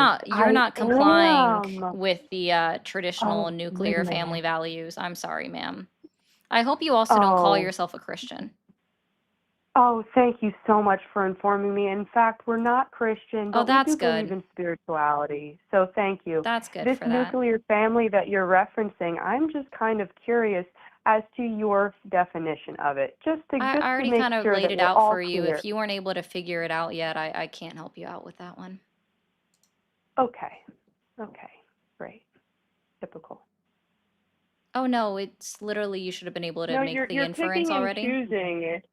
not complying am. with the traditional Oh nuclear family goodness. values. I'm sorry, ma'am. I hope you also don't call Oh. yourself a Christian. Oh, thank you so much for informing me. In fact, we're not Christian, Oh, but we that's do believe good. in spirituality. So thank you. That's good This for that. nuclear family that you're referencing, I'm just kind of curious as to your definition of it, just I to already make kind of sure laid that it we're out all for you. clear. If you weren't able to figure it out yet, I can't help you out with that one. Okay. Okay. Great. Typical. Oh no, it's literally you should have been able to No, make the you're inference picking and already. choosing it.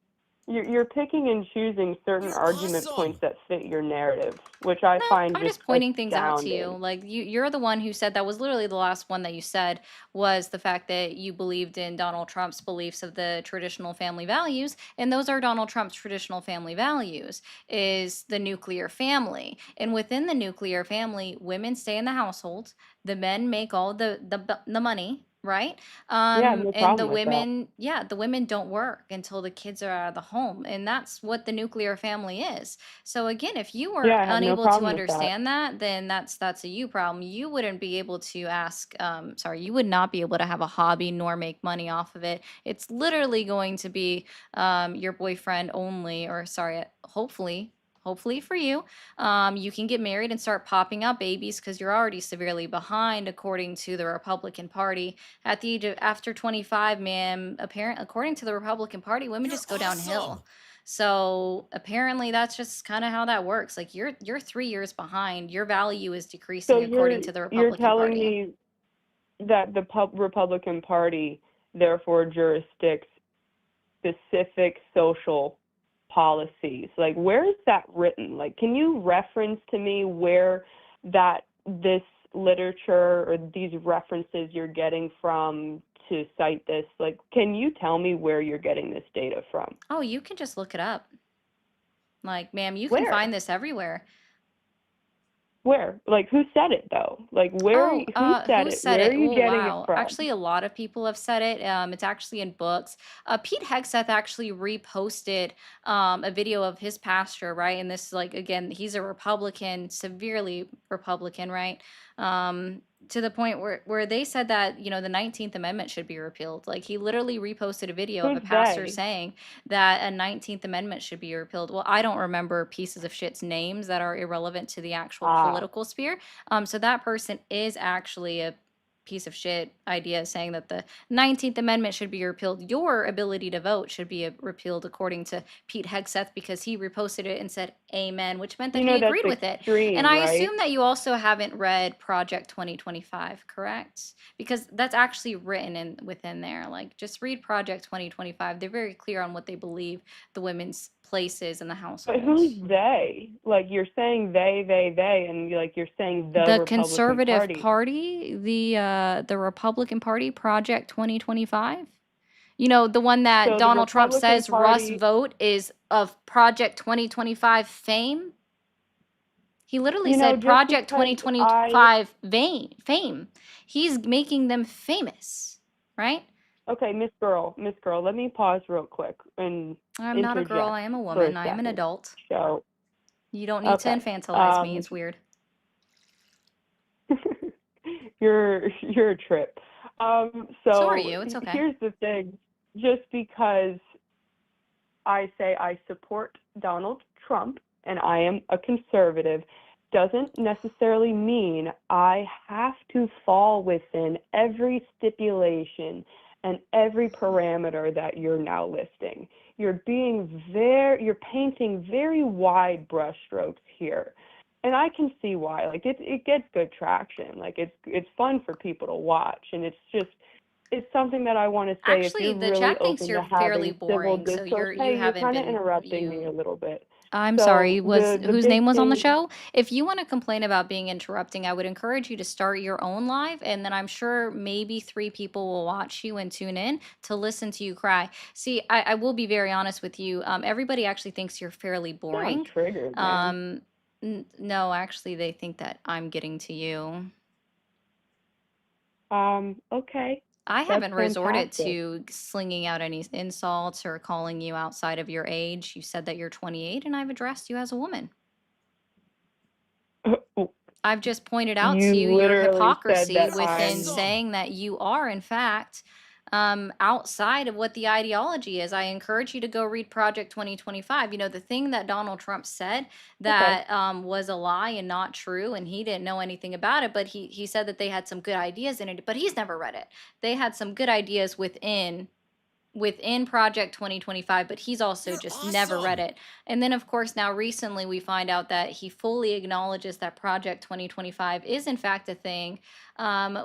You're picking and choosing certain argument points that fit your narrative, which I find I'm just just pointing things out to you. astounding. Like you're the one who said that was literally the last one that you said was the fact that you believed in Donald Trump's beliefs of the traditional family values, and those are Donald Trump's traditional family values is the nuclear family. And within the nuclear family, women stay in the household, the men make all the money, right? Yeah, no And the problem with that. women, yeah, the women don't work until the kids are out of the home, and that's what the nuclear family is. So again, if you were Yeah, I have no unable to problem with that. understand that, then that's a you problem. You wouldn't be able to you would not be able to have a hobby nor make money off of it. It's literally going to be your boyfriend only, or sorry, hopefully for you, you can get married and start popping out babies because you're already severely behind according to the Republican Party. At the age of after 25, ma'am, according to the Republican Party, women just go downhill. So apparently that's just kind of how that works. Like you're 3 years behind. Your value is So decreasing according to the you're Republican telling Party. me that the Republican Party therefore jurisdicts specific social policies. Like, where is that written? Like, can you reference to me where this literature or these references you're getting from to cite this? Like, can you tell me where you're getting this data from? Oh, you can just look it up. Like, ma'am, you can Where? find this everywhere. Where? Like, who said it though? Like, where? Oh, Who said who it? said Where it? are you Oh, getting it wow. from? Actually, a lot of people have said it. It's actually in books. Pete Hegseth actually reposted a video of his pastor, right? And this, like, again, he's a Republican, severely Republican, right? To the point where they said that, the 19th Amendment should be repealed. Like, he literally reposted a video of a Who's pastor they? saying that a 19th Amendment should be repealed. Well, I don't remember pieces of shit's names that are irrelevant to the actual political sphere. So that person is actually a piece of shit idea saying that the 19th Amendment should be repealed. Your ability to vote should be repealed according to Pete Hegseth because he reposted it and said amen, which meant that You he know that's agreed with it. And extreme, I right? assume that you also haven't read Project 2025, correct? Because that's actually written within there. Like, just read Project 2025. They're very clear on what they believe the women's place is in the But household. who's they? Like, you're saying they, and you're saying the The Republican Conservative Party. Party, the Republican Party, Project 2025. The one that So the Donald Trump Republican says Russ Party. vote is of Project 2025 fame. He literally said Just Project because 2025 fame. He's making them famous, right? Okay, Miss Girl, let me pause real quick and I'm not a girl. interject I am a for a woman. I am an second. adult. So, You don't need to okay. infantilize me. It's weird. You're a trip. So are So you. It's okay. here's the thing. Just because I say I support Donald Trump and I am a conservative doesn't necessarily mean I have to fall within every stipulation and every parameter that you're now listing. You're painting very wide brushstrokes here. and I can see why. Like it gets good traction. Like it's fun for people to watch, and it's something that I want to say. If Actually, you're the really chat thinks open to you're fairly having civil boring, so discourse, you hey, you're haven't kind of been interrupting me a little bit. I'm So sorry, was the whose big name was on the thing, show? If you want to complain about being interrupting, I would encourage you to start your own live, and then I'm sure maybe 3 people will watch you and tune in to listen to you cry. See, I will be very honest with you. Everybody actually thinks you're fairly I'm boring. triggered, man. No, actually, they think that I'm getting to you. Okay, I that's haven't resorted fantastic. to slinging out any insults or calling you outside of your age. You said that you're 28, and I've addressed you as a woman. I've just pointed out to You you your literally said hypocrisy that within I'm. saying that you are, in fact, outside of what the ideology is. I encourage you to go read Project 2025. You know, the thing that Donald Trump said Okay. that was a lie and not true, and he didn't know anything about it, but he said that they had some good ideas in it, but he's never read it. They had some good ideas within Project 2025, but he's also just never read it. And then, of course, now recently we find out that he fully acknowledges that Project 2025 is in fact a thing.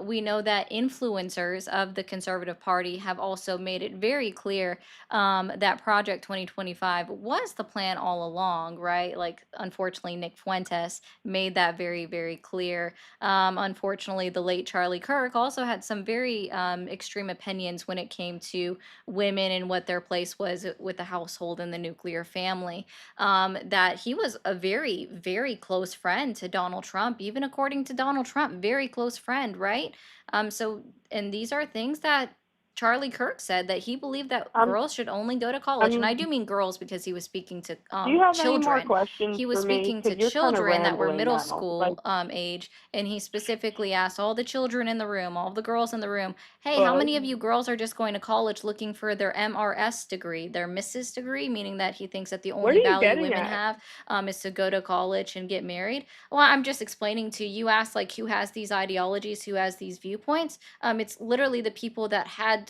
We know that influencers of the Conservative Party have also made it very clear that Project 2025 was the plan all along, right? Like, unfortunately, Nick Fuentes made that very, very clear. Unfortunately, the late Charlie Kirk also had some very extreme opinions when it came to women and what their place was with the household and the nuclear family. That he was a very, very close friend to Donald Trump, even according to Donald Trump, very close friend, right? And these are things that Charlie Kirk said, that he believed that girls should only go to college. And I do mean girls because he was speaking to Do you have any more children. questions He was for me? speaking to Because you're kind of children that were rambling middle now. Like, school age, and he specifically asked all the children in the room, all the girls in the room, hey, how many of you girls are just going to college looking for their MRS degree, their Mrs. degree, meaning that he thinks that the what are only you value getting women at? have is to go to college and get married? Well, I'm just explaining to you. Asked like who has these ideologies, who has these viewpoints. It's literally the people that had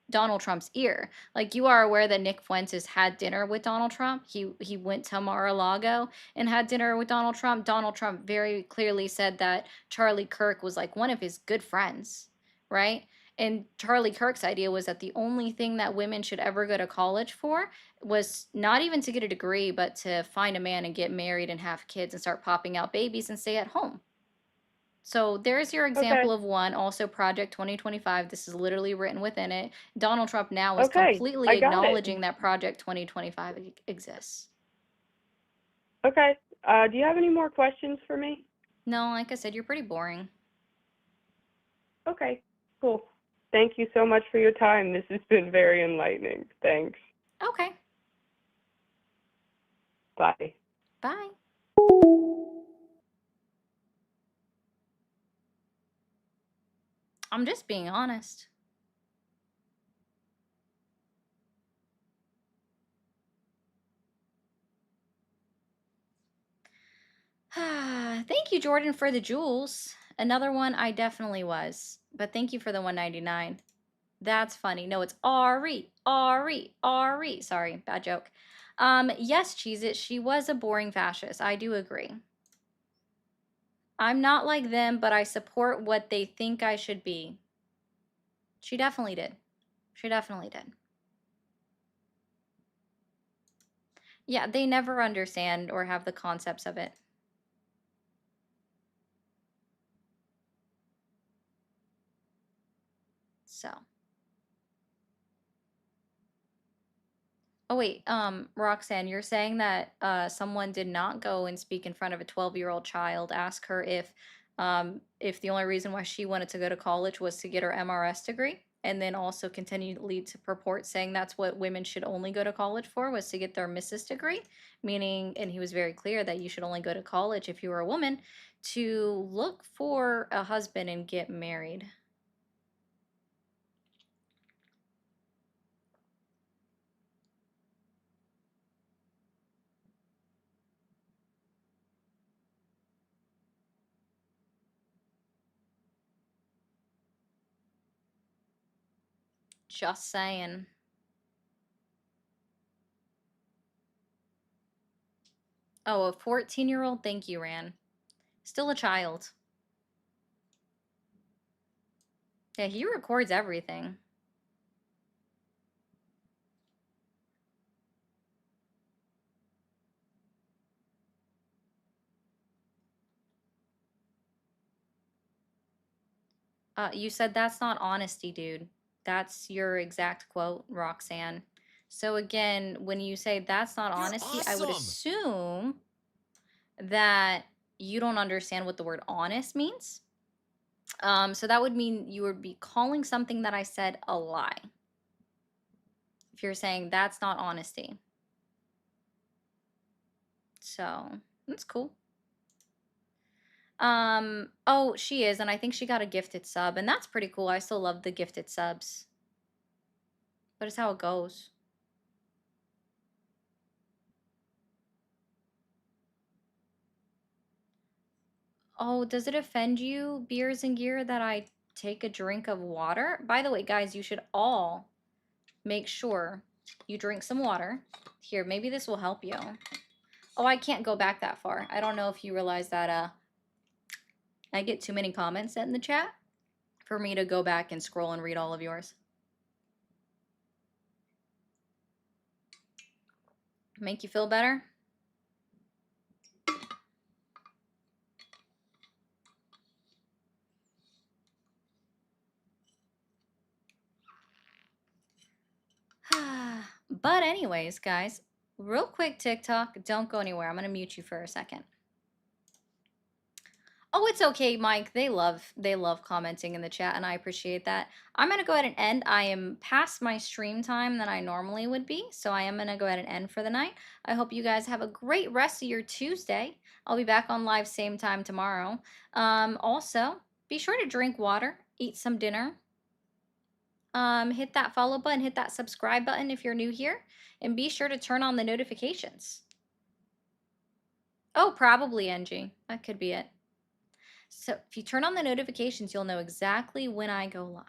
Donald Trump's ear. Like, you are aware that Nick Fuentes had dinner with Donald Trump. He went to Mar-a-Lago and had dinner with Donald Trump. Donald Trump very clearly said that Charlie Kirk was like one of his good friends, right? And Charlie Kirk's idea was that the only thing that women should ever go to college for was not even to get a degree, but to find a man and get married and have kids and start popping out babies and stay at home. So there's your example Okay. of one. Also, Project 2025. This is literally written within it. Donald Trump now is Okay, completely I got it. acknowledging that Project 2025 exists. Okay. Do you have any more questions for me? No, like I said, you're pretty boring. Okay, cool. Thank you so much for your time. This has been very enlightening. Thanks. Okay. Bye. Bye. I'm just being honest. Thank you, Jordan, for the jewels. Another one I definitely was. But thank you for the 199. That's funny. No, it's Ari. Sorry, bad joke. Yes, Cheez-It, she was a boring fascist. I do agree. I'm not like them, but I support what they think I should be. She definitely did. She definitely did. Yeah, they never understand or have the concepts of it. So. Oh wait, Roxanne, you're saying that someone did not go and speak in front of a 12-year-old child, ask her if the only reason why she wanted to go to college was to get her MRS degree, and then also continually to purport saying that's what women should only go to college for, was to get their Mrs. degree, meaning, and he was very clear that you should only go to college if you were a woman to look for a husband and get married. Just saying. Oh, a 14-year-old? Thank you, Ran. Still a child. Yeah, he records everything. You said that's not honesty, dude. That's your exact quote, Roxanne. So again, when you say that's not honesty, I would assume that you don't understand what the word honest means. So that would mean you would be calling something that I said a lie. If you're saying that's not honesty. So that's cool. Oh, she is, and I think she got a gifted sub, and that's pretty cool. I still love the gifted subs. But it's how it goes. Oh, does it offend you, Beers and Gear, that I take a drink of water? By the way, guys, you should all make sure you drink some water. Here, maybe this will help you. Oh, I can't go back that far. I don't know if you realize that I get too many comments in the chat for me to go back and scroll and read all of yours. Make you feel better? But anyways, guys, real quick TikTok, don't go anywhere. I'm going to mute you for a second. Oh, it's okay, Mike. They love commenting in the chat, and I appreciate that. I'm going to go ahead and end. I am past my stream time than I normally would be, so I am going to go ahead and end for the night. I hope you guys have a great rest of your Tuesday. I'll be back on live same time tomorrow. Also, be sure to drink water, eat some dinner. Hit that follow button, hit that subscribe button if you're new here, and be sure to turn on the notifications. Oh, probably NG. That could be it. So if you turn on the notifications, you'll know exactly when I go live.